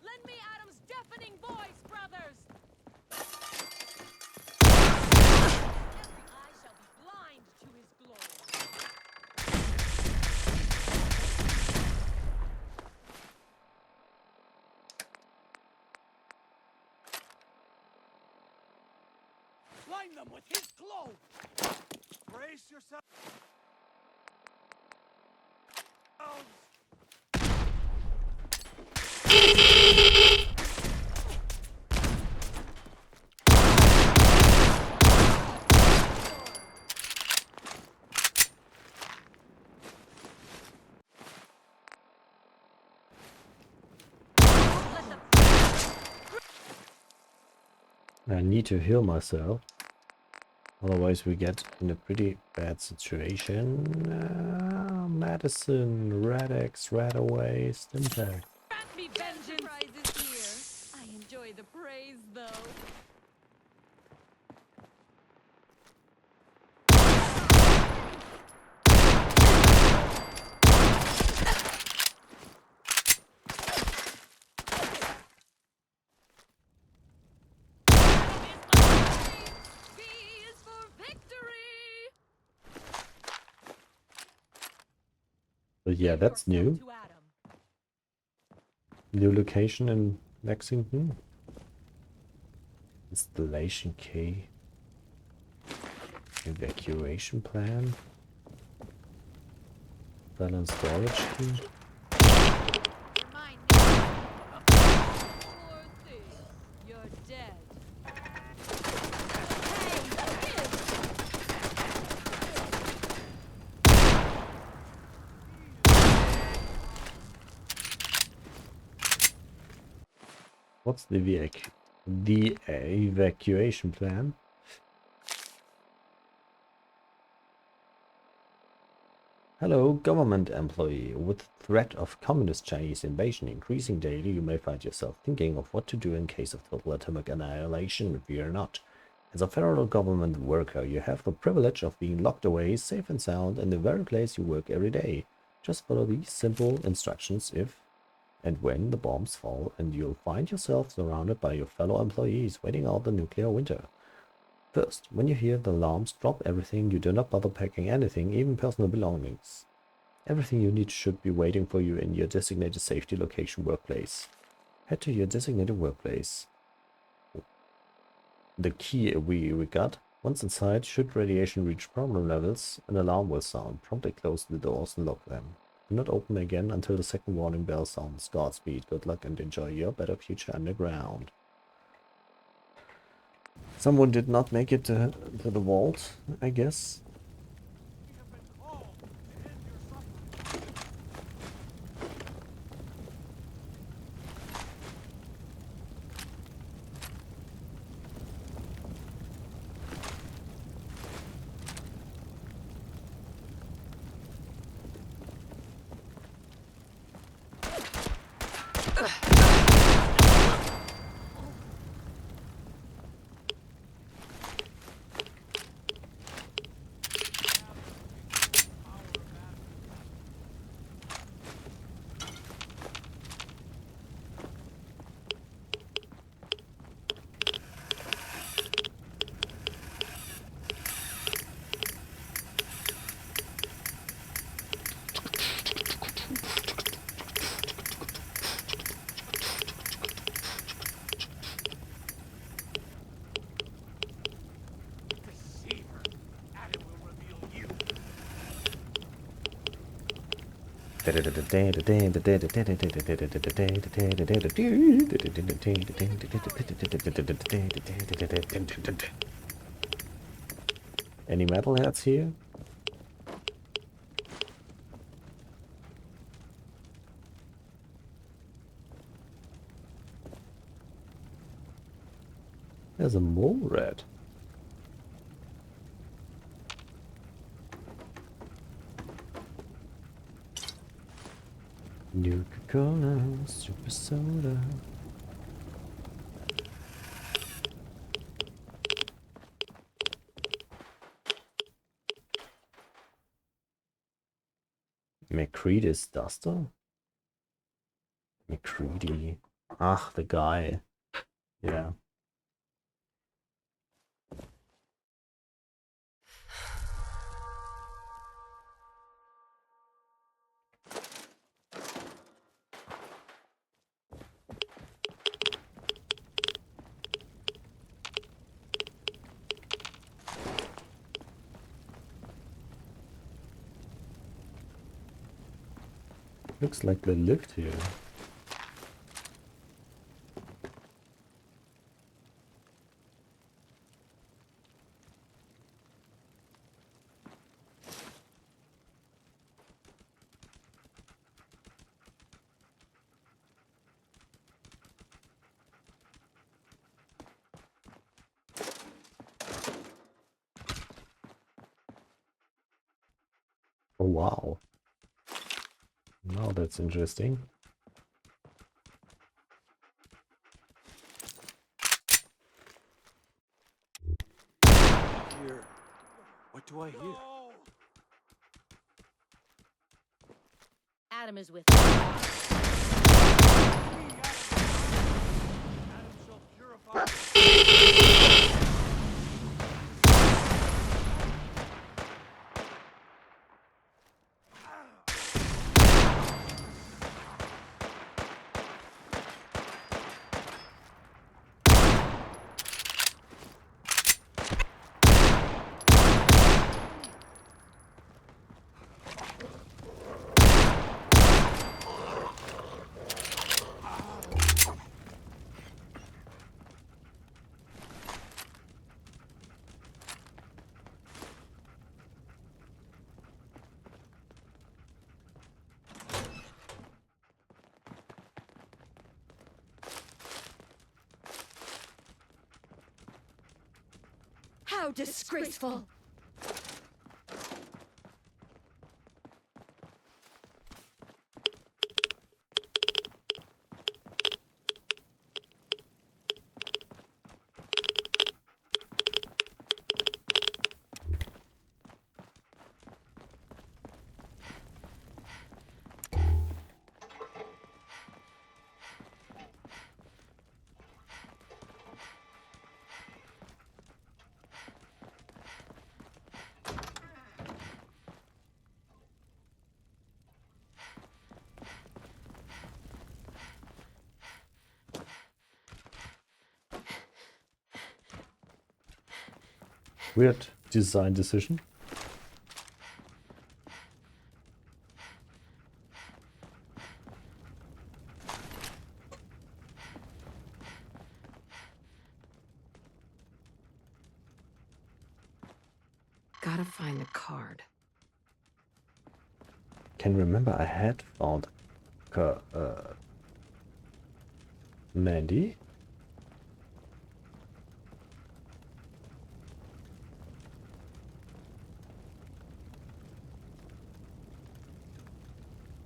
Lend me Adam's deafening voice, brothers! Every eye shall be blind to his glory. Blind them with his glow! Brace yourself! I need to heal myself. Otherwise we get in a pretty bad situation. Medicine, Radex, Radaway, Stimpak. Grant me vengeance! Surprises here. I enjoy the praise. phrase, though. But yeah, that's new. New location in Lexington. Installation key. Evacuation plan. Balance storage key. You're dead. What's the evacuation plan? Hello, government employee. With threat of communist Chinese invasion increasing daily, you may find yourself thinking of what to do in case of total atomic annihilation. Fear not. As a federal government worker, you have the privilege of being locked away, safe and sound, in the very place you work every day. Just follow these simple instructions if and when the bombs fall, and you'll find yourself surrounded by your fellow employees waiting out the nuclear winter. First, when you hear the alarms, drop everything. You do not bother packing anything, even personal belongings. Everything you need should be waiting for you in your designated safety location workplace. Head to your designated workplace. The key we got. Once inside, should radiation reach problem levels, an alarm will sound. Promptly close the doors and lock them. Do not open again until the second warning bell sounds. Godspeed, good luck, and enjoy your better future underground. Someone did not make it to the vault, I guess. Any metalheads here? There's a mole rat. Coca-Cola, super soda. McCready's duster? McCready. Ah, the guy. Yeah. Looks like they lived here. Oh, wow. Now that's interesting. do I hear? Adam is with How disgraceful! Weird design decision. Gotta find the card. Can remember I had found Mandy.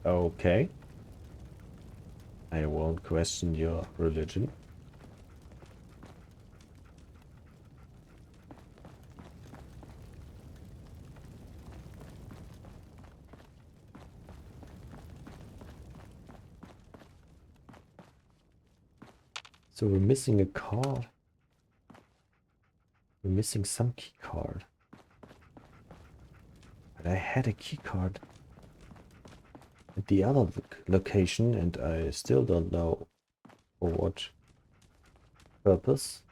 Okay. I won't question your religion. So we're missing a card. We're missing some key card. But I had a key card at the other location and I still don't know for what purpose.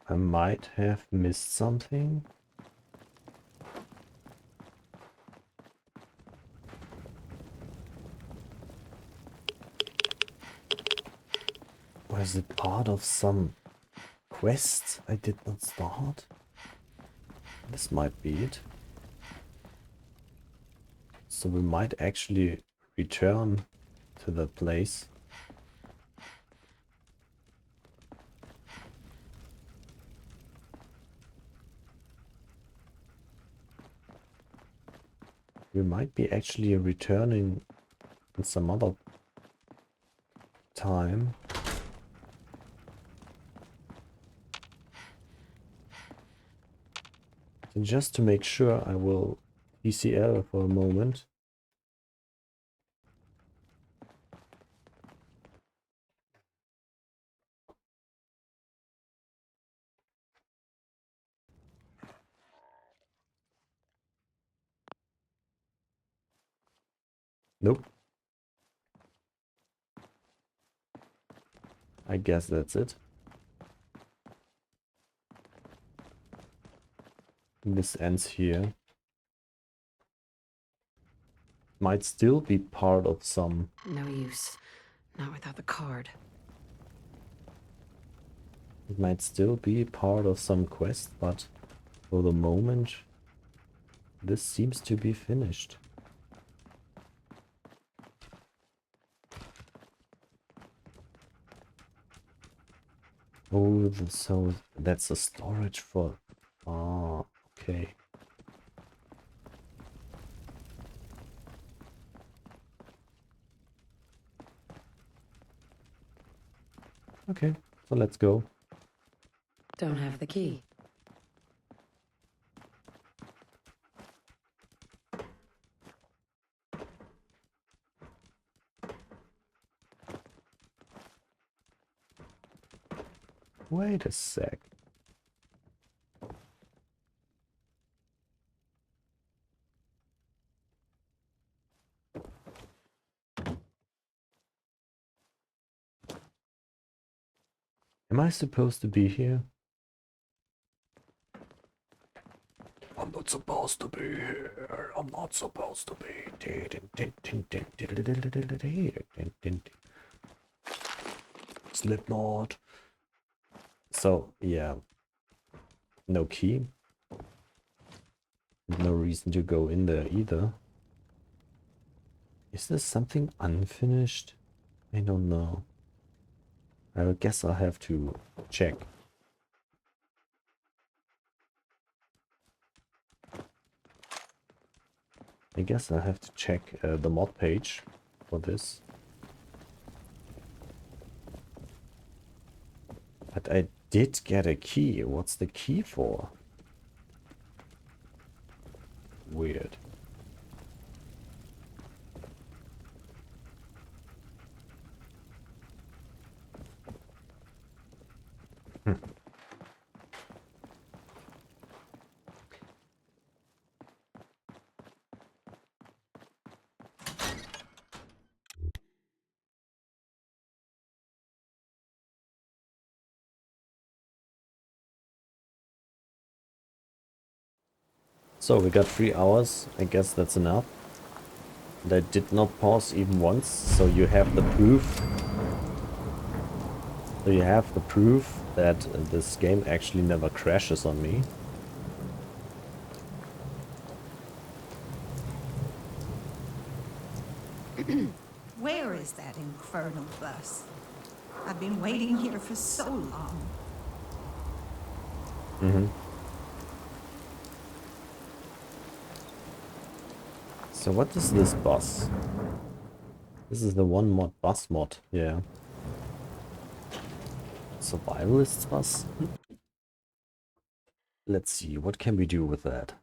I might have missed something. Or is it part of some quest I did not start? This might be it. So we might actually return to the place. We might be actually returning in some other time. And just to make sure, I will TCL for a moment. Nope. I guess that's it. This ends here. Might still be part of some... No use. Not without the card. It might still be part of some quest, but for the moment, this seems to be finished. Oh, so that's a storage for... Ah, okay. Okay, so let's go. Don't have the key. Wait a sec. Am I supposed to be here? I'm not supposed to be here. I'm not supposed to be. Slipknot. So, yeah. No key. No reason to go in there either. Is there something unfinished? I don't know. I guess I'll have to check. I guess I'll have to check the mod page for this. But I did get a key. What's the key for? Weird. So we got 3 hours. I guess that's enough. And I did not pause even once, so you have the proof. So you have the proof that this game actually never crashes on me. Where is that infernal bus? I've been waiting here for so long. Mm-hmm. So what is this bus? This is the one mod bus mod, yeah. Survivalist bus? Let's see, what can we do with that?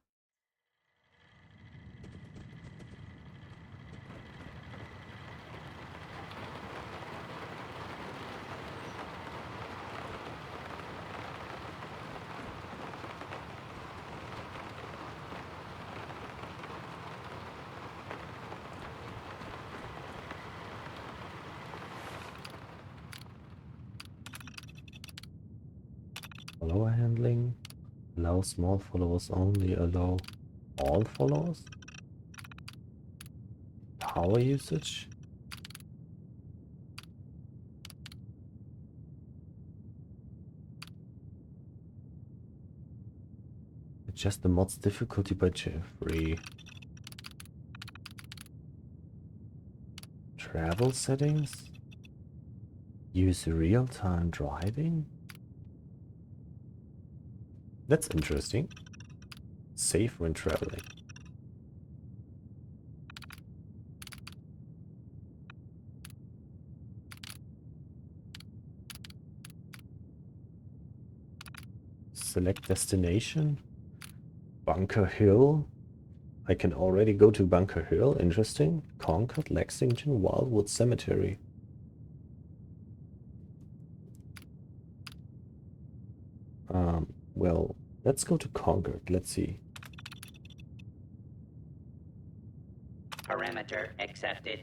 Follow handling. Allow small followers only. Allow all followers. Power usage. Adjust the mod's difficulty by Jeffrey. Travel settings. Use real-time driving. That's interesting. Safe when traveling. Select destination. Bunker Hill. I can already go to Bunker Hill. Interesting. Concord, Lexington, Wildwood Cemetery. Well, let's go to Concord. Let's see. Parameter accepted.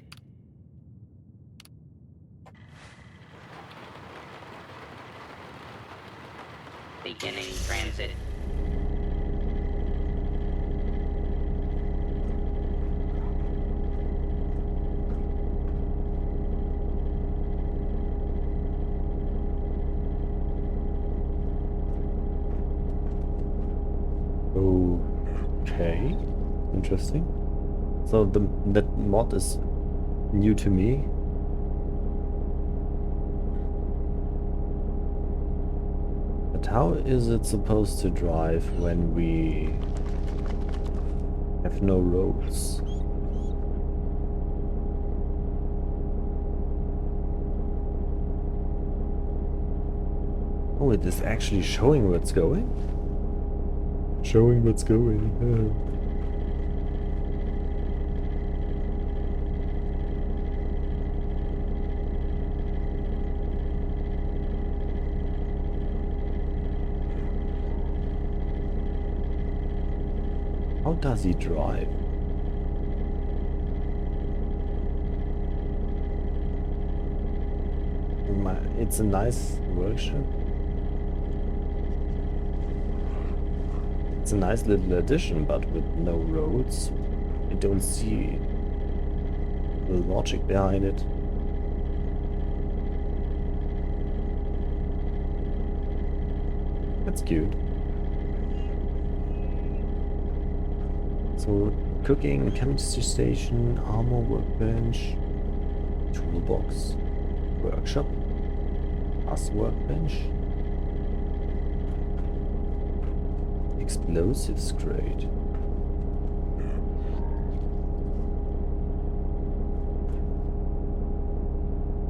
Beginning transit. Okay, interesting. So that mod is new to me. But how is it supposed to drive when we have no roads? Oh, it is actually showing where it's going? Showing what's going. How does he drive? It's a nice workshop. It's a nice little addition, but with no roads, I don't see the logic behind it. That's cute. So, cooking, chemistry station, armor workbench, toolbox, workshop, bus workbench, explosives crate.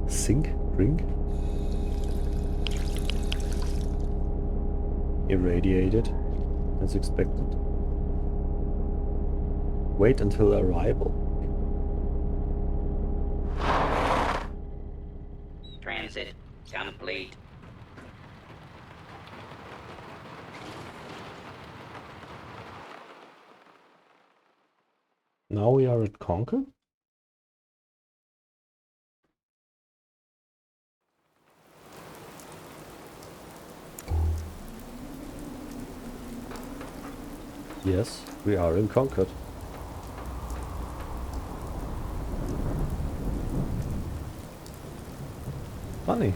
Sink, drink. Irradiated, as expected. Wait until arrival. Transit complete. Now we are at Concord. Yes, we are in Concord. Funny.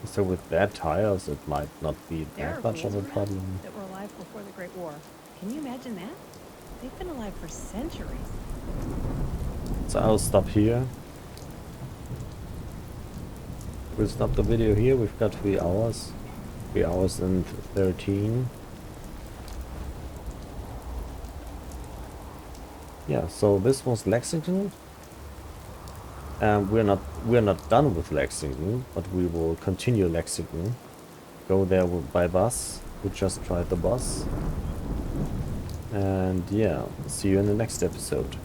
So with bad tires, it might not be that much of a problem. That were alive before the Great War. Can you imagine that? They've been alive for centuries. So I'll stop here. We'll stop the video here. We've got 3 hours. 3 hours and 13. Yeah, so this was Lexington. We're not done with Lexington, but we will continue Lexington. Go there by bus. We just tried the bus. And yeah, see you in the next episode.